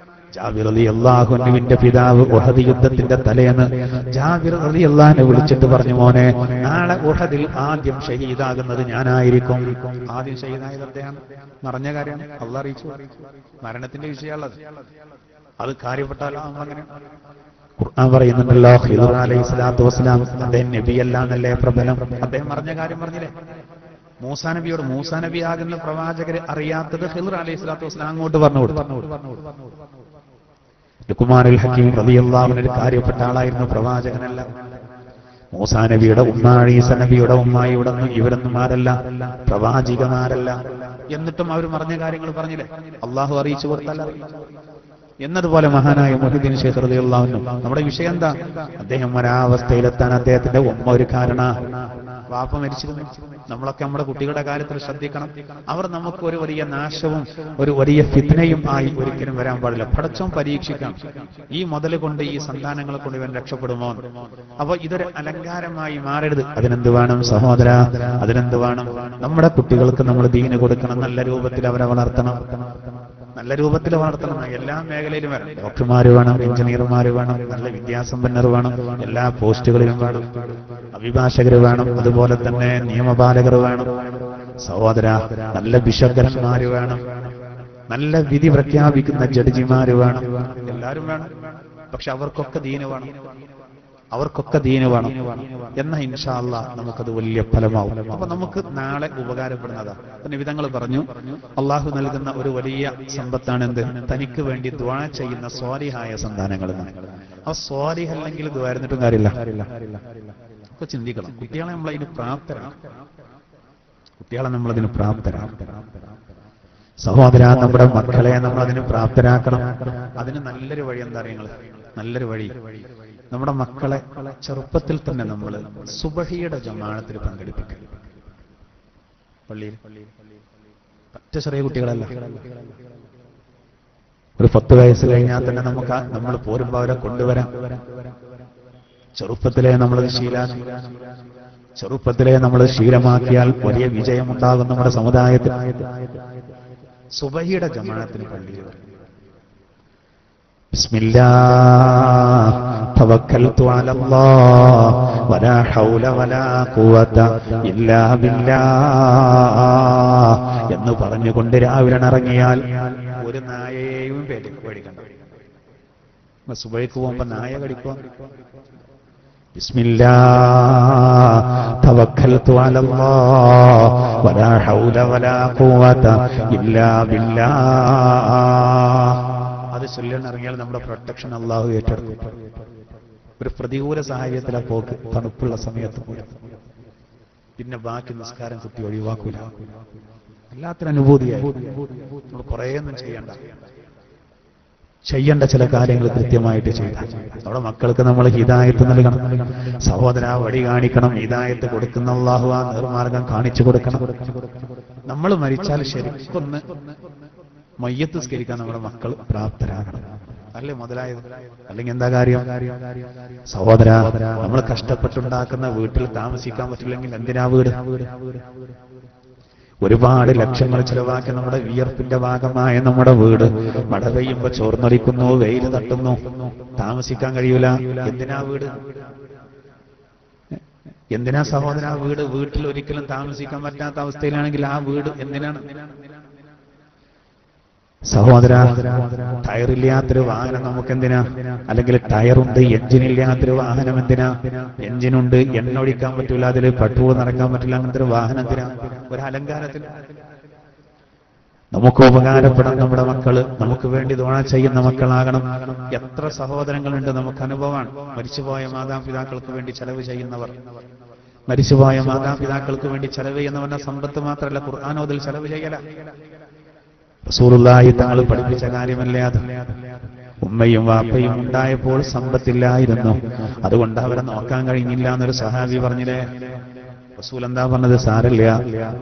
ജാബിർ റളിയല്ലാഹു അൻഹുവിന്റെ പിതാവ് ഉഹദ് യുദ്ധത്തിന്റെ തലേന്ന് ജാബിർ റളിയല്ലാഹു അൻഹു വിളിച്ചിട്ട് പറഞ്ഞു, മോനെ, നാളെ ഉഹദിൽ ആദ്യം ഷഹീദാകുന്നത് ഞാനായിരിക്കും. ആദ്യം ഷഹീദായത് അദ്ദേഹം പറഞ്ഞ കാര്യമാണ്, അള്ളാഹ് അറിയിച്ചു. മരണത്തിന്റെ വിഷയമുള്ളത് അത് കാര്യപ്പെട്ടാലോ അങ്ങനെ ഖുർആൻ പറയുന്നുണ്ടല്ലോ, ഖിദർ അലൈഹിസ്സലാത്തു വസ്സലാം അദ്ദേഹം നബിയല്ലാന്നല്ലേ പ്രബലം. അദ്ദേഹം പറഞ്ഞ കാര്യം പറഞ്ഞില്ലേ, മൂസാ നബിയോട് മൂസാ നബി ആകുന്ന പ്രവാചകരെ അറിയാത്തത് ഖിദർ അലൈഹിസ്സലാത്തു വസ്സലാം അങ്ങോട്ട് പറഞ്ഞു കൊടുത്തു. ലുഖ്മാനുൽ ഹക്കീം റളിയല്ലാഹു അൻഹു ഒരു കാര്യപ്പെട്ട ആളായിരുന്നു, പ്രവാചകനല്ല. മൂസാ നബിയുടെ ഉമ്മ ഈസ നബിയുടെ ഉമ്മായിയുടെ ഇവരൊന്നും ആരല്ല, പ്രവാചികമാരല്ല. എന്നിട്ടും അവർ പറഞ്ഞ കാര്യങ്ങൾ പറഞ്ഞില്ലേ, അള്ളാഹു അറിയിച്ചു കൊടുത്തല്ല. എന്നതുപോലെ മഹാനായ മുഹ്യിദ്ദീൻ ശൈഖ് റളിയല്ലാഹു അൻഹു, നമ്മുടെ വിഷയം എന്താ, അദ്ദേഹം ഒരാവസ്ഥയിലെത്താൻ അദ്ദേഹത്തിന്റെ ഉമ്മ ഒരു കാരണ. വാപ്പ മരിച്ചിരുന്നു. നമ്മളൊക്കെ നമ്മുടെ കുട്ടികളുടെ കാര്യത്തിൽ ശ്രദ്ധിക്കണം. അവർ നമുക്ക് ഒരു വലിയ നാശവും ഒരു വലിയ ഫിത്നയും ആയി ഒരിക്കലും വരാൻ പാടില്ല. പടച്ചോൻ പരീക്ഷിക്കാം, ഈ മുതൽ കൊണ്ട് ഈ സന്താനങ്ങളെ കൊണ്ട് ഇവൻ രക്ഷപ്പെടുമോ. അപ്പൊ ഇതൊരു അലങ്കാരമായി മാറരുത്. അതിനെന്ത് വേണം സഹോദര, അതിനെന്ത് വേണം, നമ്മുടെ കുട്ടികൾക്ക് നമ്മൾ ദീന് കൊടുക്കണം, നല്ല രൂപത്തിൽ അവരെ വളർത്തണം, നല്ല രൂപത്തിൽ വളർത്തണം. എല്ലാ മേഖലയിലും വേണം. ഡോക്ടർമാർ വേണം, എഞ്ചിനീയർമാർ വേണം, നല്ല വിദ്യാസമ്പന്നർ വേണം, എല്ലാ പോസ്റ്റുകളിലും വേണം, അഭിഭാഷകർ വേണം, അതുപോലെ തന്നെ നിയമപാലകർ വേണം. സഹോദര, നല്ല ബിഷപ്പന്മാര് വേണം, നല്ല വിധി പ്രഖ്യാപിക്കുന്ന ജഡ്ജിമാര് വേണം, എല്ലാവരും വേണം. പക്ഷെ അവർക്കൊക്കെ ദീന് വേണം, അവർക്കൊക്കെ ദീന് വേണം. എന്നാ ഇൻഷാ അല്ലാഹ് നമുക്കത് വലിയ ഫലമാവും. അപ്പൊ നമുക്ക് നാളെ ഉപകാരപ്പെടുന്നതാ. നിബിധങ്ങൾ പറഞ്ഞു, അള്ളാഹു നൽകുന്ന ഒരു വലിയ സമ്പത്താണ് എന്ത്, തനിക്ക് വേണ്ടി ദുആ ചെയ്യുന്ന സ്വാലിഹായ സന്താനങ്ങൾ. ആ സ്വാലിഹ് അല്ലെങ്കിൽ ദുആയിരുന്നിട്ടും കാര്യമില്ല. ഒക്കെ ചിന്തിക്കണം. കുട്ടികളെ നമ്മളതിന് പ്രാപ്തരാണ്, കുട്ടികളെ നമ്മളതിന് പ്രാപ്തരാണ്. സഹോദര, നമ്മുടെ മക്കളെ നമ്മൾ അതിന് പ്രാപ്തരാക്കണം. അതിന് നല്ലൊരു വഴി എന്താ അറിയുന്നത്, നല്ലൊരു വഴി നമ്മുടെ മക്കളെ ചെറുപ്പത്തിൽ തന്നെ നമ്മൾ സുബഹിയുടെ ജമാഅത്തിൽ പങ്കെടുപ്പിക്കുക. പള്ളിയിൽ പറ്റ ചെറിയ കുട്ടികളല്ല, ഒരു 10 വയസ്സ് കഴിഞ്ഞാൽ തന്നെ നമ്മൾ പോരുമ്പോ അവരെ കൊണ്ടുവരാം. ചെറുപ്പത്തിലെ നമ്മളത് ചെറുപ്പത്തിലെ നമ്മൾ ശീലമാക്കിയാൽ വലിയ വിജയമുണ്ടാകും നമ്മുടെ സമുദായത്തിൽ. സുബഹിയുടെ ജമാഅത്തിന് പള്ളിയിൽ ബിസ്മില്ലാഹ് തവക്കൽതു അലല്ലാഹ് വലാ ഹൗല വലാ ഖുവത ഇല്ലാ ബില്ലാഹ് എന്ന് പറഞ്ഞുകൊണ്ട് രാവിലെ ഇറങ്ങിയാൽ ഒരു നായയെയും പേടിക്കണ്ട. സുബഹിക്ക് പോകുമ്പോ നായ കടിക്കുക. ബിസ്മില്ലാഹ് തവക്കൽതു അലല്ലാഹ് വലാ ഹൗല വലാ ഖുവത ഇല്ലാ ബില്ലാഹ്. അത് ചൊല്ലാൻ ഇറങ്ങിയാൽ നമ്മുടെ പ്രൊട്ടക്ഷൻ അള്ളാഹു ഏറ്റെടുക്കും. ഒരു പ്രതികൂല സാഹചര്യത്തിലെ പോക്ക്, തണുപ്പുള്ള സമയത്ത് പോലും. പിന്നെ ബാക്കി നിസ്കാരം കുട്ടി ഒഴിവാക്കൂല. എല്ലാത്തിനും അനുഭൂതിയായി. നമ്മൾ കുറേയൊന്നും ചെയ്യേണ്ട ചില കാര്യങ്ങൾ കൃത്യമായിട്ട് ചെയ്താൽ നമ്മുടെ മക്കൾക്ക് നമ്മൾ ഹിദായത്ത് നൽകണം. സഹോദര, വഴി കാണിക്കണം. ഹിദായത്ത് കൊടുക്കുന്ന അല്ലാഹു ആ നേർമാർഗം കാണിച്ചു കൊടുക്കണം. നമ്മൾ മരിച്ചാൽ ശരിക്കൊന്ന് മയ്യത്ത് സ്കരിക്കാൻ നമ്മുടെ മക്കൾ പ്രാപ്തരാകണം. അല്ലേ മുതലായത്? അല്ലെങ്കിൽ എന്താ കാര്യം? സഹോദര, നമ്മൾ കഷ്ടപ്പെട്ടുണ്ടാക്കുന്ന വീട്ടിൽ താമസിക്കാൻ പറ്റില്ലെങ്കിൽ എന്തിനാ വീട്? ഒരുപാട് ലക്ഷങ്ങൾ ചെലവാക്കി നമ്മുടെ വിയർപ്പിന്റെ ഭാഗമായ നമ്മുടെ വീട് മഴ പെയ്യുമ്പോ ചോർന്നൊലിക്കുന്നു, വെയിൽ തട്ടുന്നു, താമസിക്കാൻ കഴിയൂല. എന്തിനാ വീട്? എന്തിനാ സഹോദര വീട്? വീട്ടിൽ ഒരിക്കലും താമസിക്കാൻ പറ്റാത്ത അവസ്ഥയിലാണെങ്കിൽ ആ വീട് എന്തിനാണ്? സഹോദര, ടയറില്ലാത്തൊരു വാഹനം നമുക്കെന്തിനാ? അല്ലെങ്കിൽ ടയറുണ്ട്, എഞ്ചിനില്ലാത്തൊരു വാഹനം എന്തിനാ? എഞ്ചിനുണ്ട്, എണ്ണ ഒഴിക്കാൻ പറ്റൂല, അതിൽ പെട്രോൾ നിറക്കാൻ പറ്റില്ല, അങ്ങനത്തെ ഒരു വാഹനം എന്തിനാ? ഒരു അലങ്കാരത്തിൽ. നമുക്ക് ഉപകാരപ്പെടാൻ നമ്മുടെ മക്കള് നമുക്ക് വേണ്ടി ദുആ ചെയ്യുന്ന മക്കളാകണം. എത്ര സഹോദരങ്ങളുണ്ട് നമുക്ക് അനുഭവമാണ്. മരിച്ചുപോയ മാതാപിതാക്കൾക്ക് വേണ്ടി ചെലവ് ചെയ്യുന്നവർ, മരിച്ചുപോയ മാതാപിതാക്കൾക്ക് വേണ്ടി ചെലവ് ചെയ്യുന്നവരുടെ സമ്പത്ത് മാത്രമല്ല, ഖുർആൻ ഓതൽ ചെലവ് ചെയ്യല. റസൂലുള്ളാഹി തങ്ങൾ പഠിപ്പിച്ച കാര്യമല്ലേ അത്. ഉമ്മയും വാപ്പയും ഉണ്ടായപ്പോൾ സമ്പത്തില്ലായിരുന്നു, അതുകൊണ്ട് അവരെ നോക്കാൻ കഴിഞ്ഞില്ല എന്നൊരു സഹാബി പറഞ്ഞില്ലേ. റസൂൽ എന്താ പറഞ്ഞത്? സാരല്ല,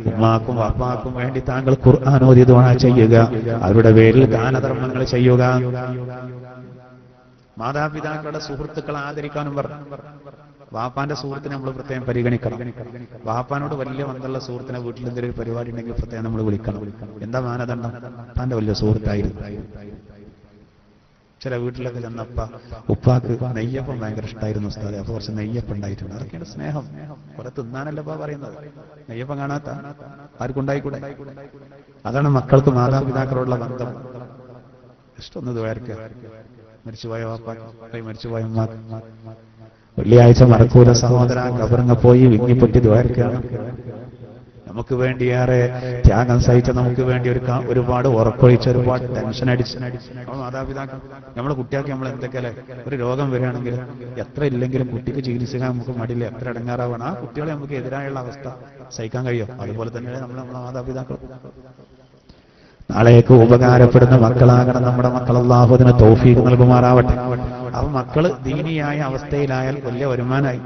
ഉമ്മാക്കും വാപ്പാക്കും വേണ്ടി താങ്കൾ ഖുർആൻ ഓതി ദുആ ചെയ്യുക, അവരുടെ പേരിൽ ദാനധർമ്മങ്ങൾ ചെയ്യുക. മാതാപിതാക്കളുടെ സുഹൃത്തുക്കളെ ആദരിക്കാനും പറഞ്ഞു. വാപ്പാന്റെ സുഹൃത്തിനെ നമ്മൾ പ്രത്യേകം പരിഗണിക്കണം. വാപ്പാനോട് വലിയ ബന്ധമുള്ള സുഹൃത്തിനെ വീട്ടിൽ എന്തെങ്കിലും പരിപാടി ഉണ്ടെങ്കിൽ പ്രത്യേകം നമ്മൾ വിളിക്കണം. എന്താ മാനദണ്ഡം? താന്റെ വലിയ സുഹൃത്തായിരുന്നു. ചില വീട്ടിലൊക്കെ ചെന്നപ്പ ഉപ്പാക്ക് നെയ്യപ്പം ഭയങ്കര ഇഷ്ടമായിരുന്നു ഉസ്താദെ, അപ്പൊ കുറച്ച് നെയ്യപ്പം ഉണ്ടായിട്ടുണ്ട്. അതൊക്കെയാണ് സ്നേഹം. കുറെ തിന്നാനല്ലപ്പാ പറയുന്നത്. നെയ്യപ്പം കാണാത്ത ആർക്കുണ്ടായിക്കൂടെ? അതാണ് മക്കൾക്ക് മാതാപിതാക്കളോടുള്ള ബന്ധം. ഇഷ്ടമൊന്ന് ദ്വാരക്കുക. മരിച്ചുപോയ വാപ്പാക്ക്, മരിച്ചുപോയ ഉമ്മാക്ക് വെള്ളിയാഴ്ച മറക്കൂല സഹോദര. കബറിങ്ങ പോയി വിങ്ങിപ്പൊട്ടി ദ്വാരക്കുകയാണ്. നമുക്ക് വേണ്ടി ഏറെ ത്യാഗം സഹിച്ച, നമുക്ക് വേണ്ടി ഒരുപാട് ഉറക്കൊഴിച്ച്, ഒരുപാട് ടെൻഷൻ അടിച്ച് നമ്മൾ മാതാപിതാക്കൾ, നമ്മുടെ കുട്ടികൾക്ക് നമ്മൾ എന്തൊക്കെയല്ലേ, ഒരു രോഗം വരികയാണെങ്കിൽ എത്ര ഇല്ലെങ്കിലും കുട്ടിക്ക് ചികിത്സിക്കാൻ നമുക്ക് മടിയില്ല, എത്ര ഇടങ്ങാറാവണം. ആ കുട്ടികളെ നമുക്ക് എതിരായുള്ള അവസ്ഥ സഹിക്കാൻ കഴിയും. അതുപോലെ തന്നെയാണ് നമ്മളെ മാതാപിതാക്കൾ. നാളേക്ക് ഉപകാരപ്പെടുന്ന മക്കളാകണം നമ്മുടെ മക്കൾ. അല്ലാഹു അതിന് തൗഫീഖ് നൽകുമാറാവട്ടെ. അപ്പൊ മക്കള് ദീനിയായ അവസ്ഥയിലായാൽ വലിയ വരുമാനമായി.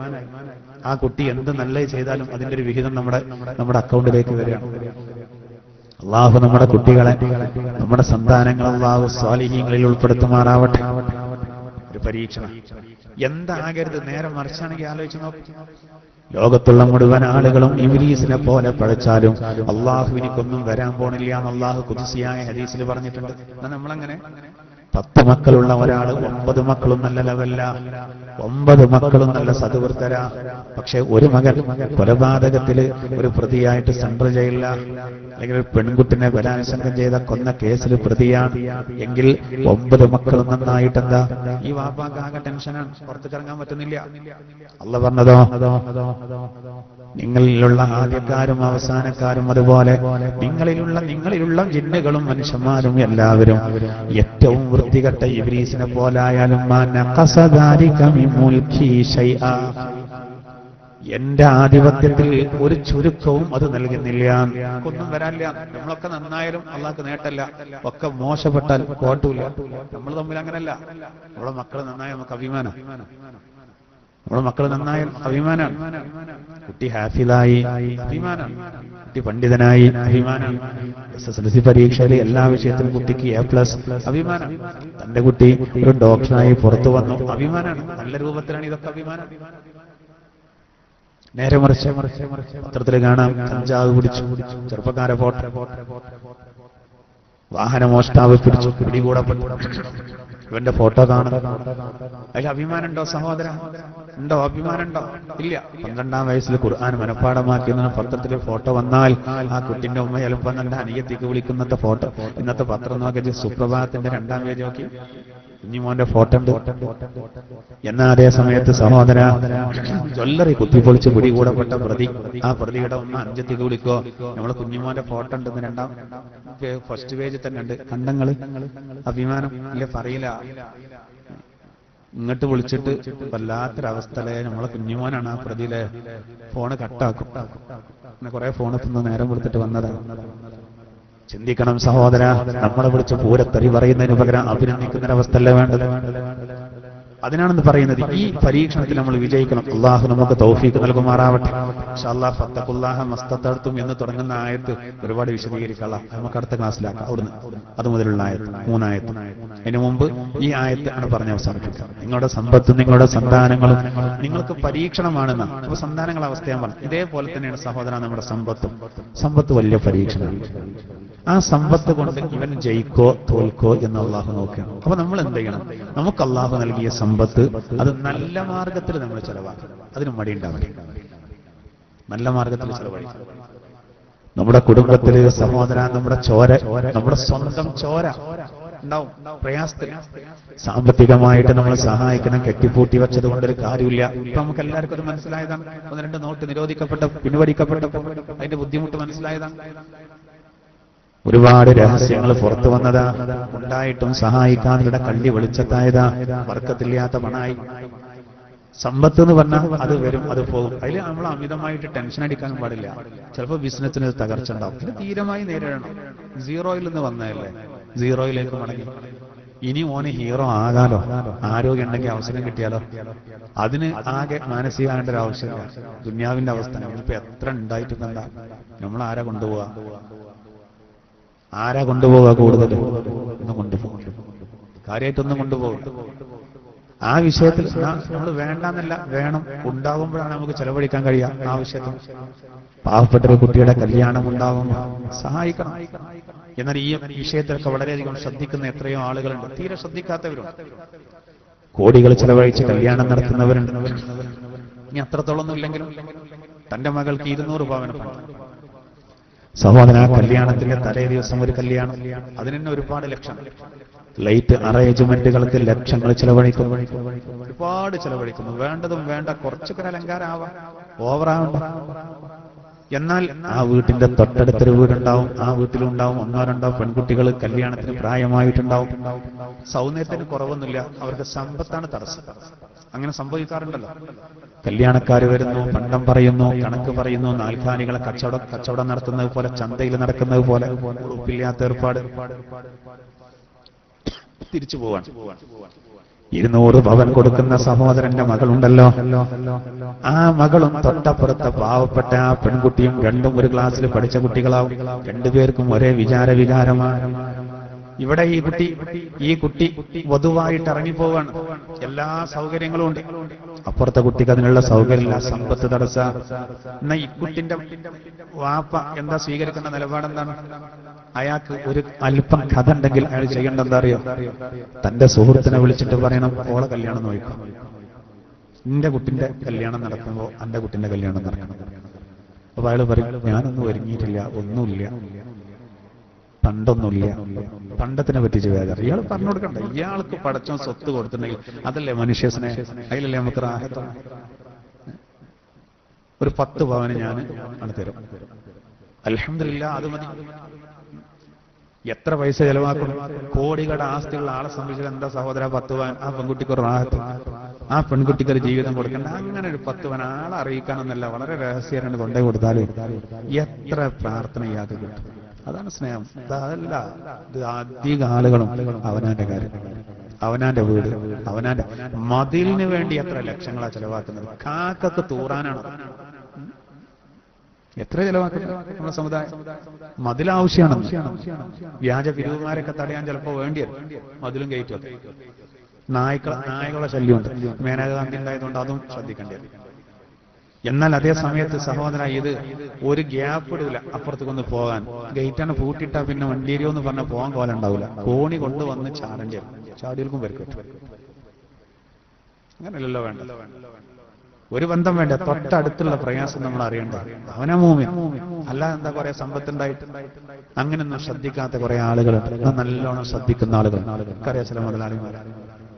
ആ കുട്ടി എന്ത് നല്ലത് ചെയ്താലും അതിന്റെ ഒരു വിഹിതം നമ്മുടെ അക്കൗണ്ടിലേക്ക് വരികയാണ്. അല്ലാഹു നമ്മുടെ കുട്ടികളെ, നമ്മുടെ സന്താനങ്ങൾ അല്ലാഹു സ്വാലിഹീങ്ങളിൽ ഉൾപ്പെടുത്തുമാറാവട്ടെ. ഒരു പരീക്ഷണം എന്താകരുത്, നേരെ മറിച്ചാണെങ്കിൽ ആലോചിച്ച് നോക്കും. ലോകത്തുള്ള മുഴുവൻ ആളുകളും ഇബ്ലീസിനെ പോലെ പഴച്ചാലും അള്ളാഹുവിനിക്കൊന്നും വരാൻ പോണില്ല എന്ന് അള്ളാഹു ഖുദ്സിയായ ഹദീസിൽ പറഞ്ഞിട്ടുണ്ട്. എന്നാൽ നമ്മളങ്ങനെ 10 മക്കളുള്ള ഒരാൾ 9 മക്കളും നല്ല ലെവല്ല, 9 മക്കളും നല്ല സദ്വൃത്തരാ. പക്ഷെ ഒരു മകൻ കൊലപാതകത്തില് ഒരു പ്രതിയായിട്ട് സെൻട്രൽ ജയിലില്ല, അല്ലെങ്കിൽ ഒരു പെൺകുട്ടിനെ ബലാത്സംഗം ചെയ്ത കൊന്ന കേസിൽ പ്രതിയാണ് എങ്കിൽ 9 മക്കളും നന്നായിട്ടെന്താ? ഈ വാപ്പാക്ക് ആകെ ടെൻഷനാണ്, പുറത്തേക്കിറങ്ങാൻ പറ്റുന്നില്ല. അള്ളാഹ് പറഞ്ഞതോ, നിങ്ങളിലുള്ള ആദ്യക്കാരും അവസാനക്കാരും അതുപോലെ നിങ്ങളിലുള്ള ജിന്നുകളും മനുഷ്യന്മാരും എല്ലാവരും ഏറ്റവും വൃത്തികെട്ട ഇബ്ലീസിനെ പോലായാലും എന്റെ ആധിപത്യത്തിൽ ഒരു ചുരുക്കവും അത് നൽകുന്നില്ല. ഒന്നും വരാനില്ല. നമ്മളൊക്കെ നന്നായാലും അള്ളാഹ്ക്ക് നേട്ടല്ല, ഒക്കെ മോശപ്പെട്ടാൽ കോട്ടൂല. നമ്മൾ തമ്മിൽ അങ്ങനല്ല. നമ്മളെ മക്കൾ നന്നായ നമുക്ക് അഭിമാനം, നമ്മുടെ മക്കൾ നന്നായാൽ അഭിമാനാണ്. കുട്ടി ഹാഫിലായി അഭിമാനാണ്, കുട്ടി പണ്ഡിതനായി അഭിമാനാണ്, SSLC പരീക്ഷയിൽ എല്ലാ വിഷയത്തിലും കുട്ടിക്ക് A+ അഭിമാനം, തന്റെ കുട്ടി ഒരു ഡോക്ടറായി പുറത്തു വന്നു അഭിമാനാണ്. നല്ല രൂപത്തിലാണ് ഇതൊക്കെ അഭിമാനം. നേരെ മറിച്ച് പത്രത്തിൽ കാണാം, കഞ്ചാവ് പിടിച്ചു, ചെറുപ്പക്കാരെ ഫോട്ടോ, വാഹനമോഷ്ടാവ് പിടിച്ചു, പിടികൂടപ്പെട്ടു, ഇവന്റെ ഫോട്ടോ കാണുന്നു. അതിൽ അഭിമാനമുണ്ടോ സഹോദര? ഉണ്ടോ? അഭിമാനമുണ്ടോ? ഇല്ല. 12-ാം വയസ്സിൽ ഖുർആൻ മനഃപ്പാടമാക്കി പത്രത്തിൽ ഫോട്ടോ വന്നാൽ ആ കുട്ടിന്റെ ഉമ്മ ചിലപ്പോൾ തന്റെ അനിയത്തിക്ക് വിളിക്കുന്നത്തെ ഫോട്ടോ. ഇന്നത്തെ പത്രം നോക്കി സുപ്രഭാതത്തിന്റെ 2-ാം പേജ് നോക്കി കുഞ്ഞിമോന്റെ ഫോട്ടോ ഉണ്ട്. എന്നാൽ അതേ സമയത്ത് സഹോദര, ജ്വല്ലറി കുത്തിപ്പൊളിച്ച് പിടികൂടപ്പെട്ട പ്രതി, ആ പ്രതിയുടെ ഉമ്മ അഞ്ചത്തിക്ക് വിളിക്കോ, നമ്മളെ കുഞ്ഞിമോന്റെ ഫോട്ടോ ഉണ്ടെന്ന് 2-ാം ഫസ്റ്റ് പേജിൽ തന്നെ ഉണ്ട്. കണ്ടങ്ങള് അഭിമാനം ഇല്ല, പറയില്ല. ഇങ്ങോട്ട് വിളിച്ചിട്ട് വല്ലാത്തൊരവസ്ഥയിലെ നമ്മളെ കുഞ്ഞിമോനാണ് ആ പ്രതിയിലെ ഫോണ് കട്ടാക്കും. പിന്നെ കുറെ ഫോണെത്തുന്ന നേരം കൊടുത്തിട്ട് വന്നതാണ്. ചിന്തിക്കണം സഹോദര, നമ്മളെ വിളിച്ച് പൂരത്തറി പറയുന്നതിന് പകരം അഭിനന്ദിക്കുന്നൊരവസ്ഥയല്ല വേണ്ടത്. അതിനാണെന്ന് പറയുന്നത്. ഈ പരീക്ഷണത്തിൽ നമ്മൾ വിജയിക്കണം. അള്ളാഹു നമുക്ക് തൗഫീഖ് നൽകുമാറാവട്ടെ. ഇൻഷാ അല്ലാഹ് ഫത്തഖുല്ലാഹ മസ്തതഅ്തും എന്ന് തുടങ്ങുന്ന ആയത്ത് ഒരുപാട് വിശദീകരിക്കാം. നമുക്ക് അടുത്ത ക്ലാസ്സിലാക്കാം. അവിടുന്ന് അത് മുതലുള്ള ആയത്ത് 3 ആയത്ത്. അതിനു മുമ്പ് ഈ ആയത്ത് ആണ് പറഞ്ഞ് അവസാനിപ്പിക്കാം. നിങ്ങളുടെ സമ്പത്തും നിങ്ങളുടെ സന്താനങ്ങളും നിങ്ങൾക്ക് പരീക്ഷണമാണെന്ന്. അപ്പൊ സന്താനങ്ങളുടെ അവസ്ഥ ഞാൻ പറഞ്ഞു. ഇതേപോലെ തന്നെയാണ് സഹോദര നമ്മുടെ സമ്പത്ത് വലിയ പരീക്ഷണമാണ്. ആ സമ്പത്ത് കൊണ്ട് ഇവൻ ജയിക്കോ തോൽക്കോ എന്ന് അള്ളാഹു നോക്കുകയാണ്. അപ്പൊ നമ്മൾ എന്ത് ചെയ്യണം? നമുക്ക് അള്ളാഹു നൽകിയ സമ്പത്ത് അത് നല്ല മാർഗത്തിൽ നമ്മൾ ചെലവാക്കണം. അതിന് മടിയുണ്ടാവില്ല. നല്ല മാർഗത്തിൽ ചെലവഴിക്കണം. നമ്മുടെ കുടുംബത്തില് സഹോദര, നമ്മുടെ ചോര, നമ്മുടെ സ്വന്തം ചോര ഉണ്ടാവും പ്രയാസത്തിൽ. സാമ്പത്തികമായിട്ട് നമ്മൾ സഹായിക്കണം. കെട്ടിപ്പൂട്ടി വെച്ചത് കൊണ്ടൊരു കാര്യമില്ല. ഇപ്പൊ നമുക്ക് എല്ലാവർക്കും അത് മനസ്സിലായതാണ്. 1-2 നോട്ട് പിൻവലിക്കപ്പെട്ടപ്പോൾ അതിന്റെ ബുദ്ധിമുട്ട് മനസ്സിലായതാണ്. ഒരുപാട് രഹസ്യങ്ങൾ പുറത്തു വന്നതാ. ഉണ്ടായിട്ടും സഹായിക്കാനുള്ള കള്ളി വെളിച്ചത്തായതാ. ബർക്കത്തില്ലാത്ത പണായി. സമ്പത്ത് എന്ന് പറഞ്ഞാൽ അത് വരും, അത് പോകും. അതിൽ നമ്മൾ അമിതമായിട്ട് ടെൻഷൻ അടിക്കാനും പാടില്ല. ചിലപ്പോൾ ബിസിനസ്സിന് തകർച്ച ഉണ്ടാവും. ഇത് ധീരമായി നേരിടണം. സീറോയിൽ നിന്ന് വന്നതല്ലേ, സീറോയിലേക്ക് മടങ്ങി. ഇനി ഓന് ഹീറോ ആകാലോ, ആരോഗ്യം ഉണ്ടെങ്കിൽ അവസരം കിട്ടിയാലോ. അതിന് ആകെ മാനസികമാകേണ്ട ഒരു ആവശ്യമില്ല. ദുന്യാവിന്റെ അവസ്ഥ ഇപ്പൊ എത്ര ഉണ്ടായിട്ട് എന്താ, നമ്മൾ ആരാ കൊണ്ടുപോവാ, ആരാ കൊണ്ടുപോവുക? കൂടുതൽ ഒന്നും കൊണ്ടുപോകും, കാര്യമായിട്ടൊന്നും കൊണ്ടുപോകും. ആ വിഷയത്തിൽ നമ്മൾ വേണ്ടെന്നല്ല, വേണം, ഉണ്ടാകുമ്പോഴാണ് നമുക്ക് ചെലവഴിക്കാൻ കഴിയുക. ആ വിഷയത്തിൽ പാവപ്പെട്ട ഒരു കുട്ടിയുടെ കല്യാണം ഉണ്ടാകുമ്പോൾ സഹായിക്കണം. എന്നാൽ ഈ വിഷയത്തിലൊക്കെ വളരെയധികം ശ്രദ്ധിക്കുന്ന എത്രയോ ആളുകളുണ്ട്, തീരെ ശ്രദ്ധിക്കാത്തവരുണ്ട്. കോടികൾ ചെലവഴിച്ച് കല്യാണം നടത്തുന്നവരുണ്ട്. ഇനി അത്രത്തോളൊന്നും ഇല്ലെങ്കിലും തന്റെ മകൾക്ക് 200 പവന് സഹോദര, കല്യാണത്തിന്റെ തലേ ദിവസം ഒരു കല്യാണം, അതിന് തന്നെ ഒരുപാട് ലക്ഷം. ലൈറ്റ് അറേഞ്ച്മെന്റുകൾക്ക് ലക്ഷങ്ങൾ ചെലവഴിക്കും, ഒരുപാട് ചെലവഴിക്കുന്നു. വേണ്ടതും വേണ്ട കുറച്ചൊക്കെ അലങ്കാരമാവാം, ഓവറാവണ്ട. എന്നാൽ ആ വീട്ടിന്റെ തൊട്ടടുത്തൊരു വീടുണ്ടാവും, ആ വീട്ടിലുണ്ടാവും 1-2 പെൺകുട്ടികൾ കല്യാണത്തിന് പ്രായമായിട്ടുണ്ടാവും. സൗന്ദര്യത്തിന് കുറവൊന്നുമില്ല, അവർക്ക് സമ്പത്താണ് തടസ്സം. അങ്ങനെ സംഭവിക്കാറുണ്ടല്ലോ. കല്യാണക്കാർ വരുന്നു, പണ്ടം പറയുന്നു, കണക്ക് പറയുന്നു, നാൽക്കാലികളെ കച്ചവടം നടത്തുന്നത് പോലെ, ചന്തയിൽ നടക്കുന്നത് പോലെ, ഉറപ്പില്ലാത്ത ഏർപ്പാട്, തിരിച്ചു പോവാൻ. 200 പവൻ കൊടുക്കുന്ന സഹോദരന്റെ മകളുണ്ടല്ലോ, ആ മകളും തൊട്ടപ്പുറത്തെ പാവപ്പെട്ട ആ പെൺകുട്ടിയും രണ്ടും ഒരു ക്ലാസ്സിൽ പഠിച്ച കുട്ടികളാവും. രണ്ടുപേർക്കും ഒരേ വികാരമാണ്. ഇവിടെ ഈ കുട്ടി വധുവായിട്ട് ഇറങ്ങിപ്പോവാണ്. എല്ലാ സൗകര്യങ്ങളും ഉണ്ട്, അപ്പുറത്തെ കുട്ടിക്ക് അതിനുള്ള സൗകര്യമില്ല, സമ്പത്ത് തടസ്സ. എന്നാ ഈ കുട്ടിന്റെ വാപ്പ എന്താ സ്വീകരിക്കുന്ന നിലപാടെന്താണ്? അയാൾക്ക് ഒരു അല്പം കഥ ഉണ്ടെങ്കിൽ അയാൾ ചെയ്യേണ്ട എന്താ അറിയോ? തന്റെ സുഹൃത്തിനെ വിളിച്ചിട്ട് പറയണം, ഓളെ കല്യാണം നോക്കാം, നിന്റെ കുട്ടിന്റെ കല്യാണം നടക്കുമ്പോ എന്റെ കുട്ടിന്റെ കല്യാണം നടക്കണം. അപ്പൊ അയാൾ പറയും, ഞാനൊന്നും ഒരുങ്ങിയിട്ടില്ല, ഒന്നുമില്ല, പണ്ടൊന്നുമില്ല, പണ്ടത്തിനെ പറ്റിച്ച് വേദന. ഇയാൾ പറഞ്ഞു കൊടുക്കണ്ട. ഇയാൾക്ക് പടച്ചോൻ സ്വത്ത് കൊടുത്തിട്ടുണ്ടെങ്കിൽ അതല്ലേ മനുഷ്യ സ്നേഹം, അതിലല്ലേ നമുക്ക് റാഹത്താണ്. ഒരു 10 പവന് ഞാൻ തരും, അൽഹംദുലില്ലാ, അത് മതി. എത്ര പൈസ ചെലവാക്കണം? കോടികളുടെ ആസ്തിയുള്ള ആളെ സംബന്ധിച്ചാൽ എന്താ സഹോദര 10 പവൻ? ആ പെൺകുട്ടിക്ക് ഒരു റാഹത്ത്, ആ പെൺകുട്ടിക്ക് ഒരു ജീവിതം കൊടുക്കണ്ട. അങ്ങനെ ഒരു 10 പവൻ ആളെ അറിയിക്കാനൊന്നല്ല, വളരെ രഹസ്യമായിട്ട് കൊണ്ടേ കൊടുത്താൽ എത്ര പ്രാർത്ഥന ഇയാൾക്ക് കിട്ടും. അതാണ് സ്നേഹം. അതല്ല, ഇത് അധിക ആളുകളും അവനാന്റെ കാര്യം, അവനാന്റെ വീട്, അവനാന്റെ മതിലിന് വേണ്ടി എത്ര ലക്ഷങ്ങളാ ചെലവാക്കുന്നത്. കാക്കക്ക് തൂറാനാണ് എത്ര ചെലവാക്കുന്നത് നമ്മുടെ സമുദായം. മതിലാവശ്യമാണ്. വ്യാജ പിരിവുമാരൊക്കെ തടയാൻ ചിലപ്പോൾ വേണ്ടിയത് മതിലും കയറ്റും. നായകളുടെ ശല്യമുണ്ട്, മേനകാഗാന്ധി ഉണ്ടായതുകൊണ്ട് അതും ശ്രദ്ധിക്കേണ്ടി വരും. എന്നാൽ അതേ സമയത്ത് സഹോദര, ഇത് ഒരു ഗ്യാപ്പ് ഇടില്ല അപ്പുറത്തേക്കൊന്ന് പോകാൻ. ഗേറ്റാണ് പൂട്ടിയിട്ടാ പിന്നെ വണ്ടിയേരിയോ എന്ന് പറഞ്ഞാൽ പോകാൻ കോലം ഉണ്ടാവില്ല. കോണി കൊണ്ടുവന്ന് ചാടേണ്ടി വരും, ചാടികൾക്കും പരിക്കറ്റും. അങ്ങനെയല്ലല്ലോ വേണ്ട. ഒരു ബന്ധം വേണ്ട, തൊട്ടടുത്തുള്ള പ്രയാസം നമ്മൾ അറിയേണ്ടത്. അവനാ മൂമിൻ, അല്ല എന്താ കുറെ സമ്പത്തുണ്ടായിട്ട് അങ്ങനെയൊന്നും ശ്രദ്ധിക്കാത്ത കുറെ ആളുകൾ, നല്ലോണം ശ്രദ്ധിക്കുന്ന ആളുകൾ. നമുക്കറിയാം ചില മുതലാളിമാർ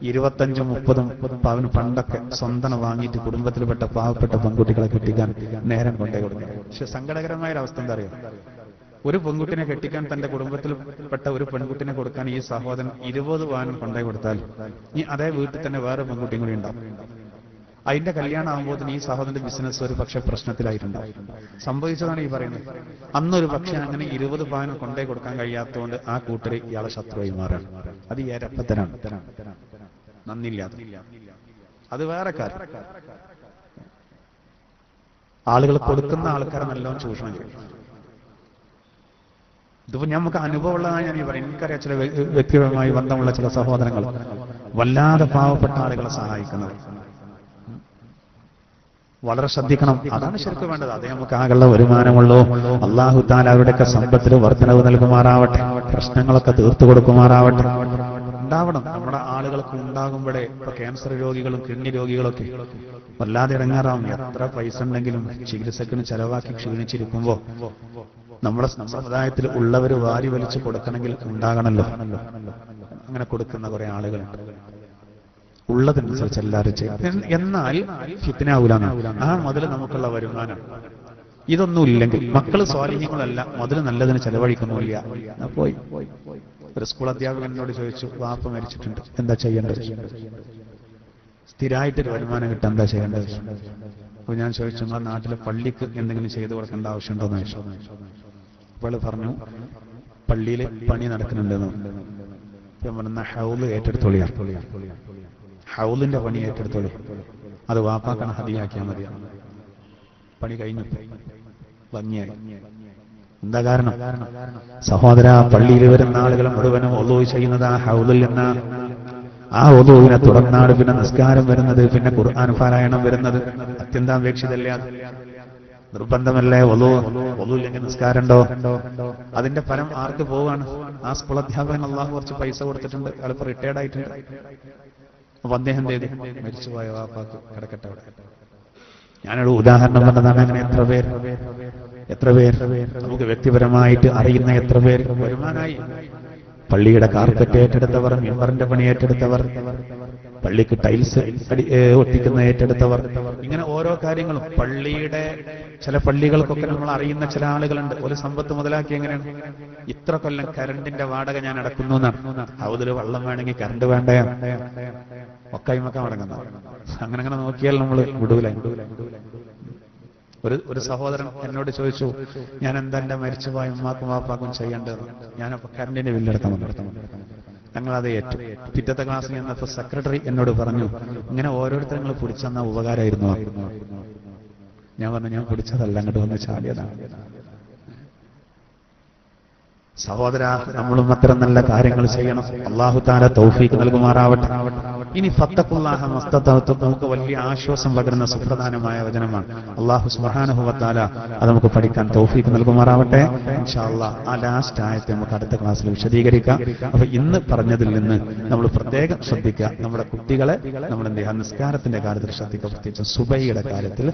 25-30 പവന് പണ്ടൊക്കെ സ്വന്തം വാങ്ങിയിട്ട് കുടുംബത്തിൽപ്പെട്ട പാവപ്പെട്ട പെൺകുട്ടികളെ കെട്ടിക്കാൻ നേരം കൊണ്ടേ കൊടുക്കുക. പക്ഷെ സങ്കടകരമായ ഒരു അവസ്ഥ എന്താ അറിയോ? ഒരു പെൺകുട്ടിനെ കെട്ടിക്കാൻ തന്റെ കുടുംബത്തിൽപ്പെട്ട ഒരു പെൺകുട്ടിനെ കൊടുക്കാൻ ഈ സഹോദരൻ 20 പവൻ കൊണ്ടേ കൊടുത്താൽ ഈ അതേ വീട്ടിൽ തന്നെ വേറെ പെൺകുട്ടിയും കൂടി ഉണ്ടാവും. അതിന്റെ കല്യാണം ആകുമ്പോൾ ഈ സഹോദരന്റെ ബിസിനസ് ഒരു പക്ഷെ പ്രശ്നത്തിലായിട്ടുണ്ടാവും. സംഭവിച്ചതാണ് ഈ പറയുന്നത്. അന്നൊരു പക്ഷെ അങ്ങനെ 20 പവൻ കൊണ്ടേ കൊടുക്കാൻ കഴിയാത്തതുകൊണ്ട് ആ കൂട്ടര് ഇയാളെ ശത്രുവായി മാറാണ്. അത് ഈ ഏരപ്പത്തനാണ്, നന്ദില്ലാതെ. അത് വേറെ കാര്യം. ആളുകൾ കൊടുക്കുന്ന ആൾക്കാരെ നല്ലോണം ചൂഷണം ചെയ്യും. ഇതിപ്പോ നമുക്ക് അനുഭവമുള്ളതാണ് ഞാൻ ഈ പറയും. എനിക്കറിയാം ചില വ്യക്തിപരമായി ബന്ധമുള്ള ചില സഹോദരങ്ങൾ വല്ലാതെ പാവപ്പെട്ട ആളുകളെ സഹായിക്കുന്നത്. വളരെ ശ്രദ്ധിക്കണം. അതാണ് ശരിക്കും വേണ്ടത്. അതേ നമുക്ക് ആകെയുള്ള വരുമാനമുള്ളൂ. അല്ലാഹു തആല അവരുടെയൊക്കെ സമ്പത്തിൽ വർധനവ് നൽകുമാറാവട്ടെ, പ്രശ്നങ്ങളൊക്കെ തീർത്തു കൊടുക്കുമാറാവട്ടെ. ഉണ്ടാവണം, നമ്മുടെ ആളുകൾക്ക് ഉണ്ടാകുമ്പോഴേ. ഇപ്പൊ ക്യാൻസർ രോഗികളും കിഡ്നി രോഗികളൊക്കെ വല്ലാതെ ഇടങ്ങാറാവും. എത്ര പൈസ ഉണ്ടെങ്കിലും ചികിത്സക്കിന് ചെലവാക്കി ക്ഷീണിച്ചിരിക്കുമ്പോ നമ്മുടെ സമുദായത്തിൽ ഉള്ളവർ വാരി വലിച്ചു കൊടുക്കണമെങ്കിൽ ഉണ്ടാകണമല്ലോ. അങ്ങനെ കൊടുക്കുന്ന കുറെ ആളുകളുണ്ട്. ഉള്ളതനുസരിച്ച് എല്ലാവരും ചെയ്യും. എന്നാൽ ഫിത്നാവൂലാണ് ആ മുതൽ നമുക്കുള്ള വരുമാനം. ഇതൊന്നും ഇല്ലെങ്കിൽ മക്കള് സ്വാലിഹ്യങ്ങളല്ല, മുതൽ നല്ലതിന് ചെലവഴിക്കുന്നില്ല. പോയി ഒരു സ്കൂൾ അധ്യാപകൻ എന്നോട് ചോദിച്ചു, വാപ്പ മരിച്ചിട്ടുണ്ട്, എന്താ ചെയ്യേണ്ടത്? സ്ഥിരമായിട്ടൊരു വരുമാനം കിട്ടാൻ എന്താ ചെയ്യേണ്ടത്? അപ്പൊ ഞാൻ ചോദിച്ചു, ആ നാട്ടിലെ പള്ളിക്ക് എന്തെങ്കിലും ചെയ്തു കൊടുക്കേണ്ട ആവശ്യമുണ്ടോന്ന് ചോദിച്ചു. അപ്പോൾ പറഞ്ഞു, പള്ളിയിൽ പണി നടക്കുന്നുണ്ടെന്ന് ഞാൻ പറഞ്ഞ ഹൗല് ഏറ്റെടുത്തോളിയാ, ഹൗലിന്റെ പണി ഏറ്റെടുത്തോളി, അത് വാപ്പാക്കാണ് ഹദിയാക്കിയാൽ മതിയാണ്. പണി കഴിഞ്ഞു, ഭംഗിയായി. എന്താ കാരണം? സഹോദര, പള്ളിയിൽ വരുന്ന ആളുകൾ മുഴുവനും ഒളൂ ചെയ്യുന്നത് ആ ഹൗലിൽ എന്ന ആ ഒളൂവിനെ തുടർന്നാണ് പിന്നെ നിസ്കാരം വരുന്നത്, പിന്നെ ഖുർആൻ പാരായണം വരുന്നത്. അത്യന്താപേക്ഷിതല്ലേ അത്? നിർബന്ധമല്ലേ? ഒളൂല്ലെങ്കിൽ നിസ്കാരമുണ്ടോ? അതിന്റെ ഫലം ആർക്ക് പോവാണ്? ആ സ്കൂൾ അധ്യാപകൻ അള്ളാഹു കുറച്ച് പൈസ കൊടുത്തിട്ടുണ്ട്, അയാളിപ്പോ റിട്ടയർഡ് ആയിട്ടുണ്ട്. അപ്പൊ അദ്ദേഹം ചെയ്തു മരിച്ചുപോയ വാപ്പാക്ക് കിടക്കട്ടെ അവിടെ. ഞാനൊരു ഉദാഹരണം പറഞ്ഞതാണ്. അങ്ങനെ എത്ര പേർ നമുക്ക് വ്യക്തിപരമായിട്ട് അറിയുന്ന എത്ര പേർ വരുമാനായി? പള്ളിയുടെ കാർപ്പറ്റ് ഏറ്റെടുത്തവർ, മിമ്പറിന്റെ പണി ഏറ്റെടുത്തവർ, പള്ളിക്ക് ടൈൽസ് ഒട്ടിക്കുന്ന ഏറ്റെടുത്തവർ, ഇങ്ങനെ ഓരോ കാര്യങ്ങളും. പള്ളിയുടെ ചില പള്ളികൾക്കൊക്കെ നമ്മൾ അറിയുന്ന ചില ആളുകളുണ്ട്. ഒരു സമ്പത്ത് മുതലാക്കി എങ്ങനെയാണ്? ഇത്ര കൊല്ലം കരണ്ടിന്റെ വാടക ഞാൻ അടക്കുന്നു എന്നാണ്. ഹൗദില് വെള്ളം വേണമെങ്കിൽ കരണ്ട് വേണ്ടേ? ഒക്കായ്മക്ക മടങ്ങുന്ന അങ്ങനെ നോക്കിയാൽ നമ്മൾ വിടൂല. ഒരു സഹോദരൻ എന്നോട് ചോദിച്ചു, ഞാൻ എന്താ എന്റെ മരിച്ചുപോയ ഉമ്മാക്കും വാപ്പാക്കും ചെയ്യേണ്ടത്? ഞാനപ്പോ കരണ്ടിന്റെ ബില്ലെടുക്കാൻ ഞങ്ങളത് ഏറ്റു. പിറ്റത്തെ ക്ലാസ്സിൽ ചെന്നപ്പോ സെക്രട്ടറി എന്നോട് പറഞ്ഞു, ഇങ്ങനെ ഓരോരുത്തരും നിങ്ങൾ പിടിച്ചെന്ന ഉപകാരമായിരുന്നു. ഞാൻ പറഞ്ഞു, ഞാൻ പിടിച്ചതല്ല, അങ്ങോട്ട് വന്ന് ചാടിയതാണ്. സഹോദര, നമ്മളും അത്തരം നല്ല കാര്യങ്ങൾ ചെയ്യണം. അല്ലാഹു തആല തൗഫീഖ് നൽകുമാറാവട്ടെ. ഇനി ഫത്തഖുല്ലാഹ മസ്തതഅതു നമുക്ക് വലിയ ആശ്വാസം പകരുന്ന സുപ്രധാനമായ വചനമാണ്. അല്ലാഹു സുബ്ഹാനഹു വ തആല അത് നമുക്ക് പഠിക്കാൻ തൗഫീഖ് നൽകുമാറാവട്ടെ. ഇൻഷാ അല്ലാഹ് ആ ലാസ്റ്റ് ആയത്തെ നമുക്ക് അടുത്ത ക്ലാസ്സിൽ വിശദീകരിക്കാം. അപ്പൊ ഇന്ന് പറഞ്ഞതിൽ നിന്ന് നമ്മൾ പ്രത്യേകം ശ്രദ്ധിക്കുക. നമ്മുടെ കുട്ടികളെ നമ്മൾ എന്ത് ചെയ്യുക? നിസ്കാരത്തിന്റെ കാര്യത്തിൽ ശ്രദ്ധിക്കുക. പ്രത്യേകിച്ച് സുബഹിയുടെ കാര്യത്തിൽ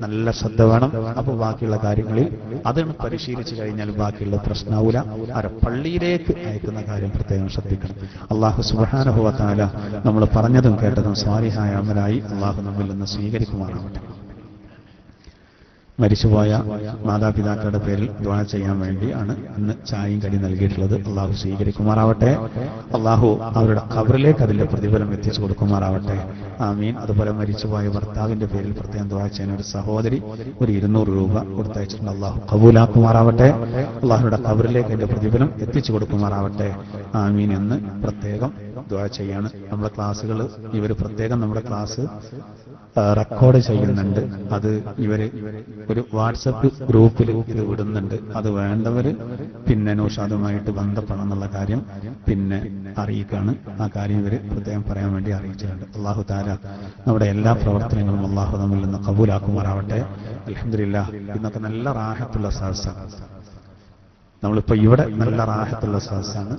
നല്ല ശ്രദ്ധ വേണം. അപ്പൊ ബാക്കിയുള്ള കാര്യങ്ങളിൽ അതാണ് പരിശീലിച്ചു കഴിഞ്ഞാൽ ബാക്കിയുള്ള പ്രശ്നമാവൂല. പള്ളിയിലേക്ക് അയക്കുന്ന കാര്യം പ്രത്യേകം ശ്രദ്ധിക്കണം. അല്ലാഹു സുബ്ഹാനഹു വ തആല നമ്മൾ പറഞ്ഞതും കേട്ടതും സ്വാലിഹായ അമലായി അല്ലാഹു നമ്മിൽ നിന്ന് സ്വീകരിക്കുമാറാവട്ടെ. മരിച്ചുപോയ മാതാപിതാക്കളുടെ പേരിൽ ദുആ ചെയ്യാൻ വേണ്ടിയാണ് ഇന്ന് ചായയും കടി നൽകിയിട്ടുള്ളത്. അല്ലാഹു സ്വീകരിക്കുമാറാവട്ടെ. അല്ലാഹു അവരുടെ ഖബറിലേക്ക് അതിന്റെ പ്രതിഫലം എത്തിച്ചു കൊടുക്കുമാറാവട്ടെ. ആമീൻ. അതുപോലെ മരിച്ചുപോയ ഭർത്താവിന്റെ പേരിൽ പ്രത്യേകം ദുആ ചെയ്യാൻ ഒരു സഹോദരി ഒരു 200 രൂപ കൊടുത്തയച്ചിട്ടുണ്ട്. അല്ലാഹു ഖബൂലാക്കുമാറാവട്ടെ. അല്ലാഹുവിന്റെ ഖബറിലേക്ക് അതിന്റെ പ്രതിഫലം എത്തിച്ചു കൊടുക്കുമാറാവട്ടെ. ആമീൻ എന്ന് പ്രത്യേകം ദുആ ചെയ്യാണ്. നമ്മുടെ ക്ലാസ്സുകൾ ഇവർ പ്രത്യേകം നമ്മുടെ ക്ലാസ് റെക്കോർഡ് ചെയ്യുന്നുണ്ട്. അത് ഇവര് ഒരു വാട്സപ്പ് ഗ്രൂപ്പിൽ ഇത് വിടുന്നുണ്ട്. അത് വേണ്ടവര് പിന്നെ നൗഷാദുമായിട്ട് ബന്ധപ്പെടണം എന്നുള്ള കാര്യം പിന്നെ അറിയിക്കാണ്. ആ കാര്യം ഇവര് പ്രത്യേകം പറയാൻ വേണ്ടി അറിയിച്ചിട്ടുണ്ട്. അല്ലാഹു തആല നമ്മുടെ എല്ലാ പ്രവർത്തനങ്ങളും അല്ലാഹു നമ്മിൽ നിന്ന് ഖബൂലാക്കുമാറാവട്ടെ. അൽഹംദുലില്ലാഹ്, ഇന്നൊക്കെ നല്ല റാഹത്തുള്ള സദസ്സാണ്. നമ്മളിപ്പോ ഇവിടെ നല്ല റാഹത്തുള്ള സദസ്സാണ്.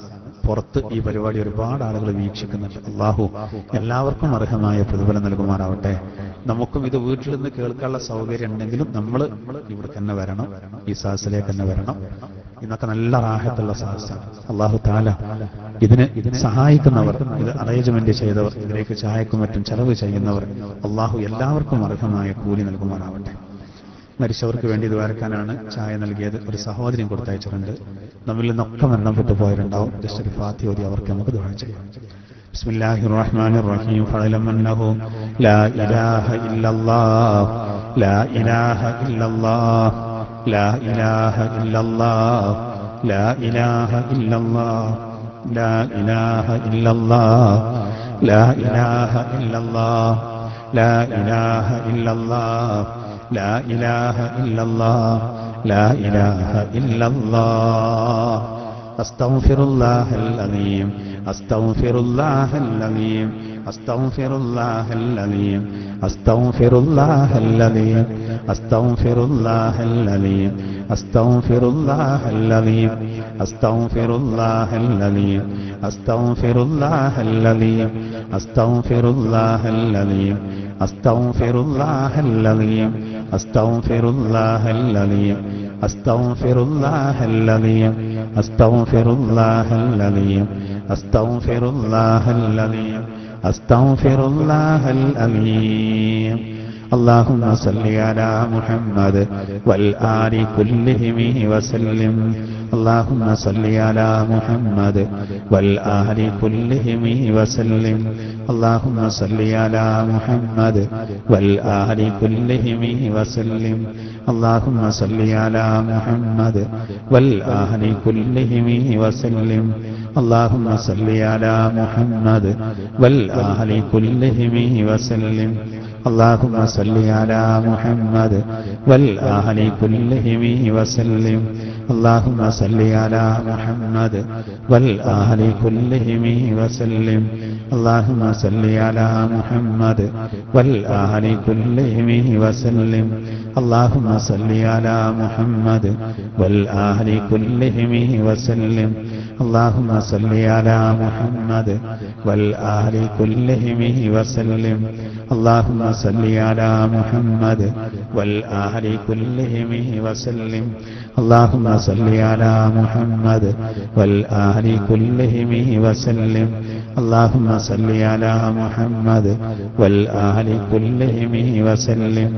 പുറത്ത് ഈ പരിപാടി ഒരുപാട് ആളുകൾ വീക്ഷിക്കുന്നുണ്ട്. അല്ലാഹു എല്ലാവർക്കും അർഹമായ പ്രതിഫലം നൽകുമാറാവട്ടെ. നമുക്കും ഇത് വീട്ടിൽ നിന്ന് കേൾക്കാനുള്ള സൗകര്യം ഉണ്ടെങ്കിലും നമ്മൾ ഇവിടെ തന്നെ വരണം, ഈ സദസ്സിലേക്ക് തന്നെ വരണം. ഇന്നൊക്കെ നല്ല റാഹത്തുള്ള സദസ്സാണ്. അല്ലാഹു തആല ഇതിന് സഹായിക്കുന്നവർ, ഇത് അറേഞ്ച്മെന്റ് ചെയ്തവർ, ഇതിലേക്ക് ചായക്കും മറ്റും ചെലവ് ചെയ്യുന്നവർ, അല്ലാഹു എല്ലാവർക്കും അർഹമായ കൂലി നൽകുമാറാവട്ടെ. മരിച്ചവർക്ക് വേണ്ടി ദ്വാരക്കാനാണ് ചായ നൽകിയത്. ഒരു സഹോദരിയും കൊടുത്തയച്ചിട്ടുണ്ട്. നമ്മിൽ നിന്നൊക്കെ മരണപ്പെട്ടു പോയിട്ടുണ്ടാവും. ജസ്റ്റ് ഒരു ഫാത്തിഹ ഓതി അവർക്ക് നമുക്ക് ദുആ ചെയ്യാം. ബിസ്മില്ലാഹിർ റഹ്മാനിർ റഹീം. ഫഅലം അന്നഹു ലാ ഇലാഹ ഇല്ലല്ലാഹ് ലാ ഇലാഹ ഇല്ലല്ലാഹ് ലാ ഇലാഹ ഇല്ലല്ലാഹ് ലാ ഇലാഹ ഇല്ലല്ലാഹ് ലാ ഇലാഹ ഇല്ലല്ലാഹ് ലാ ഇലാഹ ഇല്ലല്ലാഹ് ലാ ഇലാഹ ഇല്ലല്ലാഹ് لا إله إلا الله لا إله إلا الله أستغفر الله العظيم أستغفر الله العظيم أستغفر الله العظيم أستغفر الله العظيم أستغفر الله العظيم أستغفر الله العظيم أستغفر الله العظيم أستغفر الله العظيم أستغفر الله العظيم أستغفر الله العظيم أستغفر الله العظيم أستغفر الله العظيم أستغفر الله العظيم أستغفر الله العظيم أستغفر الله العظيم اللهم صل على محمد والآل كلهم وسلم اللهم صل على محمد والآل كلهم وسلم اللهم صل على محمد والآل كلهم وسلم اللهم صل على محمد والآل كلهم وسلم اللهم صل على محمد والآل كلهم وسلم اللهم صل على محمد والآل كلهم وسلم اللهم صل على محمد والآل كلهم وسلم اللهم صل على محمد والآل كلهم وسلم اللهم صل على محمد والآل كلهم وسلم اللهم صل على محمد والآل كلهم وسلم اللهم صل على محمد والآل كلهم وسلم اللهم صل على محمد والآل كلهم وسلم اللهم صل على محمد والآل كلهم وسلم